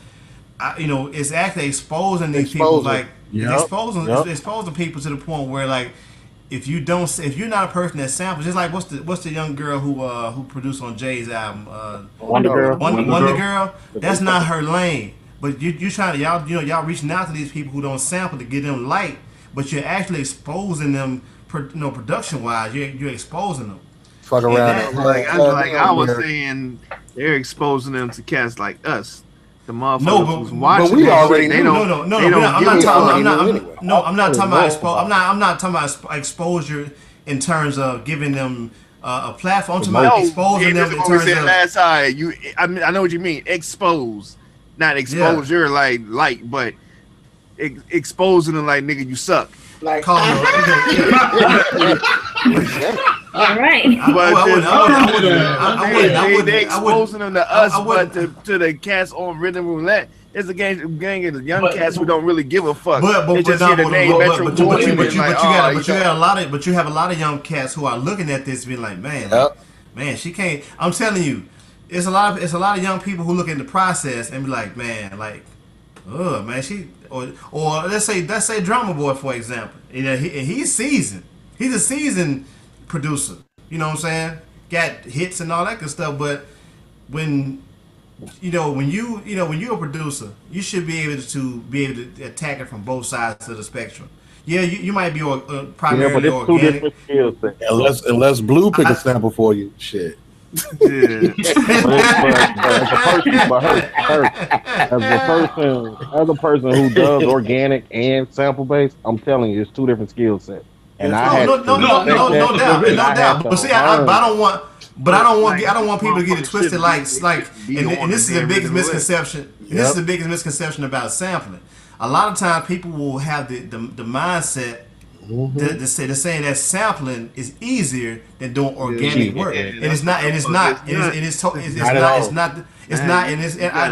it's actually exposing these people, like exposing people to the point where, like, if you're not a person that samples, just like what's the young girl who produced on Jay's album, Wonder Girl. Wonder Girl. That's not her lane. But you trying to y'all reaching out to these people who don't sample to get them light, but you're actually exposing them, production wise. You're exposing them. Fuck around. I was saying, they're exposing them to cats like us. The motherfuckers who's watching. But we already knew. I'm not talking about exposure in terms of giving them a platform. I'm talking about exposing them in terms of. Last time, I know what you mean. Expose, not exposure like light, but exposing them like, nigga, you suck. Like, all right. They exposing them to us, but to the cats on Rhythm Roulette, it's a gang of young cats who don't really give a fuck. But you have a lot of young cats who are looking at this, being like, man, she can't. I'm telling you, it's a lot of young people who look at the process and be like, man, like, oh man, she or let's say Drama Boy, for example. He's seasoned. He's a seasoned producer. You know what I'm saying? Got hits and all that good stuff. But when you're a producer, you should be able to attack it from both sides of the spectrum. Yeah, you might be primarily organic. Unless Blue pick a sample for you, shit. As a person who does organic and sample based, I'm telling you, it's two different skill sets. And no doubt. But see, I don't want people to get it twisted. Like, and this is the biggest misconception. This is the biggest misconception about sampling. A lot of times, people will have the mindset. They're saying that sampling is easier than doing organic work, and it's not. And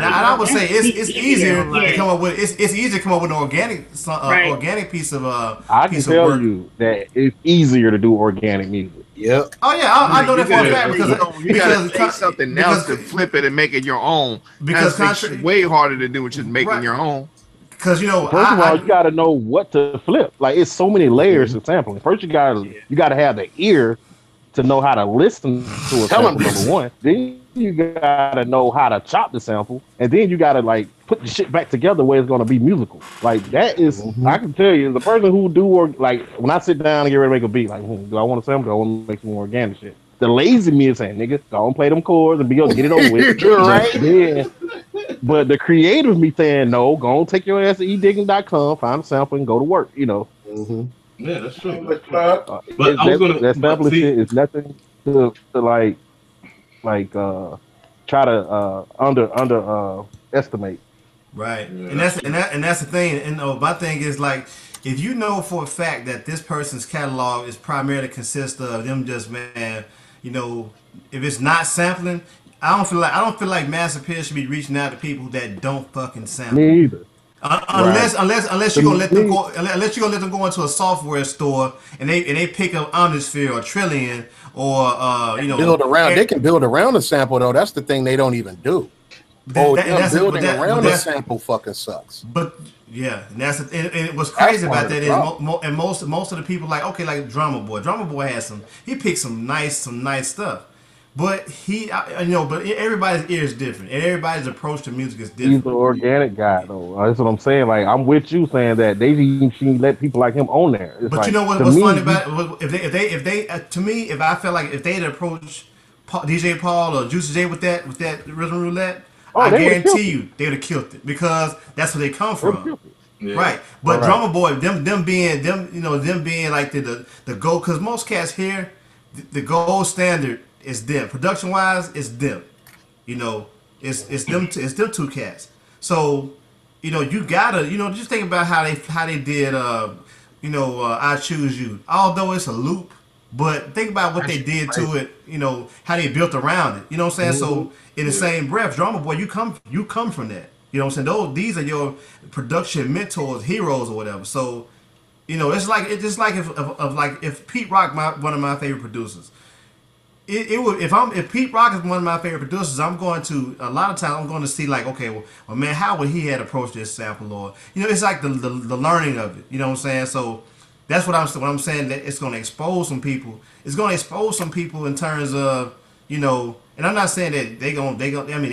I would say it's easier to come up with. It's easier to come up with an organic piece of I can tell you that it's easier to do organic music. Yep. Oh yeah, I know that for a fact because you gotta take something else to flip it and make it your own. Because it's way harder to do, just making your own. Because first of all, you got to know what to flip. Like, it's so many layers of sampling. First, you got to have the ear to know how to listen to a sample. Number one, then you got to know how to chop the sample, and then you got to like put the shit back together where it's going to be musical. Like, that is, I can tell you, the person who like when I sit down and get ready to make a beat, like, do I want to sample? Do I want to make some more organic shit? The lazy me is saying, nigga, go and play them chords and be able to get it over with. Right? But the creative me saying, no, go and take your ass to edigging.com, find a sample, and go to work, Yeah, that's true. But that sampling shit is nothing to try to under estimate. Right, and that's the thing. And my thing is, like, if you know for a fact that this person's catalog is primarily consists of them just man, you know, if it's not sampling, I don't feel like Mass Appeal should be reaching out to people that don't fucking sample. Me either. Unless you're gonna let them go, unless you're gonna let them go into a software store and they pick up Omnisphere or Trillion or you know build around. They can build around a sample though. That's the thing they don't even do. Building around a sample fucking sucks. But yeah, and that's and what's crazy about that is and most of the people like Drummer Boy has he picked some nice stuff. But but everybody's ear is different, and everybody's approach to music is different. He's the organic guy, though. That's what I'm saying. Like, I'm with you saying that they shouldn't let people like him on there. It's but like, you know what's funny about it? If they to me, if I felt like if they had approached DJ Paul or Juicy J with that Rhythm Roulette, I guarantee you they would have killed it because that's where they come from. Yeah. Right, but Drummer Boy, them being like the gold, because most cats here, the gold standard is them. Production wise, it's them. You know, it's them two cats. So, you gotta, just think about how they did I Choose You. Although it's a loop, but think about what they did to it, how they built around it. You know what I'm saying? So in the same breath, Drummer Boy, you come from that. You know what I'm saying? These are your production mentors, heroes or whatever. So, it's just like if Pete Rock, one of my favorite producers. If Pete Rock is one of my favorite producers, I'm going to a lot of times I'm going to see like, okay, well man, how would he had approached this sample, or it's like the learning of it. You know what I'm saying? So that's what I'm saying, that it's going to expose some people. It's going to expose some people in terms of and I'm not saying that they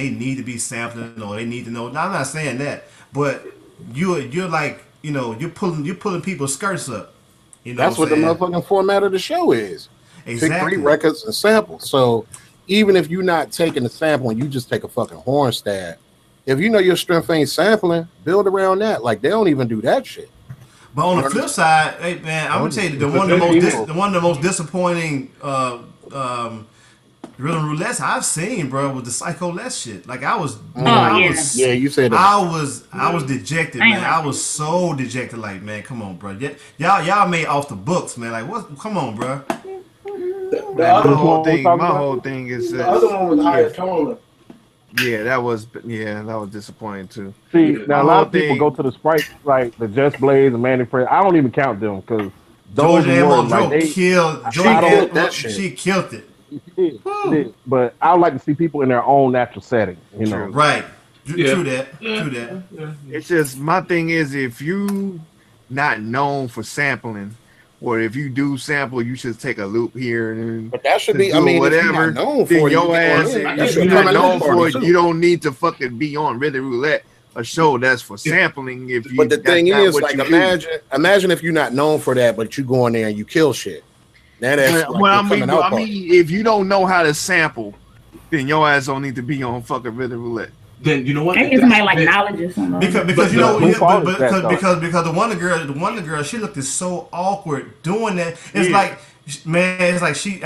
need to be sampling or they need to know. No, I'm not saying that, but you're like you're pulling people's skirts up. That's what the motherfucking format of the show is. Exactly. Pick 3 records and sample. So even if you're not taking the sample and you just take a fucking horn stab, if you know your strength ain't sampling, build around that. Like they don't even do that shit. But on the flip side, hey man, I'm gonna tell you one of the most disappointing Rhythm Roulettes I've seen, bro, was the Psycho Les shit. Like I was, you said that. I was dejected, man. I was so dejected. Like, man, come on, bro. Y'all made off the books, man. Like, what? Come on, bro. My whole thing is the other one was Ayatollah. Yeah, that was disappointing too. See, now a lot of people go to the Sprite, like the Just Blaze and Manny Fresh. I don't even count them because those were she killed it. She did. But I would like to see people in their own natural setting. Right? True that. Yeah. It's just my thing is if you not known for sampling. Or if you do sample, you should take a loop here and but that should be. I mean, whatever. Then your ass, you're not known for it. You don't need to fucking be on Rhythm Roulette, a show that's for sampling. If you, but the thing is, like, imagine if you're not known for that, but you go in there and you kill shit. I mean, if you don't know how to sample, then your ass don't need to be on fucking Rhythm Roulette. Then you know what? I think somebody like knowledge or something. Because the Wonder Girl, she looked so awkward doing that. It's like, man, it's like she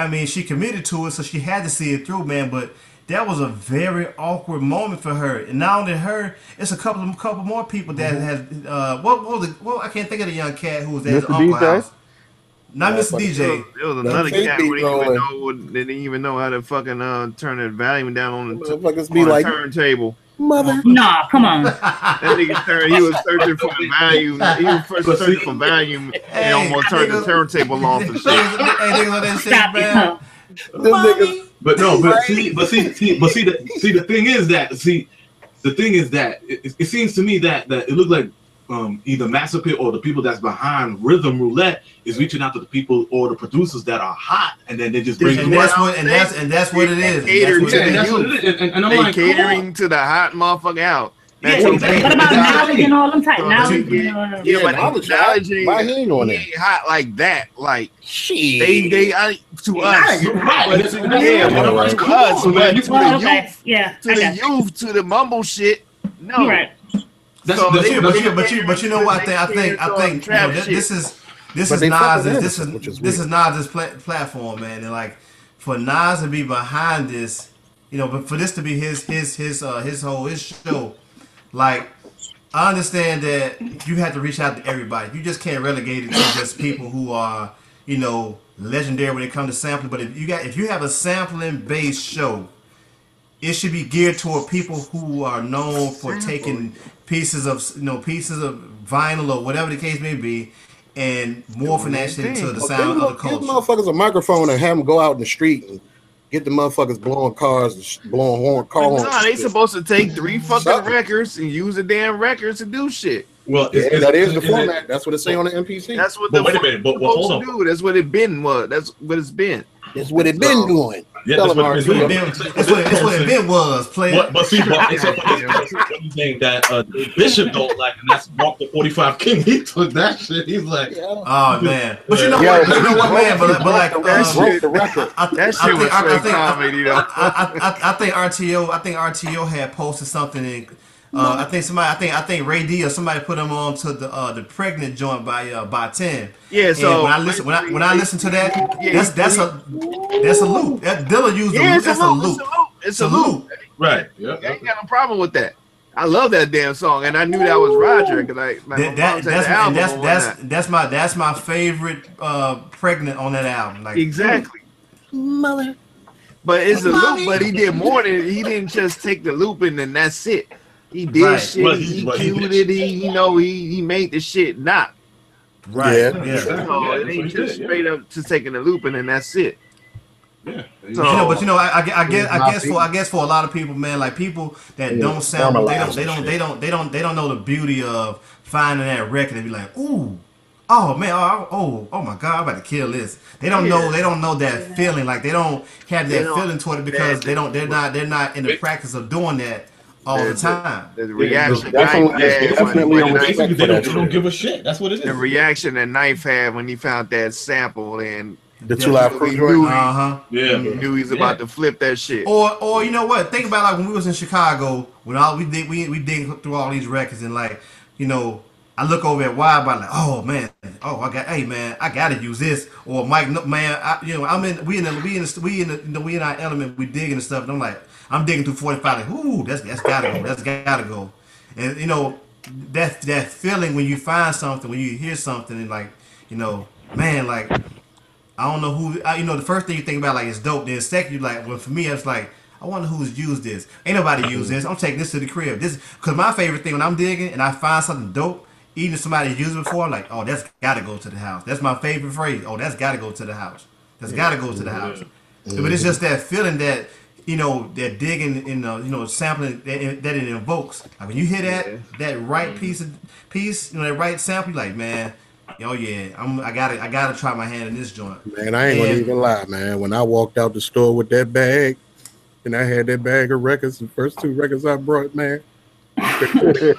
committed to it, so she had to see it through, man. But that was a very awkward moment for her, and not only her, it's a couple more people that has I can't think of the young cat who was at his uncle's house. Not Mr. DJ. It was another cat who didn't even know how to fucking turn the volume down on the turntable. Mother. Nah, come on. That nigga he was searching for the volume. He was first searching for volume and almost turned the turntable off and shit. Stop it. But the thing is that it seems to me that it looked like either Massacre or the people that's behind Rhythm Roulette is reaching out to the people or the producers that are hot, and then they just bring them out. And that's what it is. And I'm like, catering to the hot motherfucker out. What about knowledge and all them type knowledge? But knowledge ain't hot like that. Like they to us. To the youth, to the mumble shit. No. Right. But you know what I think this is Nas's platform, man, and like for Nas to be behind this, but for this to be his show, like I understand that you have to reach out to everybody. You just can't relegate it to just people who are, you know, legendary when it comes to sampling. But if you have a sampling based show, it should be geared toward people who are known for taking pieces of vinyl or whatever the case may be, and morphing that shit into the sound of the culture. Give motherfuckers a microphone and have them go out in the street and get the motherfuckers blowing cars, blowing horns. Nah, they supposed to take 3 fucking records and use the damn records to do shit. Well, that is the format. That's what it say on the MPC. That's what the fuck supposed to do. That's what it been. That's what it's been. That's what it been doing. Yeah, that's what it been was playing. But see, one thing that Bishop don't like, and that's Mark the 45 King. He took that shit. He's like, oh man. But you know what, man? But like that shit was straight comedy, though. I think RTO had posted something in. I think Ray D or somebody put him on to the pregnant joint by 10. Yeah, so and when I listen to that, that's a loop. That Dilla used the loop. That's a loop. It's a loop. Right. Yeah. I ain't got no problem with that. I love that damn song, and I knew that was Roger because that's my favorite pregnant on that album. Like exactly. Mother. But it's a loop. But he did more than he didn't just take the loop and then that's it. He did shit. He cued it. He made the shit not. Right. Yeah. So it ain't just straight up just taking the loop and then that's it. Yeah. So, I guess for a lot of people, man, like people that don't sample, they don't know the beauty of finding that record and be like, ooh, oh man, oh my God, I'm about to kill this. They don't know that feeling. Like they don't have that feeling toward it because they're not in the practice of doing that all the time. The reaction they don't give a shit. That's what it is. The reaction that Knife had when he found that sample and the 2 Live Crew joint. He knew he's about to flip that shit. Or you know what? Think about like when we was in Chicago when we dig through all these records and like, you know, I look over at Wild by like, oh man, I gotta use this. Or Mike, man, we in our element, we digging and stuff. And I'm like, I'm digging through 45, like, ooh, that's gotta go. And you know, that feeling when you find something, when you hear something, and like, you know, man, like, I don't know who, you know, the first thing you think about like it's dope. Then second, you like, well, for me, it's like, I wonder who's used this. Ain't nobody used this. I'm taking this to the crib. Because my favorite thing when I'm digging and I find something dope, even if somebody used it before, I'm like, oh, that's gotta go to the house. That's my favorite phrase. Oh, that's gotta go to the house. That's gotta go to the house. But it's just that feeling that, you know, that digging in the, you know, sampling that it invokes. Like when you hear that right piece, you know, that right sample, you're like, man, oh yeah, I gotta try my hand in this joint. Man, I ain't gonna even lie, man. When I walked out the store with that bag, and I had that bag of records, the first 2 records I brought, man. That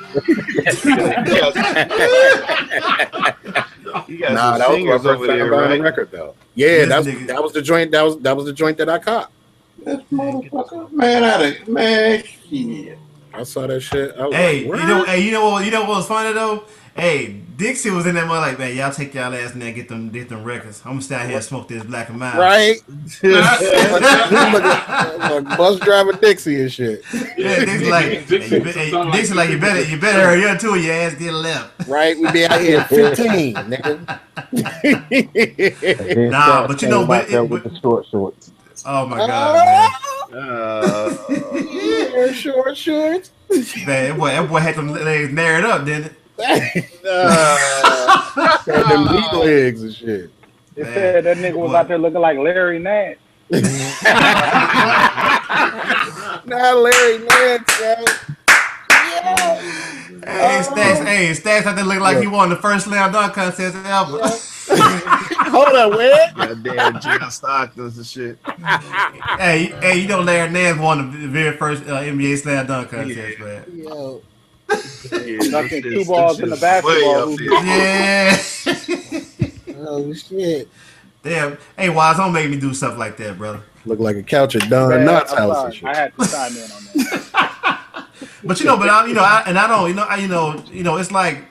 was my first time buying a record though. Yeah, that was the joint. That was the joint that I caught. This motherfucker, man, shit. I saw that shit. Hey, like, you know what was funny though? Hey, Dixie was in that mother like, man, y'all take y'all ass in there, get them records. I'm gonna stay out here and smoke this Black and Mild. Right. like bus driver Dixie and shit. Yeah, Dixie like, Dixie like, you better hurry up too, your ass get left. Right, we be out here at 15, nigga. Nah, but you know, but with the shorts. Oh my God, man. Short shorts. Man, that boy had them legs narrowed up, didn't it? Them big legs and shit. They said that nigga was out there looking like Larry Nance. Not Larry Nance, yo. Hey, Stacks out there looking like he won the first slam dunk contest ever. Hold on, man. Goddamn Jill Stockton's and shit. Hey, you know Larry Nance won the very first NBA slam dunk contest, man. Yo. Knocking 2 balls in the basketball hoop. Yeah. Oh shit. Damn. Hey, Wise, don't make me do stuff like that, brother. Look like a couch at Don Knott's house and shit. I had to chime in on that. But you know, it's like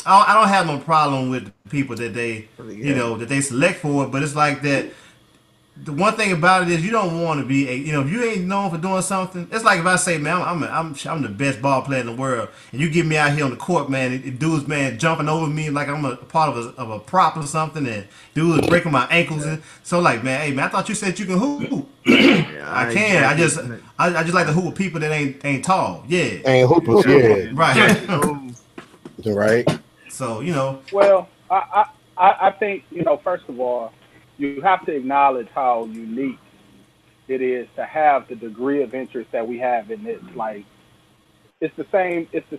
I don't have no problem with the people that they, you know, that they select for it, but it's like that the one thing about it is you don't want to be if you ain't known for doing something. It's like if I say, man, I'm the best ball player in the world, and you get me out here on the court, man, and dudes, man, jumping over me like I'm a part of a prop or something, and dudes breaking my ankles, and so like, man, hey man, I thought you said you can hoop. I can. I just like to hoop with people that ain't tall. Yeah. Ain't hoopers. Yeah. Right. Right. So Well, I think first of all, you have to acknowledge how unique it is to have the degree of interest that we have in this. Like, it's the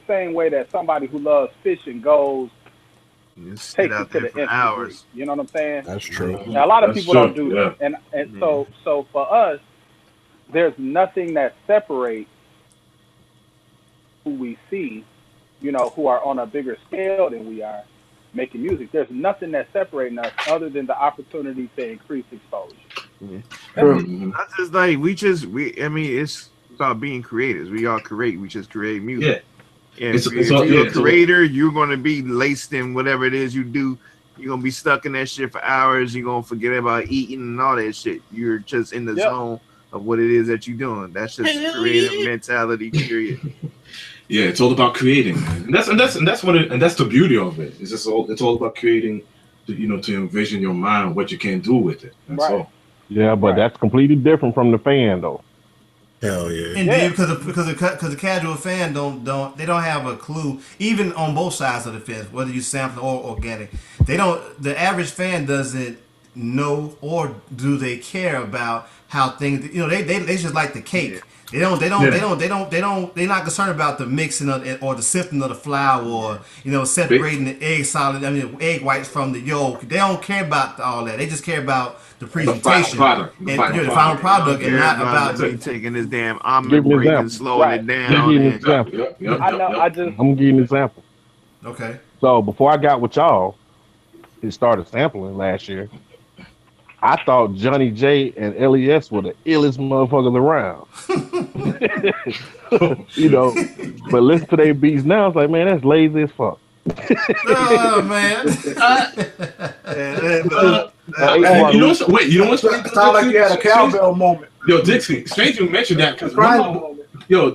same way that somebody who loves fishing goes takes it to the nth degree. You know what I'm saying? That's true. Now, a lot of people don't do that, and so for us, there's nothing that separates who we see, who are on a bigger scale than we are, making music. There's nothing that's separating us other than the opportunity to increase exposure. That's just like I mean, it's about being creators. We all create. We just create music. Yeah. And if you're a creator, you're going to be laced in whatever it is you do. You're going to be stuck in that shit for hours. You're going to forget about eating and all that shit. You're just in the zone of what it is that you're doing. That's just creative mentality, period. Yeah, it's all about creating, man. And that's the beauty of it. It's all about creating, to envision your mind what you can do with it. That's all. Yeah, but that's completely different from the fan, though. Hell yeah. Indeed, because the casual fan don't have a clue, even on both sides of the fence, whether you sample or organic. The average fan doesn't know or do they care about how things. They just like the cake. They're not concerned about the mixing or the sifting of the flour or separating the egg whites from the yolk. They don't care about all that. They just care about the presentation, the final product, and not about taking this damn omelet break and slowing it down. I'm gonna give you an example. Okay. So before I got with y'all, he started sampling last year. I thought Johnny J and LES were the illest motherfuckers around. But listen to their beats now, it's like, man, that's lazy as fuck. Oh man. You know what's sound like you had a cowbell moment. Yo, Dixie, strange you mentioned that because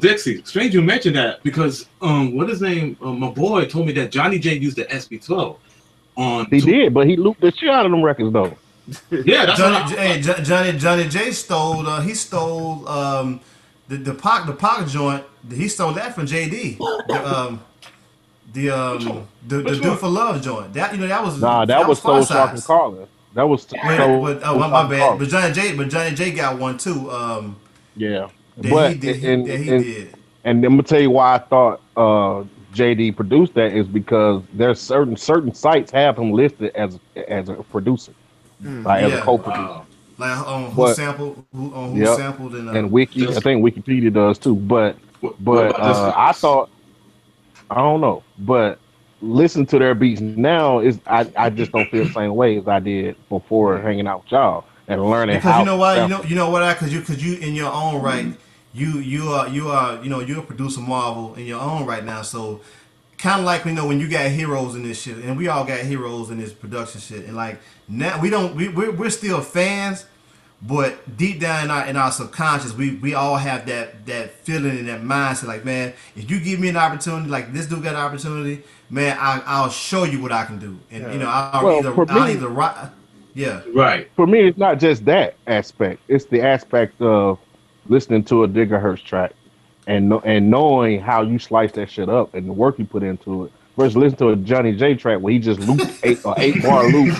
Dixie, strange you mentioned that because what his name? My boy told me that Johnny J used the SB12 on. He did, but he looped the shit out of them records though. Yeah, that's Johnny J stole. He stole the Pac joint. He stole that from JD. The Do for Love joint. That was that was Soul Shark and Carlin. That was my bad. But Johnny J got one too. Yeah, he did. And I'm gonna tell you why I thought JD produced that is because there's certain sites have him listed as a producer. As a co-producer. Like who sampled and Wiki. I think Wikipedia does too. But I thought I don't know. But listen to their beats now is I just don't feel the same way as I did before hanging out with y'all and learning because how. You know why? You know what? Because you in your own right. You're a producer Marvel in your own right now. So kind of like when you got heroes in this shit, and we all got heroes in this production shit, and like now we're still fans, but deep down in our subconscious, we all have that feeling and that mindset, like, man, if you give me an opportunity, like this dude got an opportunity, man, I'll show you what I can do, and I'll either right. For me, it's not just that aspect; it's the aspect of listening to a Gigahertz track. And knowing how you slice that shit up and the work you put into it, versus listen to a Johnny J track where he just looped 8-bar loop,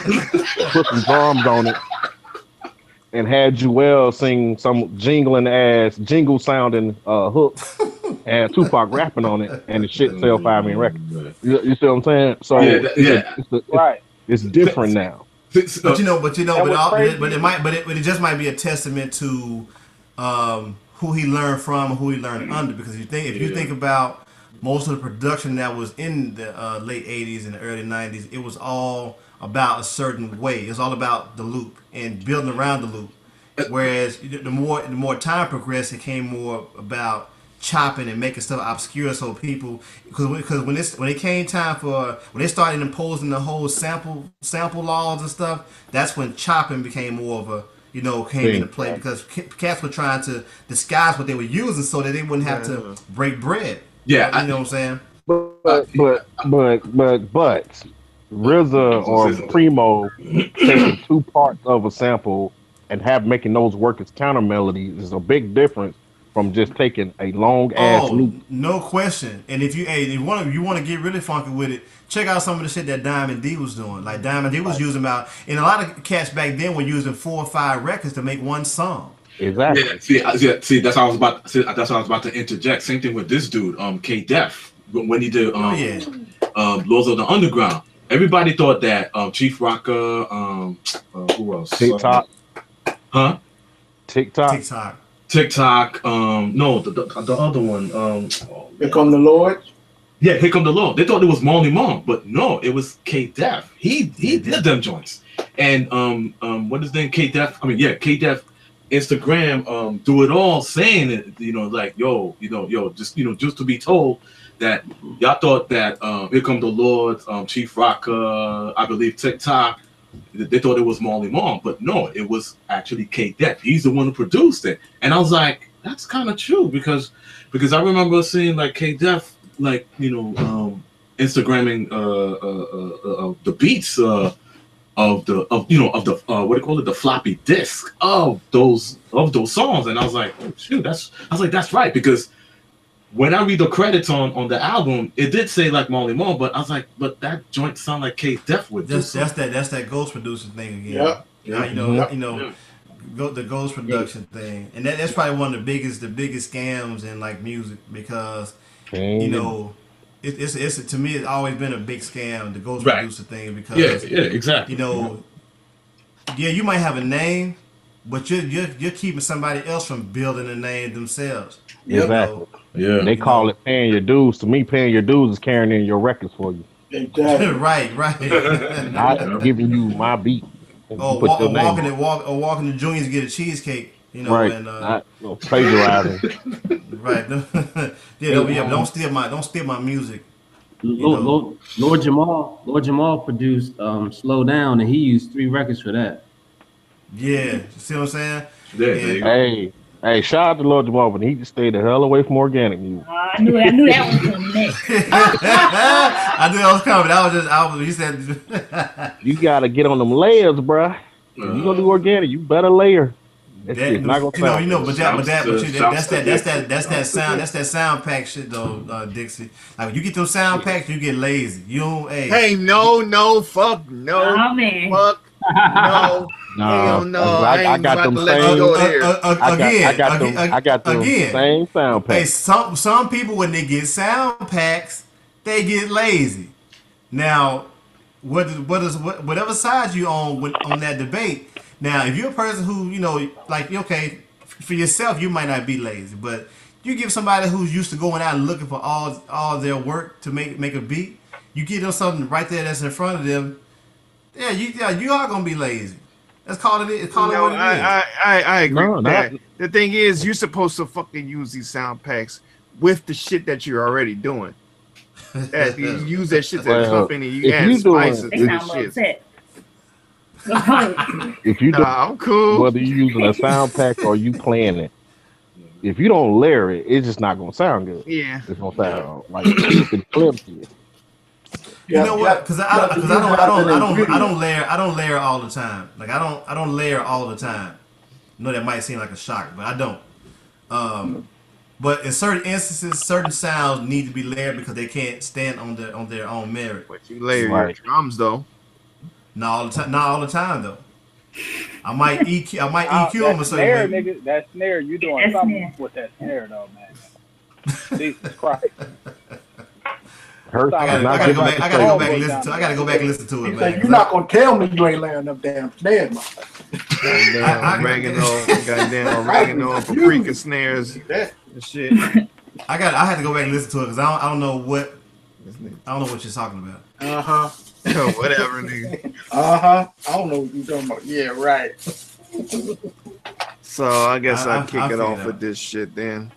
put some drums on it, and had Jewel sing some jingle sounding hook, and Tupac rapping on it, and the shit sell 5 million records. You see what I'm saying? So it's different now. But it just might be a testament to who he learned from, who he learned under. Because if you think about most of the production that was in the late '80s and the early '90s, it was all about a certain way. It's all about the loop and building around the loop. Whereas the more time progressed, it came more about chopping and making stuff obscure, so people because when it came time for when they started imposing the whole sample laws and stuff, that's when chopping became more of a came into play because cats were trying to disguise what they were using so that they wouldn't have to break bread. Yeah, you know what I'm saying. But RZA or Primo taking two parts of a sample and making those work as counter melodies is a big difference from just taking a long ass loop. No question. And if you want to get really funky with it, check out some of the shit that Diamond D was doing. Like Diamond D was using and a lot of cats back then were using 4 or 5 records to make one song. Exactly. Yeah, see, that's what I was about. That's what I was about to interject. Same thing with this dude, K Def, when he did Lords of the Underground. Everybody thought that Chief Rocker, who else? TikTok. TikTok. No, the other one. Here Come the Lord. Yeah, Here Come the Lord. They thought it was Marley Marl, but no, it was K Def. He did them joints. And what is his name? K Def. K Def. Instagram, do it all, saying it. Like just to be told that y'all thought that Here Come the Lord, Chief Rocker, I believe TikTok. They thought it was Marley Marl, but no, it was actually K Def. He's the one who produced it, and I was like, that's kind of true because I remember seeing like K Def Instagramming the beats of the what do you call it, the floppy disk of those songs, and I was like, oh shoot, that's right, because when I read the credits on the album, it did say like Marley Marl, but I was like, but that joint sound like K Def would do. That's that Ghost producer thing again. The Ghost production thing, and that's probably one of the biggest scams in like music because it's to me it's always been a big scam, the Ghost producer thing, because exactly. You might have a name, but you're keeping somebody else from building a name themselves. Exactly. They call it paying your dues. To me, paying your dues is carrying in your records for you. Exactly. right. Not giving you my beat. Walking to Junior's get a cheesecake. Right. And not plagiarizing. Right. Don't steal my music. Lord Jamal produced "Slow Down," and he used 3 records for that. Yeah, see what I'm saying? Hey, shout out to Lord Jamal, but he just stayed the hell away from organic music. I knew that was coming next. I knew that was coming. He said, you gotta get on them layers, bruh. If you gonna do organic, you better layer. That's not gonna sound. That's that sound pack shit though, Dixie. Like when you get those sound packs, you get lazy. You don't. Hey, no, fuck no, fuck no. No, I got them same. I got them same sound packs. Hey, some people when they get sound packs, they get lazy. Now, whatever side you on that debate. Now, if you're a person who for yourself, you might not be lazy, but you give somebody who's used to going out and looking for all their work to make a beat, you give them something right there that's in front of them. Yeah, you are gonna be lazy. Let's call it. I agree with that. The thing is, you're supposed to fucking use these sound packs with the shit that you're already doing. You use that shit to accompany you add spices to the shit. If you I'm cool. Whether you're using a sound pack or you playing it, if you don't layer it, it's just not gonna sound good. Yeah, it's gonna sound like it's flimsy. You know what? Because I don't layer all the time. Like I don't layer all the time. I know that might seem like a shock, but I don't. But in certain instances, certain sounds need to be layered because they can't stand on their own merit. But you layer your drums though. Not all the time though. I might EQ them a certain way. Nigga, that snare, you doing something with that snare though, man. Jesus Christ. I gotta go back and listen to it, man. You're not gonna tell me you ain't laying up damn snares, man. Oregano, paprika snares, and shit. I had to go back and listen to it because I don't know what you're talking about. Whatever, nigga. I don't know what you're talking about. Yeah, right. So I guess I'll kick it off with this shit then.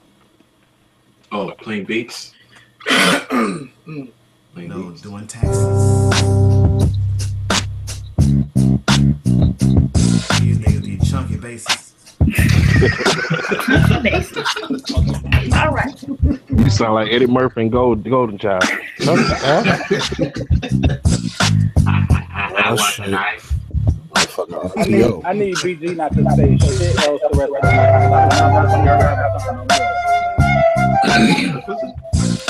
Oh, like playing beats. Doing taxes. These niggas need chunky bases. All right. You sound like Eddie Murphy and Golden Child. I want a knife. I need BG not to say shit else the rest of the night.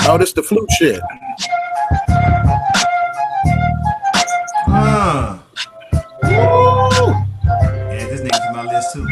Oh, this the flute shit. Yeah, this nigga's on my list too.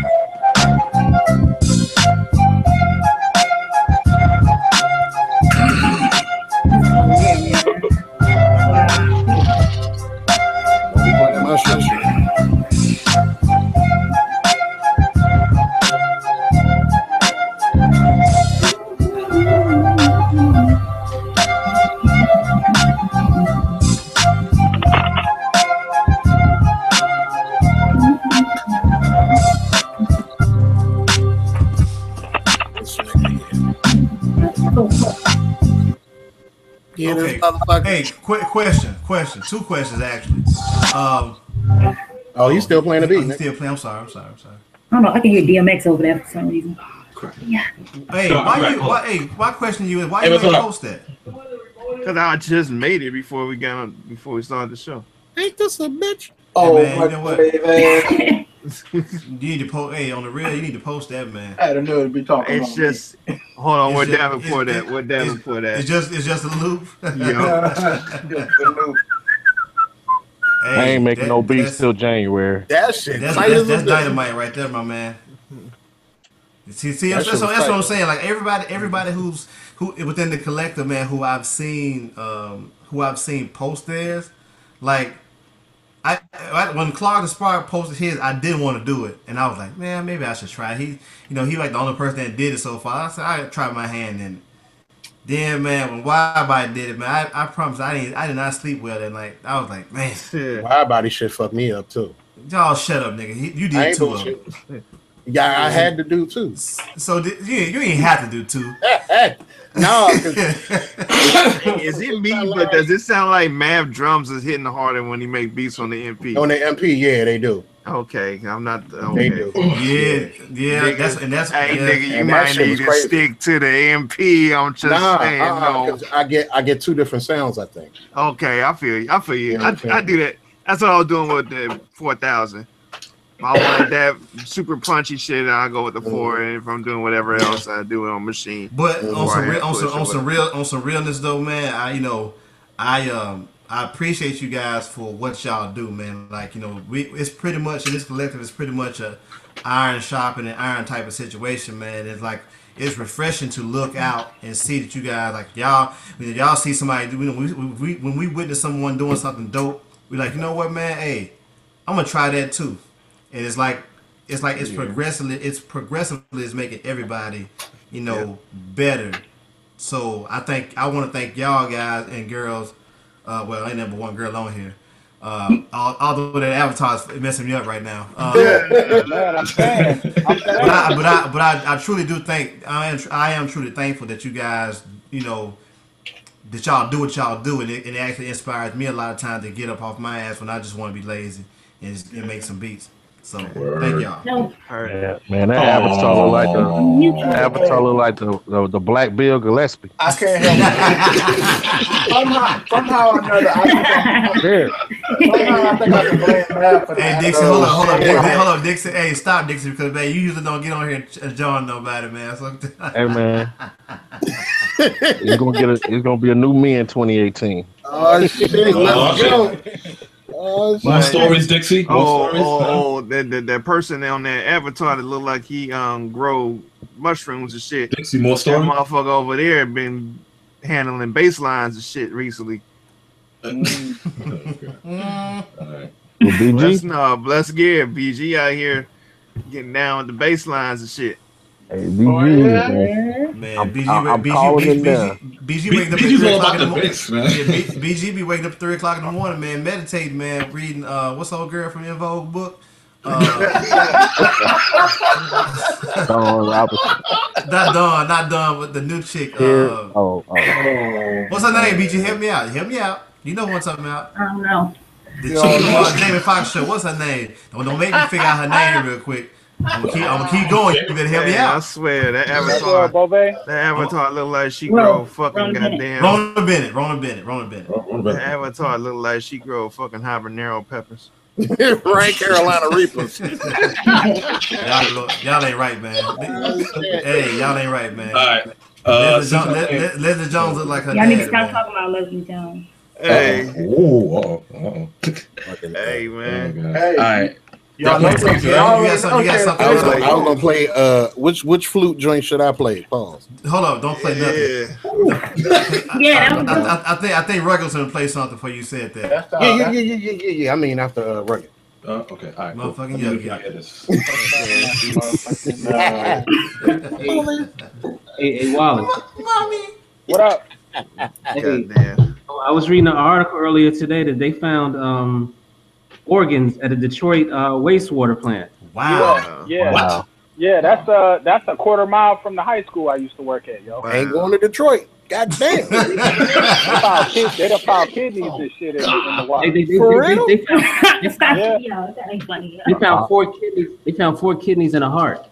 Okay. Hey, quick question. Two questions actually. Oh, he's still playing the beat. He's still playing. I'm sorry. I don't know. I can hear DMX over there for some reason. Yeah. Hey, why question you is why you ain't post that? Because I just made it before we started the show. Ain't this a bitch? Oh, hey, man, my you know what? You need to post. Hey, on the real, you need to post that, man. I don't know to be talking. It's just hold on. What down before that? What down before that? It's just a loop. I ain't making no beats till January. That shit. That's dynamite right there, my man. See, that's what I'm saying. Like everybody who within the collective, man, who I've seen post theirs, like when Clark the Spark posted his, I didn't want to do it, and I was like, man, maybe I should try. He like the only person that did it so far. I said I tried my hand in it. Then, man, when Widebody did it, man, I promise I did not sleep well that night. I was like, man, Widebody shit fucked me up too. Y'all shut up, nigga. You did two of them. Yeah, I had to do two. So you ain't have to do two. No, is it me? But does it sound like Mav drums is hitting harder when he make beats on the MP? On the MP, yeah, they do. Okay, I'm not. Okay. They do. Yeah. Nigga, That's hey, yeah. nigga, you might need to stick to the MP. I'm just saying, no. I get two different sounds. I think. Okay, I feel you. I do that. That's what I was doing with the 4000. If I wanted that super punchy shit, I'll go with the 4. And if I'm doing whatever else, I do it on machine. But on some realness though, man, I appreciate you guys for what y'all do, man. Like, it's pretty much in this collective, it's pretty much a iron sharpening iron type of situation, man. It's like it's refreshing to look out and see that you guys when y'all see somebody do. When we witness someone doing something dope, we like, you know what, man? Hey, I'm gonna try that too. And it's progressively is making everybody, better. So I want to thank y'all guys and girls. Well, I ain't never one girl on here. Although that avatar is messing me up right now. Man, I'm saying. But I truly do think I am truly thankful that you guys, that y'all do what y'all do, and it actually inspires me a lot of times to get up off my ass when I just want to be lazy and make some beats. So thank y'all. Yeah, man, that avatar look like the Black Bill Gillespie. I can't help it. Somehow or another, I think I can blame Matt for that. Hey, Dixie, hold up, Dixie. Hey, stop, Dixie, because man, you usually don't get on here and join nobody, man. So, hey, man, it's gonna be a new me in 2018. Oh shit! Let's go. More stories, Dixie. That person on that avatar that look like he grow mushrooms and shit. Dixie, more stories. That motherfucker over there been handling bass lines and shit recently. BG? Bless Gear. BG out here getting down with the bass lines and shit. Hey, BG, man, I'm calling him down. BG waking up at 3 o'clock in the morning. BG be waking up at 3 o'clock in the morning, man, meditating, man, reading what's the old girl from In Vogue book? Not Dawn, but the new chick. What's her name? BG, help me out. You know what I'm talking about. I don't know. The chick from Jamie Foxx show. What's her name? Don't make me figure out her name real quick. I'm gonna keep going. You better help me out. I swear that Avatar look like she grow fucking goddamn. Rona Bennett. The Avatar look like she grow fucking habanero peppers. Right, Carolina Reapers. y'all ain't right, man. Hey, y'all ain't right, man. All right. Leslie Jones look like her Y'all dad. need to stop Man. talking about Leslie Jones. Hey. Hey, man. All right. Y'all know something. You got something. I was gonna play. Which flute joint should I play? Pause. Hold up, don't play nothing. I think Ruggles gonna play something before you said that. Yeah. I mean after Rugged. Okay, all right. Motherfucking Hey, Wallace. Mommy. What up? Hey, I was reading an article earlier today that they found organs at a Detroit wastewater plant. Wow. Yeah. Wow. Yeah, that's a quarter mile from the high school I used to work at, yo. I ain't going to Detroit. God damn. They done found kidneys and shit in the water. They found 4 kidneys. They found 4 kidneys and a heart.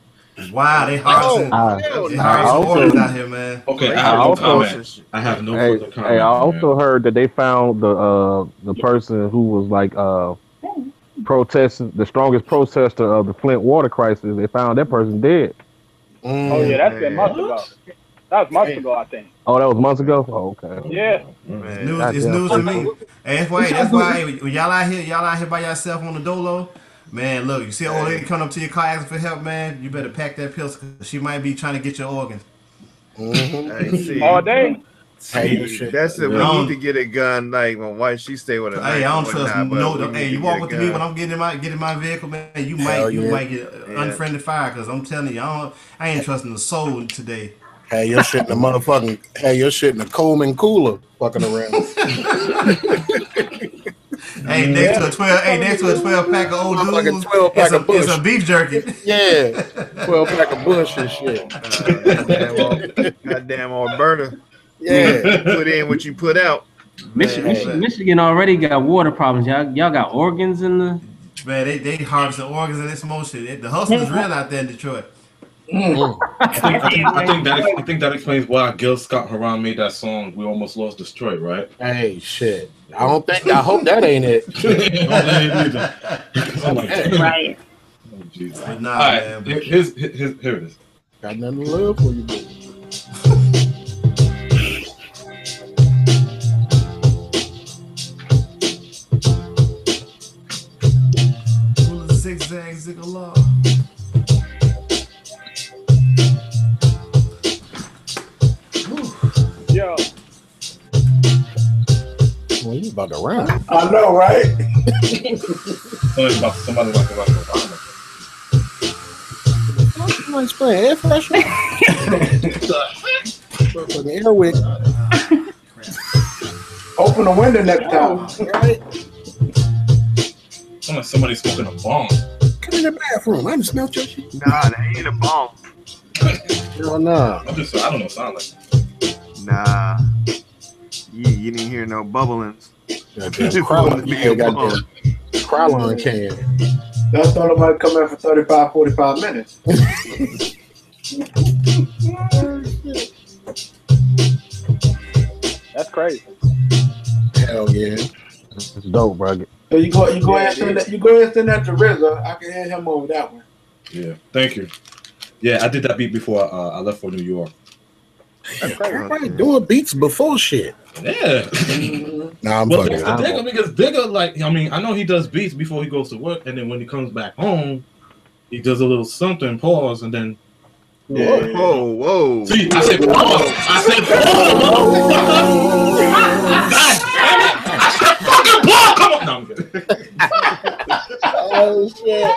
Wow, they harvesting organs out here, man. Okay, I have no further comment. Hey, I also heard that they found the person who was like protesting, the strongest protester of the Flint water crisis. They found that person dead. Oh yeah, that's been months ago. That was months ago, I think. Oh, that was months ago. Oh, okay. Yeah. It's news to me. Hey, that's why when y'all out here by yourself on the dolo. Man, look, you see an old lady coming up to your car asking for help, man, you better pack that pill because she might be trying to get your organs. All day. That's it. We need to get a gun. Like my wife, she stay with a knife. Hey, I don't trust no. Hey, you walk with me when I'm getting in my vehicle, man. You might get unfriendly fire because I'm telling you, I ain't trusting the soul today. Hey, your shit in the Coleman cooler, fucking around. Hey, next to a 12 pack of old dudes, 12 pack of Bush. It's a beef jerky. Yeah, 12 pack of Bush and shit. Goddamn Alberta. Yeah, put in what you put out. Michigan already got water problems. Y'all got organs in the. Man, they harvest the organs and this more shit. The hustle is real out there in Detroit. I think that explains why Gil Scott-Heron made that song "We Almost Lost Detroit," right? Hey, shit. I hope that ain't it. Right. Oh, Jesus. Nah, all right, man. here it is. Got nothing to live for you, baby. Zigzag, ziggallah. Yo. Well, you about to run. I know, right? Somebody's about to Somebody's spraying air freshener. Fucking Airwick. Open the window next time. Right? Somebody smoking a bomb. Come in the bathroom. I done smelled your shit. Nah, that ain't a bomb. Hell nah. I don't know. Sound like. Nah. You didn't hear no bubblings. Goddamn Krylon can. That's thought about come in for 35, 45 minutes. That's crazy. Hell yeah. It's dope, bro. So you go ahead and send that to RZA. I can hand him over that one. Yeah, thank you. Yeah, I did that beat before I left for New York. Everybody doing beats before shit. Yeah. Nah, I'm well, fucking. That's the thing, because Digger, like, I mean, I know he does beats before he goes to work, and then when he comes back home, he does a little something, pause, and then. Yeah. Whoa. See, I said pause. I said fucking pause. Come on. No, I'm kidding. Oh shit.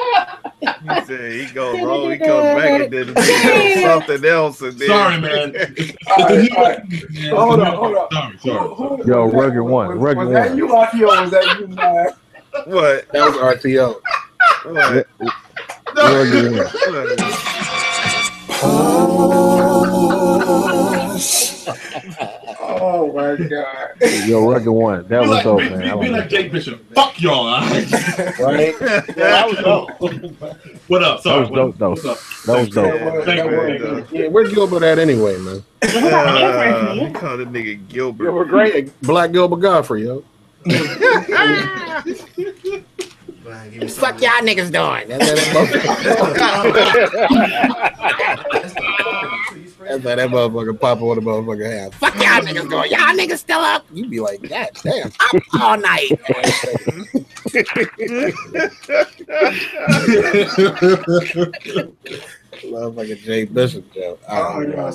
He said he goes home, he comes back and then something else. And then... Sorry, man. All right. Hold on. Sorry. Yo, Rugged one. Was that you, RTO, or was that you, man? What? That was RTO. What? Rugged one. Oh Oh my god. Yo, Rugged one. That was dope, man. I Be like like Jay Bishop. Fuck y'all. Right? Yeah, that was dope. What up? Sorry. That was dope, though. What's up? That was dope. Yeah, where Gilbert at anyway, man? He called the nigga Gilbert. You were great. Black Gilbert Godfrey, yo. Fuck y'all niggas doing? That's how that motherfucker pop on the motherfucker hand. Fuck y'all niggas doing? Y'all niggas still up? You be like, God damn, I'm all night. Motherfucker Jay Bishop, yo. Oh, y'all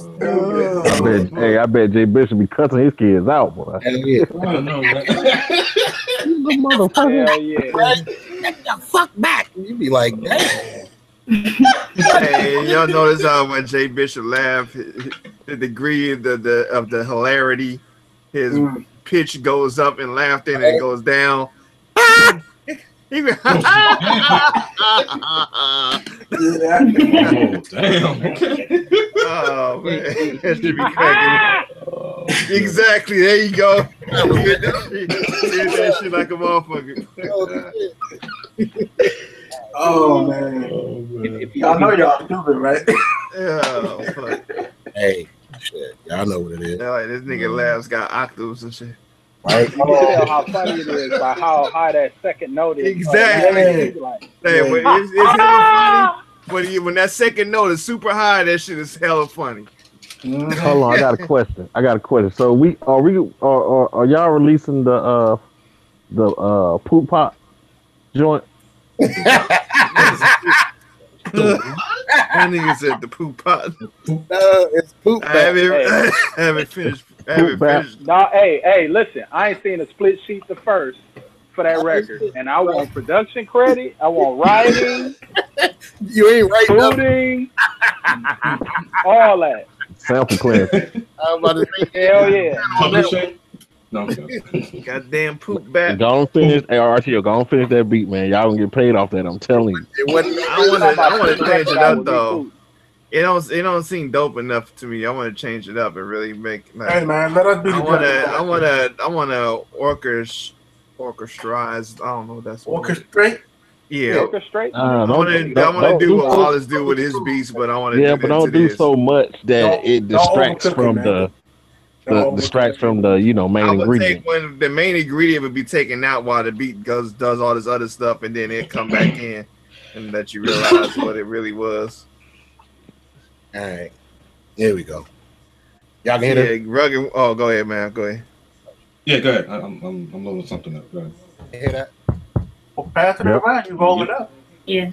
I bet Jay Bishop be cussing his kids out, boy. Hell yeah. I don't know, man. The motherfucker. Hell yeah. Right? Get the fuck back. You be like, damn. Hey, y'all notice how when Jay Bishop laughed, the degree of the hilarity, his pitch goes up in laughter and it goes down. Even Oh, damn. Oh man, that should be cracking. Exactly, there you go. Hit that shit like a motherfucker. Oh man. Y'all know y'all stupid, right? Yeah, fuck. Hey, shit. Y'all know what it is. Yeah, like this nigga laughs got octaves and shit. Right? You can tell how funny it is by how high that second note is. Exactly. Like, Hey, when it's hella funny. When that second note is super high, that shit is hella funny. Hold on, I got a question. So are y'all releasing the poop pop joint? That nigga said the poop pot. It's poop. I haven't finished. No, hey, listen. I ain't seen a split sheet the first for that record, and I want production credit. I want writing. You ain't writing shooting, all that. Sample clear. I'm about to say, hell yeah. Publishing? No. Goddamn poop back. Go on finish. Hey, RTO, go on finish that beat, man. Y'all gonna get paid off that. I'm telling you. I want to change it up though. It don't seem dope enough to me. I want to change it up and really make. Like, hey man, let us be. I want to orchestrize. I don't know what that's. Orchestrate. Yeah. Orchestrate. I want to do what Wallace do with his beats, but I want to. Yeah, but don't do so much that it distracts from the main I would ingredient. take when the main ingredient would be taken out while the beat does all this other stuff, and then it come back in, and that you realize what it really was. all right. Here we go. Y'all can hear it? Rugged. Oh, go ahead, man. Go ahead. Yeah, go ahead. I'm loading something up. Go ahead. You hear that? Well, pass it around. You roll it up. Yeah.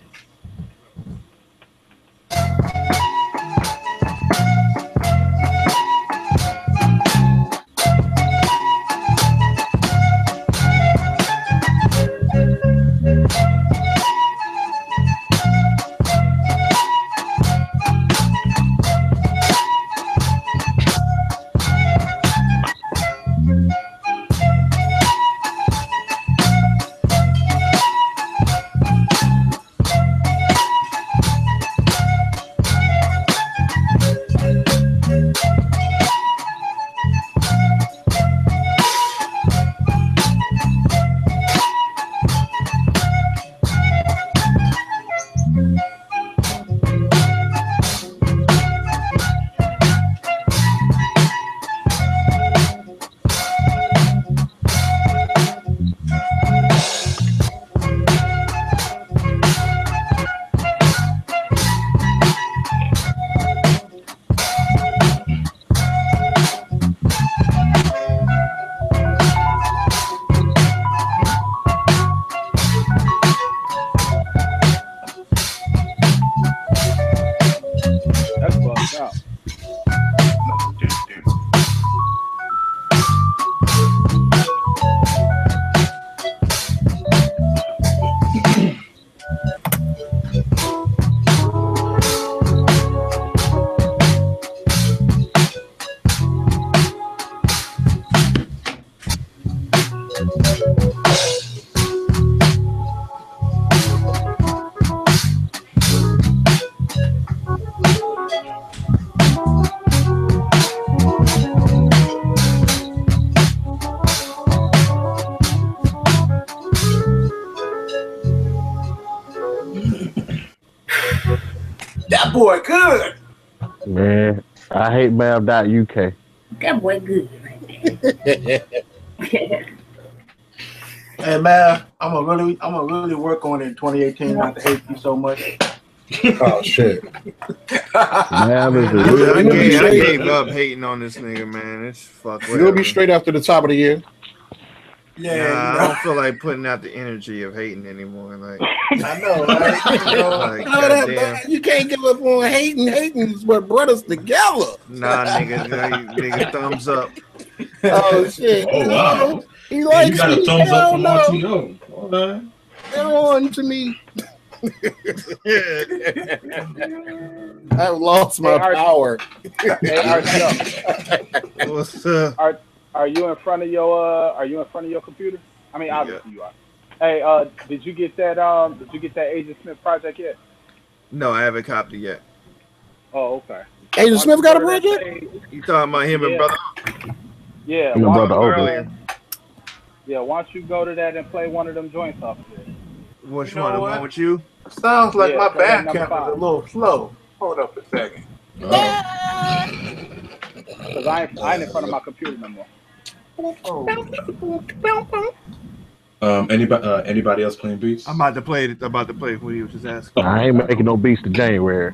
That's fucked up. boy good. Man, I hate Mav.uk. That boy good right there. Hey man, I'm gonna really work on it in 2018. Not to hate you so much. Oh shit! Mav is the I real gave up hating on this nigga, man. It's fuck. You'll be straight after the top of the year. Yeah, I don't feel like putting out the energy of hating anymore. Like I know, right? like, goddamn. You can't give up on hating. Hating is what brought us together. Nah, nigga, thumbs up. Oh shit! Oh wow! He likes you got a me. thumbs up from Hell RTO. Hold on. They're on to me. I've lost my power. What's up? Are you in front of your computer? I mean, obviously you are. Hey, did you get that Agent Smith project yet? No, I haven't copied it yet. Oh, okay. Agent Smith got a project? You talking about him and brother? Yeah. Him and brother earlier. Yeah, why don't you go to that and play one of them joints off there? Which one? The one with you? Sounds like my play Bandcamp number is a 5. little slow. Hold up a second. Because I ain't in front of my computer no more. Anybody else playing beats? I'm about to play it. What he was just asking. I ain't making no beats to January.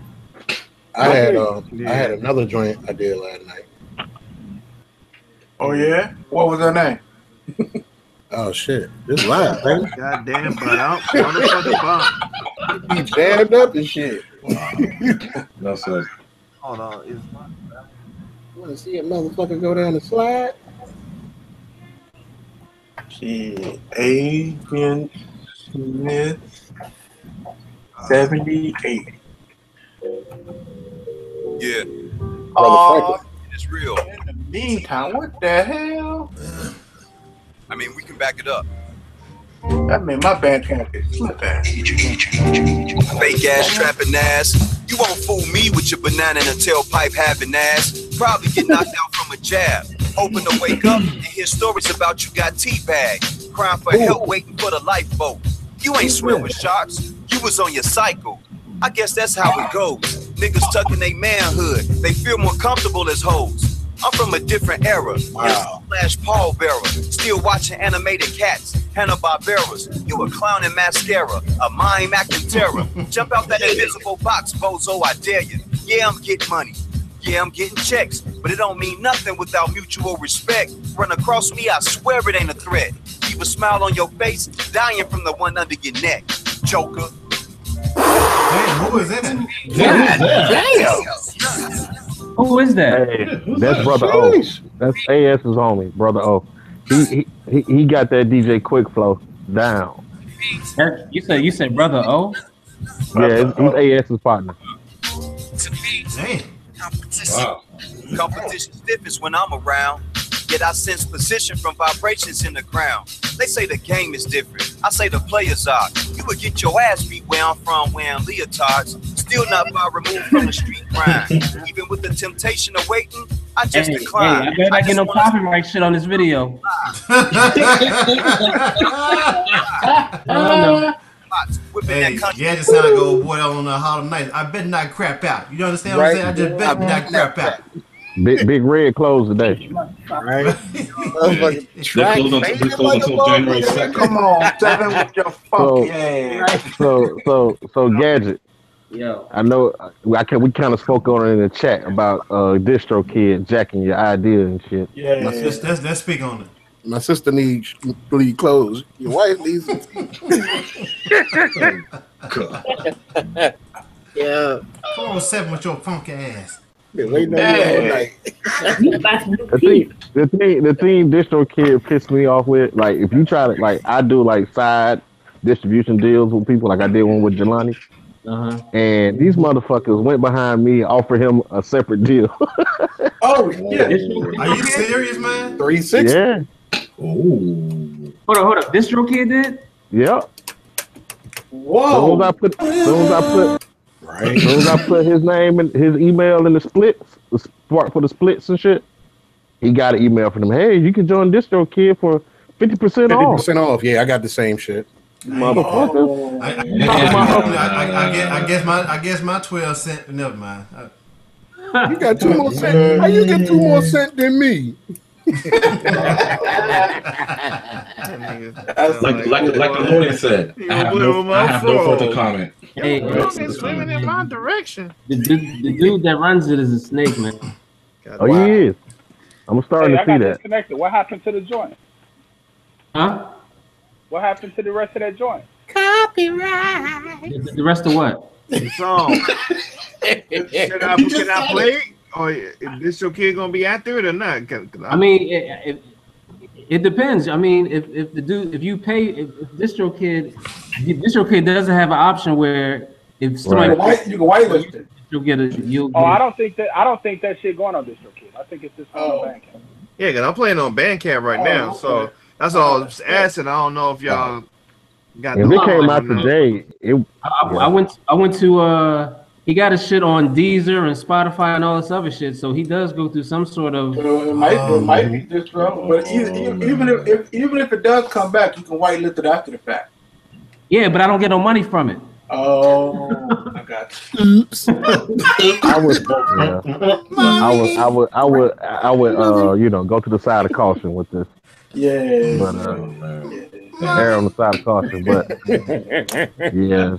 I had another joint I did last night. Oh yeah? What was her name? Oh shit! This live, baby. Goddamn, but I don't He jammed up and shit. No sir. Hold on. You want to see a motherfucker go down the slide? Shit, Adrian Smith, 78. Yeah. Oh, it's real. In the meantime, what the hell? I mean, we can back it up. That mean my Bandcamp is slipping. Fake ass trapping ass. You won't fool me with your banana and a tailpipe having ass. Probably get knocked out from a jab. Hoping to wake up and hear stories about you got teabagged. Crying for help, waiting for the lifeboat. You ain't swim with sharks. You was on your cycle. I guess that's how it goes. Niggas tucking their manhood. They feel more comfortable as hoes. I'm from a different era. Wow. Slash Paul Bearer. Still watching animated cats. Hanna-Barberas. You a clown in mascara. A mime acting terror. Jump out that invisible box, bozo, I dare you. Yeah, I'm getting money. Yeah, I'm getting checks. But it don't mean nothing without mutual respect. Run across me, I swear it ain't a threat. Keep a smile on your face. Dying from the one under your neck. Joker. Damn, who is that? Damn. Who is that? Hey, that's Brother O. That's AS's homie, Brother O. He got that DJ Quick Flow down. You said Brother O? Yeah, he's AS's partner. Damn. Wow. Competition stiffens when I'm around. Yet I sense position from vibrations in the ground. They say the game is different. I say the players are. You would get your ass beat where I'm from wearing leotards. Still not far removed from the street grind. Even with the temptation of waiting, I just decline. Hey, I better not get no copyright shit on this video. Hey, yeah, just sound like old boy on a Harlem Night. I better not crap out. You understand what I'm saying? I just better not crap out. Big Red closed today. Right? They close until January 2nd. Come on, Seven, with your funky ass. So Gadget. Yo. I know we kind of spoke on it in the chat about Distro Kid jacking your idea and shit. Yeah, let's speak on it. My sister needs clothes. Your wife needs Yeah. Come on, Seven, with your funky ass. Been waiting on you all night. The thing Distro Kid pissed me off with, like, if you try to, like, I do like side distribution deals with people, like I did one with Jelani. And these motherfuckers went behind me, offered him a separate deal. Oh shit! Are you serious, man? 360. Yeah. Ooh. Hold on. Distro Kid did? Yep. Whoa. Soon as I put his name and his email in the splits, for the splits and shit, he got an email from him. Hey, you can join Distro Kid for 50% off. 50% off. Yeah, I got the same shit. Motherfucker. I guess my 12 cent. Never mind. You got 2 more cents. How you get 2 more cents than me? like the lawyer said, I have no further comment. Hey, swimming in my direction. The dude that runs it is a snake, man. Oh, he is. I'm starting Hey, to see I got that. disconnected. What happened to the joint? Huh? What happened to the rest of that joint? Copyright. The rest of what? The song. Can I play it? Or is this your kid gonna be after it or not? I mean, it depends. I mean, if you pay, if DistroKid doesn't have an option where if somebody you can whitelist it. You'll get a. I don't think that shit going on DistroKid. I think it's just on Bandcamp. Yeah, cause I'm playing on Bandcamp right now, so that's all I'm asking. I don't know if y'all got. If it came out today, I went to he got his shit on Deezer and Spotify and all this other shit, so he does go through some sort of. It might be distro, but even if it does come back, you can whitelist it after the fact. Yeah, but I don't get no money from it. Oh, I got you. Oops. I would go to the side of caution with this. Yeah. But err on the side of caution, but yeah.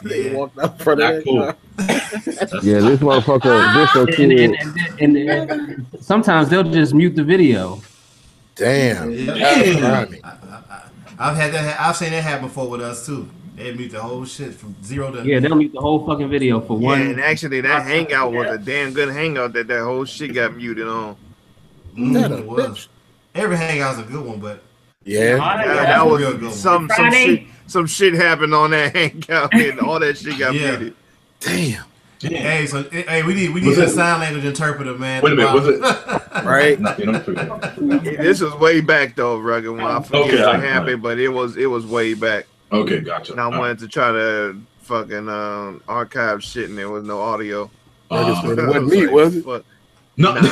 They walked out front of that car. Yeah, this motherfucker, and sometimes they'll just mute the video. Damn. I've seen that happen before with us too. They mute the whole shit from 0 to. Yeah, they'll mute the whole fucking video for one. Yeah, and actually, that Hangout was a damn good Hangout that whole shit got muted on. It was. Every Hangout's a good one, but that was some shit happened on that Hangout and all that shit got muted. Damn. Hey, we need a sign language interpreter, man. Wait a minute, was it right? This was way back though, Rugged. When I forget what happened, but it was way back. Okay, gotcha. And I wanted to try to fucking archive shit, and there was no audio. It wasn't me, was it? No. Nah. I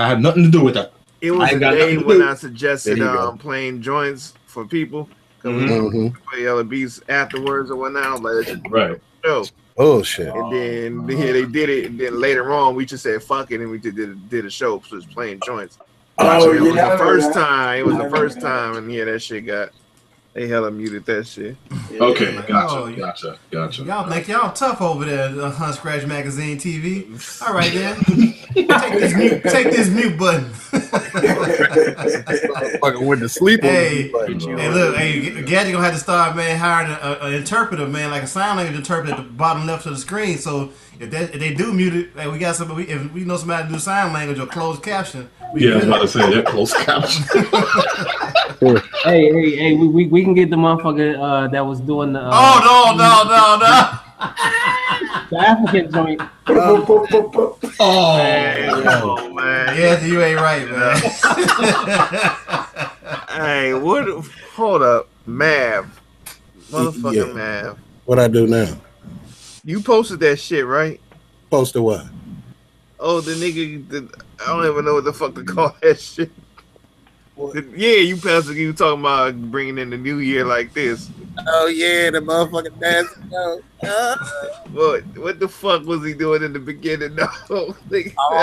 had nothing to do with that. It was a day when I suggested playing joints for people. We play other beats afterwards or whatnot. I was like, right. Show. Oh shit. And then they did it, and then later on we just said fuck it, and we did a show, so it was playing joints. Oh, it was the first time. It was the first time, and yeah, that shit got. They hella muted that shit. Okay, gotcha. Y'all think y'all tough over there, Hunt Scratch Magazine TV. All right, then. take this mute button. Fucking went to sleep. Hey, look, Gadget gonna have to start, man, hiring an interpreter, man, like a sign language interpreter at the bottom left of the screen. So if they do mute it, like we got somebody. If we know somebody to do sign language or closed caption. I was about to say closed caption. Hey, we can get the motherfucker that was doing the. No. The African joint. Man. Yeah, you ain't right, man. Hey, what? Hold up, Mav. Motherfucking Mav. What I do now? You posted that shit, right? Posted what? Oh, the nigga. I don't even know what the fuck to call that shit. Yeah, you pastor, you talking about bringing in the new year like this. Oh yeah, the motherfucking dance. What the fuck was he doing in the beginning? No, I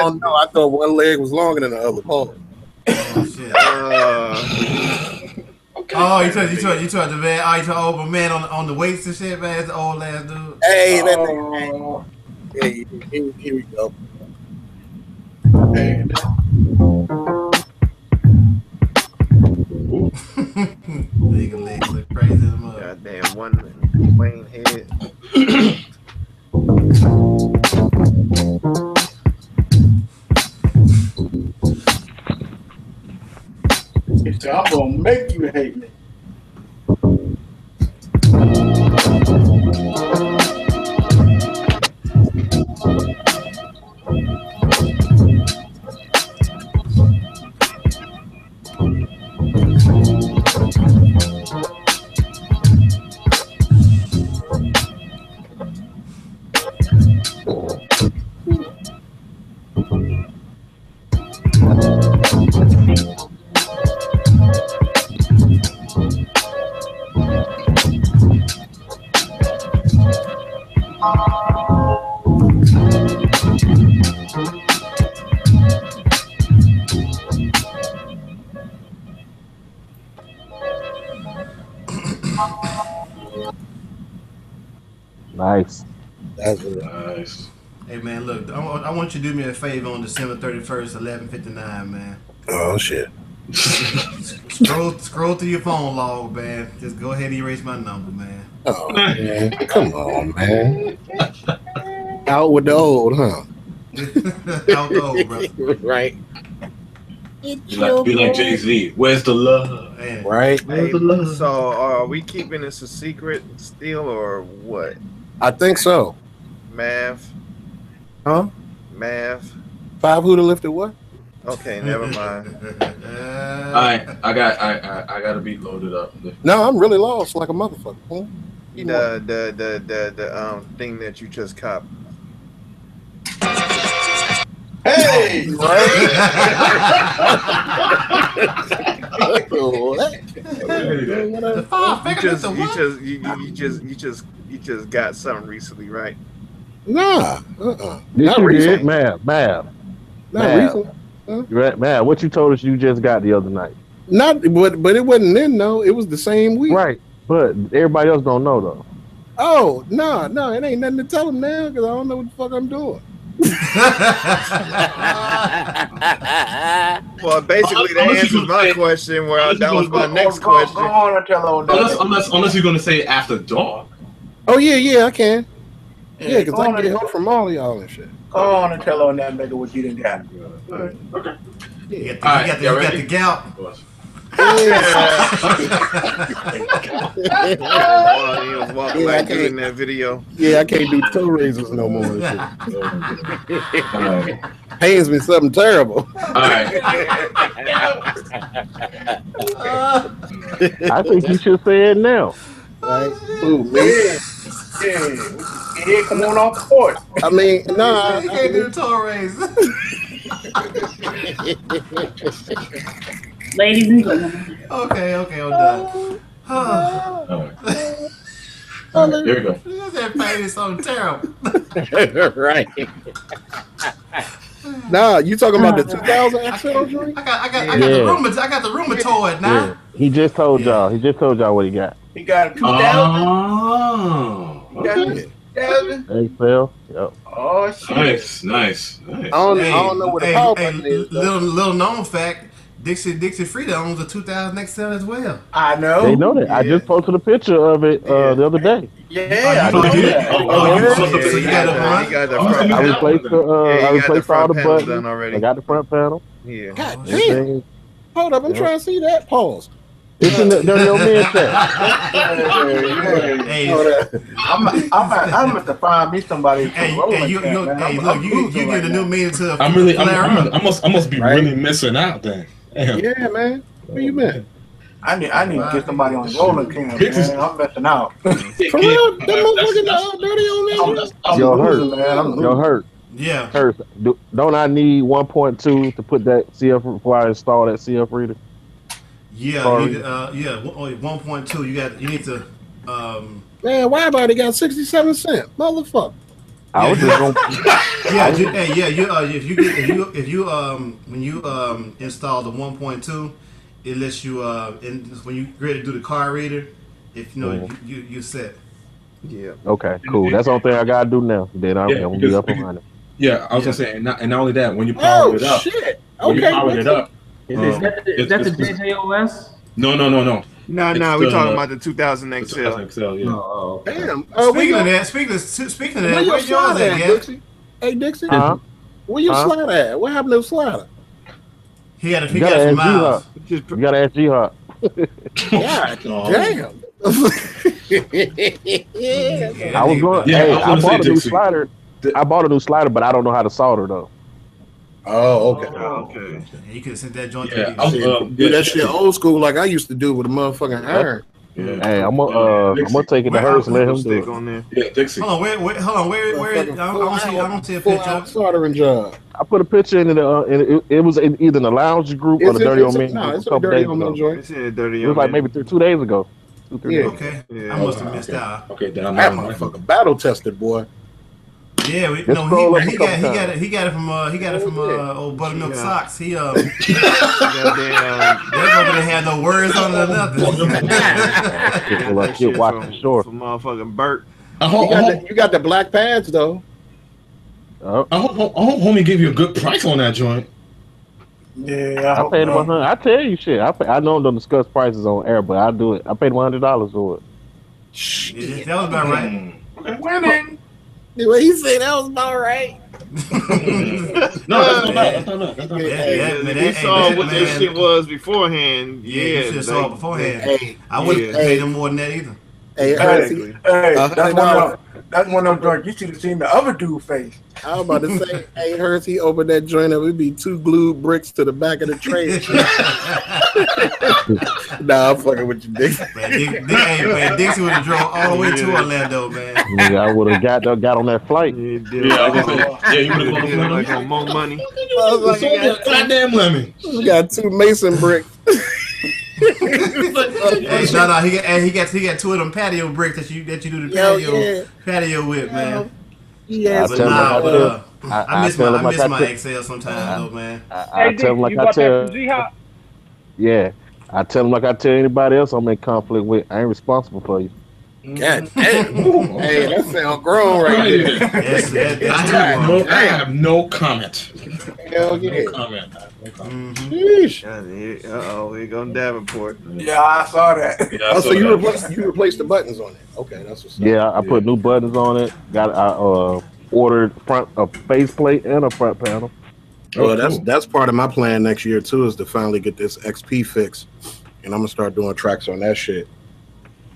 don't know. I thought one leg was longer than the other. Oh shit. You tried the man. You tried old man on the weights and shit, man. It's the old ass dude. Hey, that nigga. Hey, here we go. Hey. Nigga legs look crazy as a mother. Goddamn one Wayne head. I'm gonna make you hate me. Nice. That's nice. Hey man, look, I want you to do me a favor on December 31st, 11:59, man. Oh shit. Scroll through your phone log, man. Just go ahead and erase my number, man. Oh man, come on, man. Out with the old, huh? Out the old, bro. Right. Be like Jay-Z. Where's the love? Man. Right. Hey, so are we keeping this a secret still or what? I think so. Math. Huh? Math. 5 who to lifted what? Okay, never mind. I got to be loaded up. No, I'm really lost like a motherfucker. Huh? The thing that you just copped. Hey! You just got something recently, right? Nah. Yes, you did. Mav. Not recently. Huh? Mav, what you told us you just got the other night. Not, but it wasn't then though. It was the same week. Right. But everybody else don't know though. Oh, no, it ain't nothing to tell them now because I don't know what the fuck I'm doing. Well, basically, that answers my question. Where that was my next question. Go on and tell on that. Unless you're gonna say after dark. Oh yeah, I can. Yeah, because go I on can get and- help from all of y'all and shit. Go on and tell on that nigga what you done got. Okay. You got the gout. He was walking Yeah, I like you in can't- that video. Yeah, I can't do toe raises no more. And shit. Pains me something terrible. I think you should say it now. Right? Ooh, man. Yeah, come on off the court. I mean, nah. You can't do the toe raise. Ladies and gentlemen. Okay, I'm done. Here we go. That pain is so terrible. Right. Nah, you talking about the 2000 XL joint? I got the rheumatoid now. Yeah. He just told y'all. He just told y'all what he got. He got a 2000. He got a 2000. XL. Yep. Oh shit. Nice. I don't know what the power button is. Little known fact, Dixie Frida owns a 2000 XL as well. I know. They know that. I just posted a picture of it the other day. Yeah, I know that. So you got the front. I replaced I replaced all the buttons. done already. I got the front panel. Yeah. God damn. Hold up, I'm trying to see that. Pause. It's in the dirty old man chat. Hey, I'm gonna have to find me somebody. you get a new meaning to. I must be really missing out then. Damn. Yeah, man. Where you been? I need to get somebody on rolling cam, man. I'm messing out. For real? That motherfucking dirty old man. Yo, man. Hurt. Yeah. Hurt. Don't I need 1.2 to put that CF before I install that CF reader? Yeah, 1.2. You need to. Man, why everybody got 67 cents, motherfucker? I was just gonna. If you when you install the 1.2, it lets you when you ready to do the card reader, if you know you set. Yeah. Okay, cool. That's the only thing I gotta do now. Then I'm gonna be up and running. Yeah, I was gonna say, and not only that, when you power it up, shit. When you power it up, Is that the JJOS? No. No, we're talking about the 2000 XL. 2000 XL, yeah. Oh, okay. Damn. Speaking of that, where your slide at, Dixie? Hey, Dixie. Where your slider at? What happened to the slider? He got some miles. You gotta ask G-Hop. God damn. I was going. Hey, I bought a new slider. I bought a new slider, but I don't know how to solder though. Oh, okay. Okay. You could have sent that joint do that shit old school like I used to do with a motherfucking iron. Yeah. Hey, I'm gonna take it to hers and let him do it. On there. Yeah, Dixie. Hold on, where? I don't see a picture. Soldering job. I put a picture in it. It was in either the lounge group or the Dirty Old Man. No, it's a Dirty Old Man joint. It's in Dirty It was like maybe 2 days ago. 2-3 days. Okay. I must have missed out. Okay, then That motherfucker battle tested, boy. Yeah, Just scroll up a couple times. he got it from old Buttermilk Socks. He goddamn, that mother didn't have no words on it or nothing. That shit watch the shore. Some motherfucking Burt. You got the black pads though. I hope homie gave you a good price on that joint. Yeah, I paid him $100. I tell you shit. I know don't discuss prices on air, but I do it. I paid him $100 for it. Yeah, that was about right. Winning. The way he said that was about right. No, that's not. He saw what this shit was beforehand. Yeah, you should have saw it beforehand. Hey, I wouldn't pay them more than that either. Hey, that's one of them joints. You should have seen the other dude's face. I was about to say, hey, Hurst, he opened that joint up. It'd be 2 glued bricks to the back of the tray. Nah, I'm fucking with you, Dixie. Man, Dixie would have drove all the way to Orlando, man. Yeah, I would have got on that flight. You would have like on more money. Goddamn lemon. We got 2 mason bricks. He got 2 of them patio bricks that you do the patio with, man. Yeah, but I miss my Excel sometimes, though, man. I tell him like I tell. Yeah, I tell him like I tell anybody else I'm in conflict with. I ain't responsible for you. God damn. Hey, that sound grown right there. I have no comment. Hell yeah. No comment. Uh-oh, we're going Davenport. Yeah, I saw that. Yeah, so you replaced the buttons on it. Okay, that's what's up. Yeah, I put new buttons on it. I ordered a faceplate and a front panel. Well, that's part of my plan next year too, is to finally get this XP fix, and I'm gonna start doing tracks on that shit,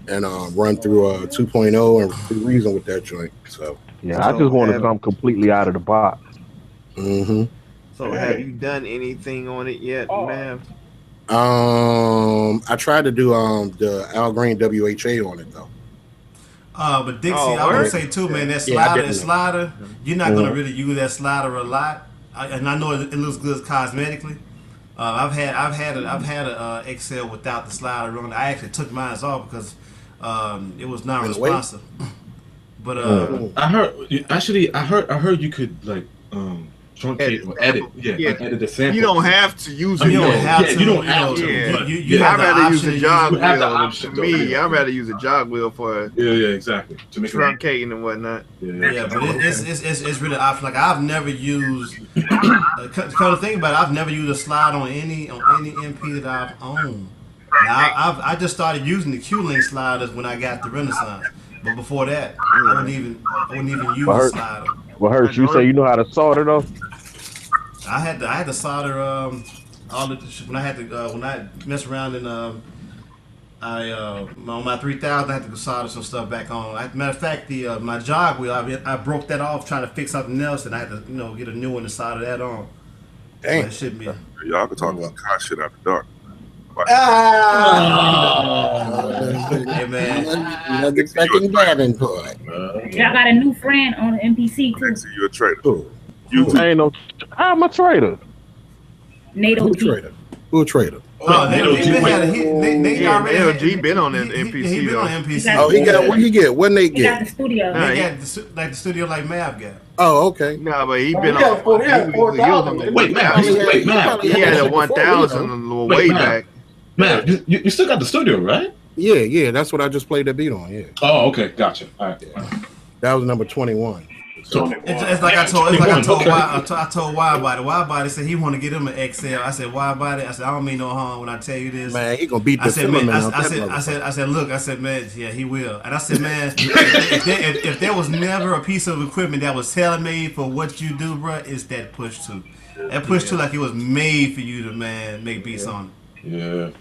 and run through 2.0 and through Reason with that joint. So yeah, I just want to come completely out of the box. Mm-hmm. So have you done anything on it yet, Mav? I tried to do the Al Green WHA on it though. But Dixie, I would say too, man, that slider, you're not gonna really use that slider a lot. And I know it looks good cosmetically. I've had a Excel without the slider on. I actually took mine off because it was non-responsive. But I heard you could like truncate or edit. Edit the sample. You don't have to use it. You don't have to. I'd rather use a jog wheel. To me, I'd rather use a jog wheel for exactly to make truncating and whatnot. Yeah, but it's really optional. Like I've never used. Come to think about it, I've never used a slide on any MP that I've owned. Now I just started using the Q-Link sliders when I got the Renaissance. But before that, I wouldn't even use a slider. Well, Hurst, you say you know how to solder though? I had to solder all the when I mess around and on my 3000 I had to solder some stuff back on. Matter of fact, my jog wheel I broke that off trying to fix something else, and I had to get a new one to solder that on. Dang, it should be. Y'all can talk about car shit after dark. Hey man, I was expecting Davenport. Y'all got a new friend on the NPC too. You a traitor? I'm a trader. NATO Who trader? Who a trader? LG been on that NPC. He been on NPC. Oh, he got what he get? What they He got get? the studio. He got the studio like Mav got. Oh, okay. No, but he been on. Wait, man. He had a 1000 way back. Man, you still got the studio, right? Yeah. That's what I just played that beat on. Yeah. Oh, okay, gotcha. All right. That was number 21. It's like I told Widebody. Widebody said he want to get him an XL. I said, Widebody, I don't mean no harm when I tell you this. Man, he gonna beat the Finland man. I said, look, man, yeah, he will. And I said, man, if there was never a piece of equipment that was tailor-made for what you do, bro, it's that Push 2. That Push 2 like it was made for you to, man, make beats on it. Yeah.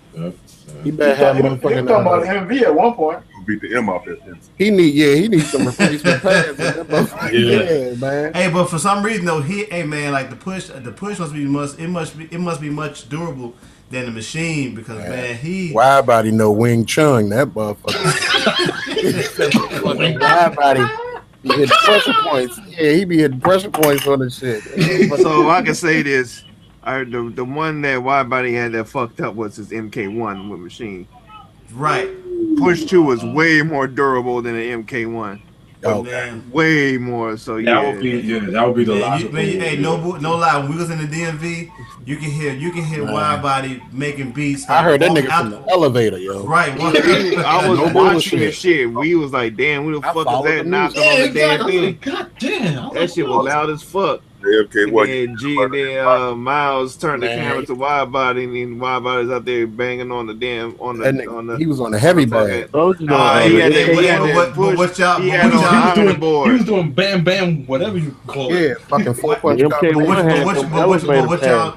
He better have motherfucking. He talking about MV at one point. Beat the M off that. He needs some replacement pads. Yeah, man. Hey, but for some reason though, like the push must be much durable than the machine because man, Wide body no Wing Chun, that motherfucker. Wide body. He hit pressure points. Yeah, he be hitting pressure points on this shit. So I can say this. The one that Widebody had that fucked up was his MK1 with machine. Right. Push 2 was way more durable than an MK1. Okay. Way more. So That yeah. would be that would be the logical. Hey, no lie. When we was in the DMV, you can hear Man. Wide Body making beats. I heard that walk nigga out from the elevator, yo. Right. I was No watching bullshit. the shit. We was like, damn, who the fuck is followed that the knocking music. on the Yeah, damn exactly. thing? God damn. That shit was loud as fuck. JFK, And what? then Miles turned the Man. camera to Wide Body, and then Wide Body's out there banging on the damn That nigga, he was on the heavy bag. He had that push. What y'all? He had on ironing board. He was doing bam bam, whatever you call it. Yeah, fucking 4-punch.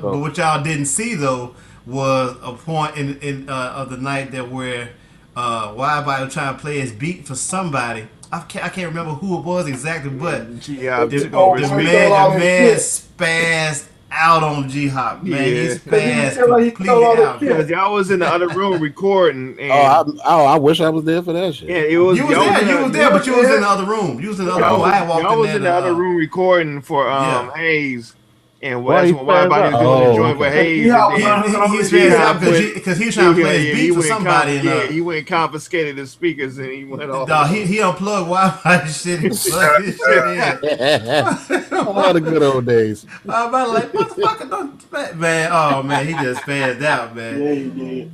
But what y'all didn't see though was a point in of the night that where Wide Body was trying to play his beat for somebody. I can't remember who it was exactly, but the man spazzed out on G-Hop, man. He spazzed completely out. Because y'all was in the other room recording. And I wish I was there for that shit. yeah, it was. You was there, but you was in the other room. You was in the other room. I had walked Y'all in was there. in the other room recording for Hayes. And Why that's he when Wide Body was doing the joint with Hayes. He spazzed out because he was trying to play his beat for somebody. He went and confiscated his speakers and he went off. Dog, he unplugged Wide Body shit. He plugged his shit in. All the good old days. I'm like, motherfucker, don't, man. Oh man, he just spazzed out, man. Yeah, he did.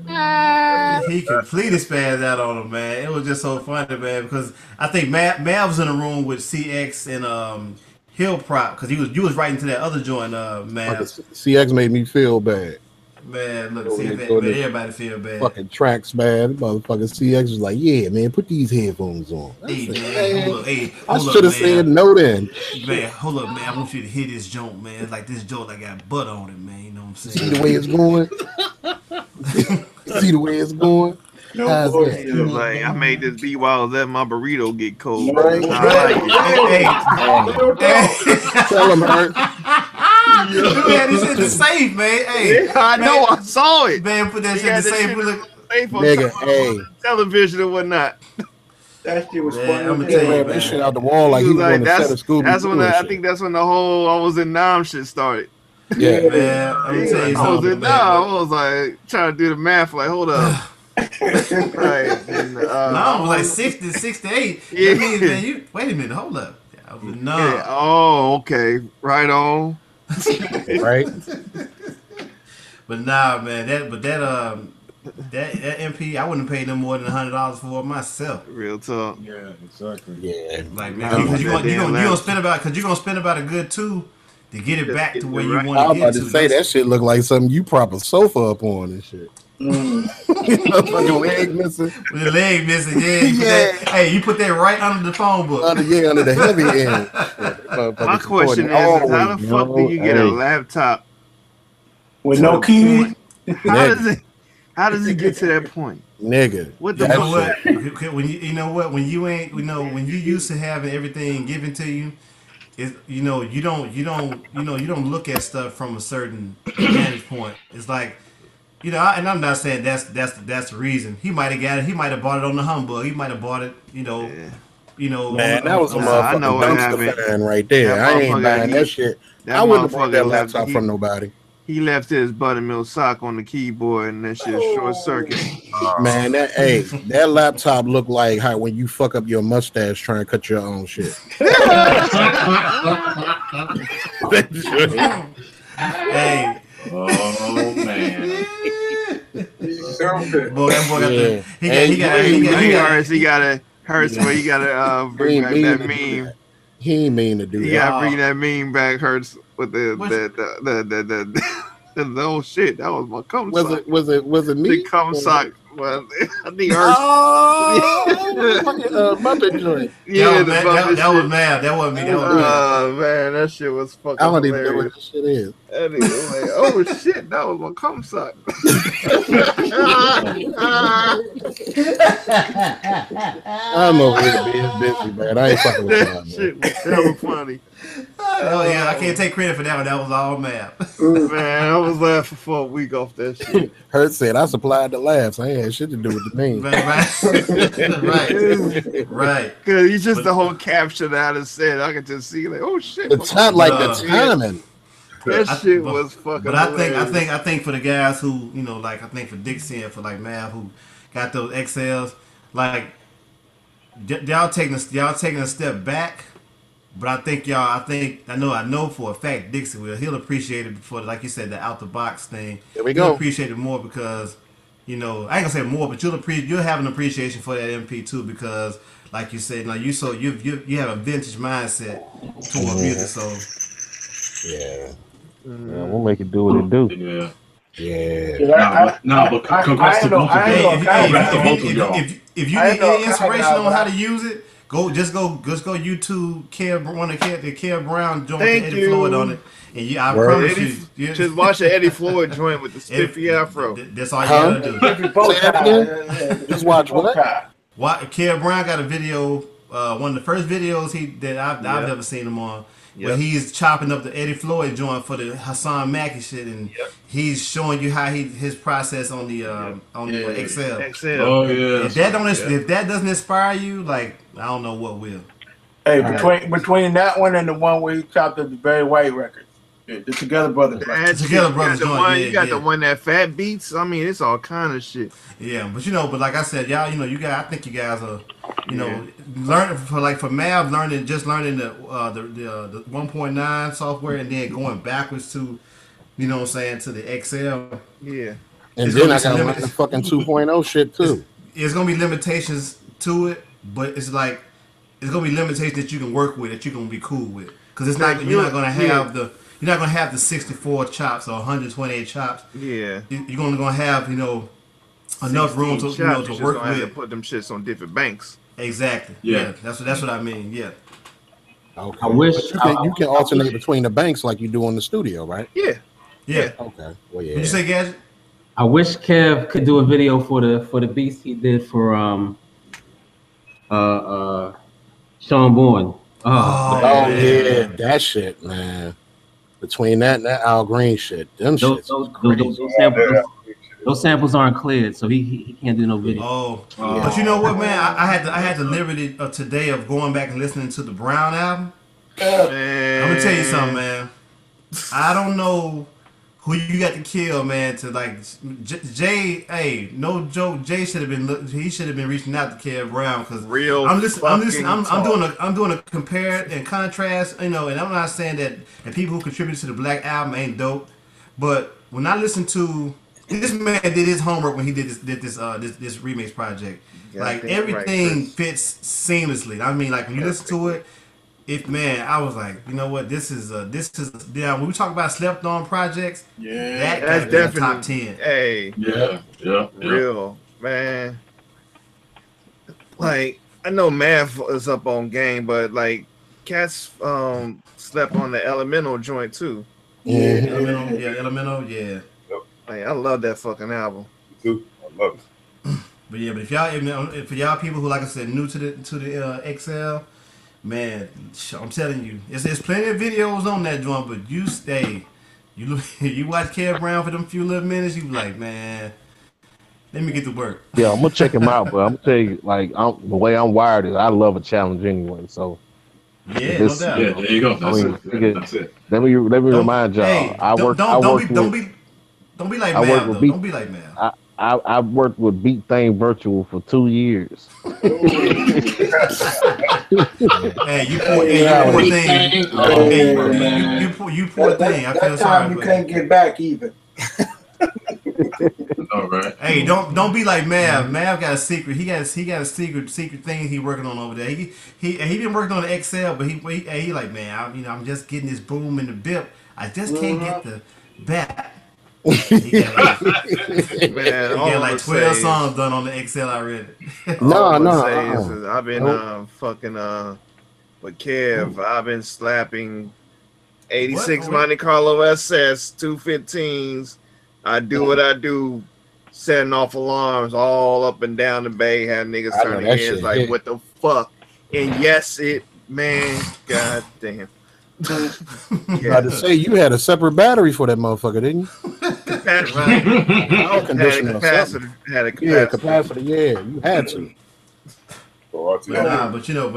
He completely spazzed out on him, man. It was just so funny, man, because I think Matt was in a room with CX and Hill Prop, because you was right into that other joint, man. CX made me feel bad. Man, look, see, made everybody feel bad. Fucking tracks, man. Motherfucking CX was like, yeah, man, put these headphones on. Hey, man, I should have said no then. Man, hold up, man. I want you to hear this joint, man. It's like this joint that got butt on it, man. You know what I'm saying? See the way it's going? See the way it's going? How's that? He was like, I made this beat while I was letting my burrito get cold. Right. Tell him, Hurt. You had this shit to safe, man. Hey, yeah, I know, I saw it. Man, put that shit to safe. Nigga, hey. Television and whatnot. That shit was Man, funny. I'm gonna tell you, man. This shit out the wall like he was on the set of school. That's when I think that's when the whole I was in Nam shit started. Yeah, man. I'm gonna tell you I was in something, Nam. I was like trying to do the math. Like, hold up. Right. And, no, like 60, 68. Yeah. That means, man, wait a minute, hold up. No. Yeah. Oh, okay. Right on. Right. But nah, man, that MP, I wouldn't pay them more than $100 for it myself. Real talk. Yeah, exactly. Yeah. Like, man, because you're gonna spend about a good $2 to get it back to where you want to get to. I was about to say that shit look like something you prop a sofa up on and shit. Fucking leg missing. With the leg missing, yeah. You put that right under the phone book. Under the heavy end. My question is, how the fuck do you get a laptop with no key? How does it get to that point? Nigga. What the fuck? When when you used to having everything given to you, you don't look at stuff from a certain vantage point. It's like, and I'm not saying that's the reason. He might have got it. He might have bought it on the humbug. He might have bought it, man, that was a motherfucking dumpster fan right there. I ain't buying that shit. I wouldn't have bought that laptop from nobody. He left his buttermilk sock on the keyboard and that shit short circuit. Man, that laptop looked like how when you fuck up your mustache trying to cut your own shit. Hey. Oh man. Boy, that boy he gotta bring back that meme. He ain't mean to do that. You gotta bring that meme back, Hurts, with the old shit. That was my cum sock. Was it me? The cum sock. Well, I think Hurts. Bumping joint. Yeah, that was mad. That wasn't me. That was oh man, that shit was fucking. I don't even know what this shit is. That nigga was like, oh shit, that was my cum sock. I'm over here being busy, man. I ain't fucking with y'all, man. Shit was hella funny. Oh yeah, I can't take credit for that one. That was all mad. Man, I was laughing for a week off that shit. Hurt said I supplied the laughs. I ain't had shit to do with the meme. Right. Cause he's just the whole caption that I said. I could just see like, oh shit. The time, like the timing. That shit was fucking. But I think for the guys who, like I think for Dixie and for like Mav who got those XLs, like y'all taking a step back, but I know for a fact Dixie he'll appreciate it for, like you said, the out the box thing. There we He'll go. appreciate it more because, I ain't gonna say more, but you'll have an appreciation for that MP too because, like you said, like you have a vintage mindset toward music, so yeah, we'll make it do what it do. Yeah. Yeah. But congrats to both of y'all. If you need any inspiration on how to use it, just go YouTube one of the Kev Brown joint with Eddie Floyd on it, and I promise you, just watch the Eddie Floyd joint with the spiffy afro. That's all you gotta do. Just watch what? Kev Brown got a video, one of the first videos that I've ever seen him on. Where he's chopping up the Eddie Floyd joint for the Hassan Mackie shit, and he's showing you how his process on the Excel. Oh yeah. If that doesn't inspire you, like I don't know what will. Hey, between that one and the one where he chopped up the Barry White records, the Together Brothers. Together Brothers joint. You got the one that Fat Beats. I mean, it's all kind of shit. Yeah, but like I said, y'all, I think you guys are, learning for Mav, learning the 1.9 software and then going backwards to, to the Excel. Yeah. And then I gotta learn the fucking 2.0 shit too. It's gonna be limitations to it, but it's like it's gonna be limitations that you can work with, that you're gonna be cool with, because it's not you're not gonna have the 64 chops or 128 chops. Yeah. You're gonna have enough room to to work with. To put them shits on different banks. Exactly. Yeah. That's what I mean. Yeah. Okay. I wish you can alternate between the banks like you do in the studio, right? Yeah. Okay. Well, yeah. Did you say, Gadget? I wish Kev could do a video for the beats he did for Sean Bourne. Yeah, that shit, man. Between that and that Al Green shit, those samples aren't cleared, so he can't do no video. But you know what, man? I had the liberty today of going back and listening to the Brown album. Man. I'm gonna tell you something, man. I don't know who you got to kill, man. To like Jay, hey, no joke. Jay should have been reaching out to Kev Brown because I'm listening. I'm doing a compare and contrast. And I'm not saying that people who contributed to the Black Album ain't dope, but when I listen to this man did his homework when he did this remix project. Like everything fits seamlessly. I mean, like when you listen to it, I was like, you know what, this is when we talk about slept on projects, that's definitely top 10. Hey, real man. Like I know Math is up on game, but like Cats slept on the Elemental joint too. Elemental, yeah. Hey, I love that fucking album. Me too. I love it. But yeah, but for y'all people who, like I said, new to the Excel, man, I'm telling you, there's plenty of videos on that joint. But you watch Kev Brown for them few little minutes, you be like, man, let me get to work. Yeah, I'm gonna check him out, but I'm gonna tell you, like, the way I'm wired is I love a challenge anyway. So yeah, no doubt. Yeah, there you go. That's it. Let me remind y'all. Hey, don't be like Mav, though. Don't be like Mav. I worked with Beat Thing Virtual for 2 years. Hey, you poor thing. You poor thing. I feel sorry. You can't get back even. All right. Hey, don't be like Mav. Mav got a secret. He got a secret thing he working on over there. He been working on the Excel, but he like, man, I'm just getting this boom in the bip. I just can't get the back. He got like 12 songs done on the Excel already. I've been fucking with Kev. I've been slapping 86 Monte Carlo SS 215s. I do what I do, setting off alarms all up and down the bay, have niggas turning heads like, what the fuck? And yes, man, god damn. About to say you had a separate battery for that motherfucker, didn't you? Had a capacity. Yeah, capacity. Yeah, you had to. But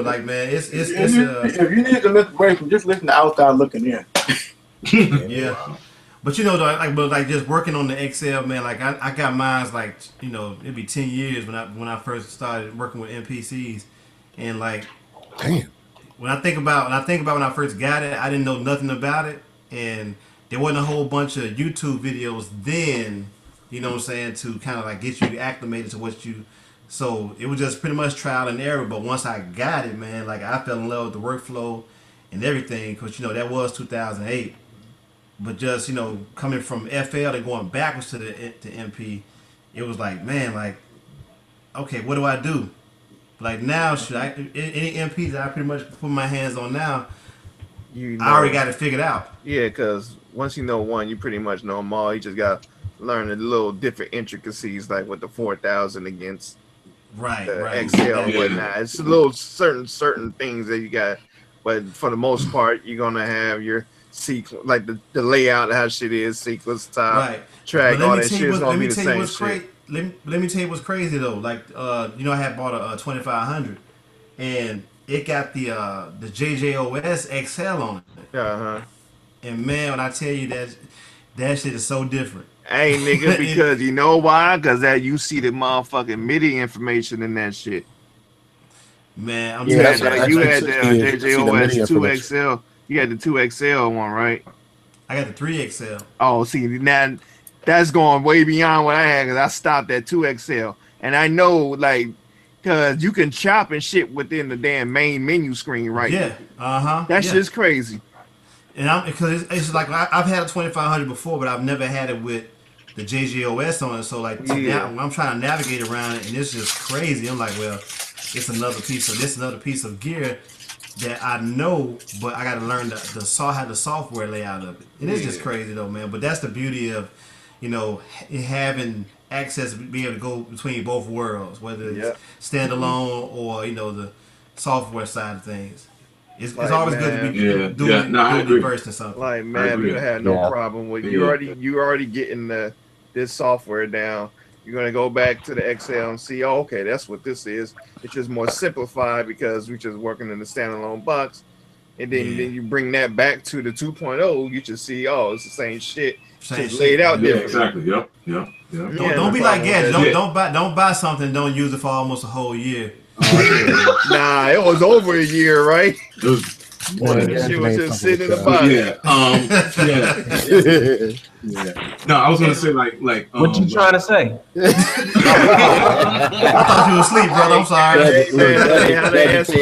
like, man, it's if you need to lift away from, just listen to Outside Looking In. Yeah. But like just working on the Excel, man, like I got mines like, it'd be 10 years when I first started working with MPCs. And like, damn. When I think about when I first got it, I didn't know nothing about it, and there wasn't a whole bunch of YouTube videos then. You know what I'm saying, to kind of like get you acclimated to what you. So it was just pretty much trial and error. But once I got it, man, like I fell in love with the workflow and everything, because that was 2008. But just coming from FL and going backwards to MP, it was like, man, like, okay, what do I do? Like now, any MPs that I pretty much put my hands on now, I already got it figured out. Yeah, because once you know one, you pretty much know them all. You just got to learn the little different intricacies, like with the 4000 against right. XL and whatnot. It's a little certain things that you got, but for the most part, you're gonna have your sequence, like the layout, how shit is, sequence, top, track, all that shit is gonna be the same shit. Let me tell you what's crazy though. Like, I had bought a 2500, and it got the JJOS XL on it. And man, when I tell you that shit is so different. Hey, nigga, because you know why? Because that you see the motherfucking MIDI information in that shit. Man, I'm you had the JJOS 2XL. You had the 2XL one, right? I got the 3XL. Oh, see, now that's going way beyond what I had, because I stopped at 2XL. And I know, like, because you can chop and shit within the damn main menu screen, right? Yeah, That shit's crazy. And because it's like I've had a 2500 before, but I've never had it with the JJOS on it. So like now I'm trying to navigate around it, and it's just crazy. I'm like, well, it's another piece of gear that I know, but I got to learn how the software layout of it. It is just crazy though, man. But that's the beauty of having access, being able to go between both worlds, whether it's standalone or the software side of things. It's always good to be doing versed in something. Like, man, you had no problem with you already getting this software down. You're gonna go back to the XL and see, oh, okay, that's what this is. It's just more simplified because we're just working in the standalone box. And then you bring that back to the 2.0, you just see, oh, it's the same shit. Just laid out there. Exactly. Yep. Don't be like Gadget. Don't buy something and don't use it for almost a whole year. Nah, it was over a year, right? It was that shit was just sitting in the box. No, I was gonna say like what you trying to say? I thought you were asleep, brother. I'm sorry.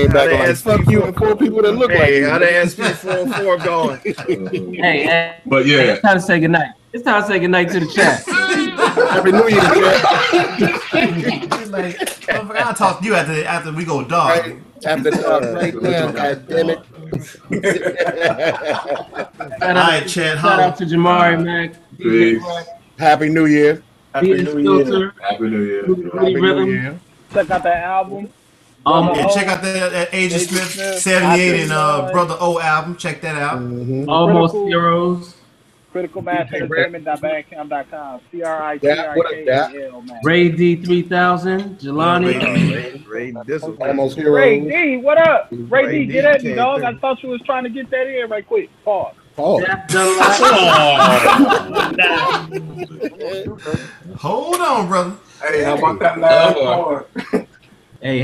How the fuck you and 4 people that look like you. How the SP404 going? Hey, but yeah, it's time to say goodnight. It's time to say goodnight to the chat. Happy New Year, chat. Like, I'll talk to you after we go dog. Right, after dark, right now, God damn it. All right, Chad. Shout out to Jamari, man. Happy New Year. Happy New Year. Happy New Year. Happy New Year. Check out that album. And check out that Agent Smith 78 and Brother O album. Check that out. Almost Heroes. Critical Mass Entertainment.bandcamp.com. CRITRKAL, man. Ray D 3000. Jelani. Ray, this was Almost Heroes. Ray D, what up? Ray D, get at me, dog. I thought you was trying to get that in right quick. Pause. Oh. Hold on, brother. Hey, how about that last part? Hey,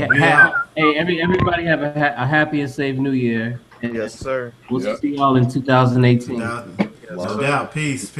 everybody have a happy and safe New Year. And yes, sir. We'll see y'all in 2018. No doubt. Peace.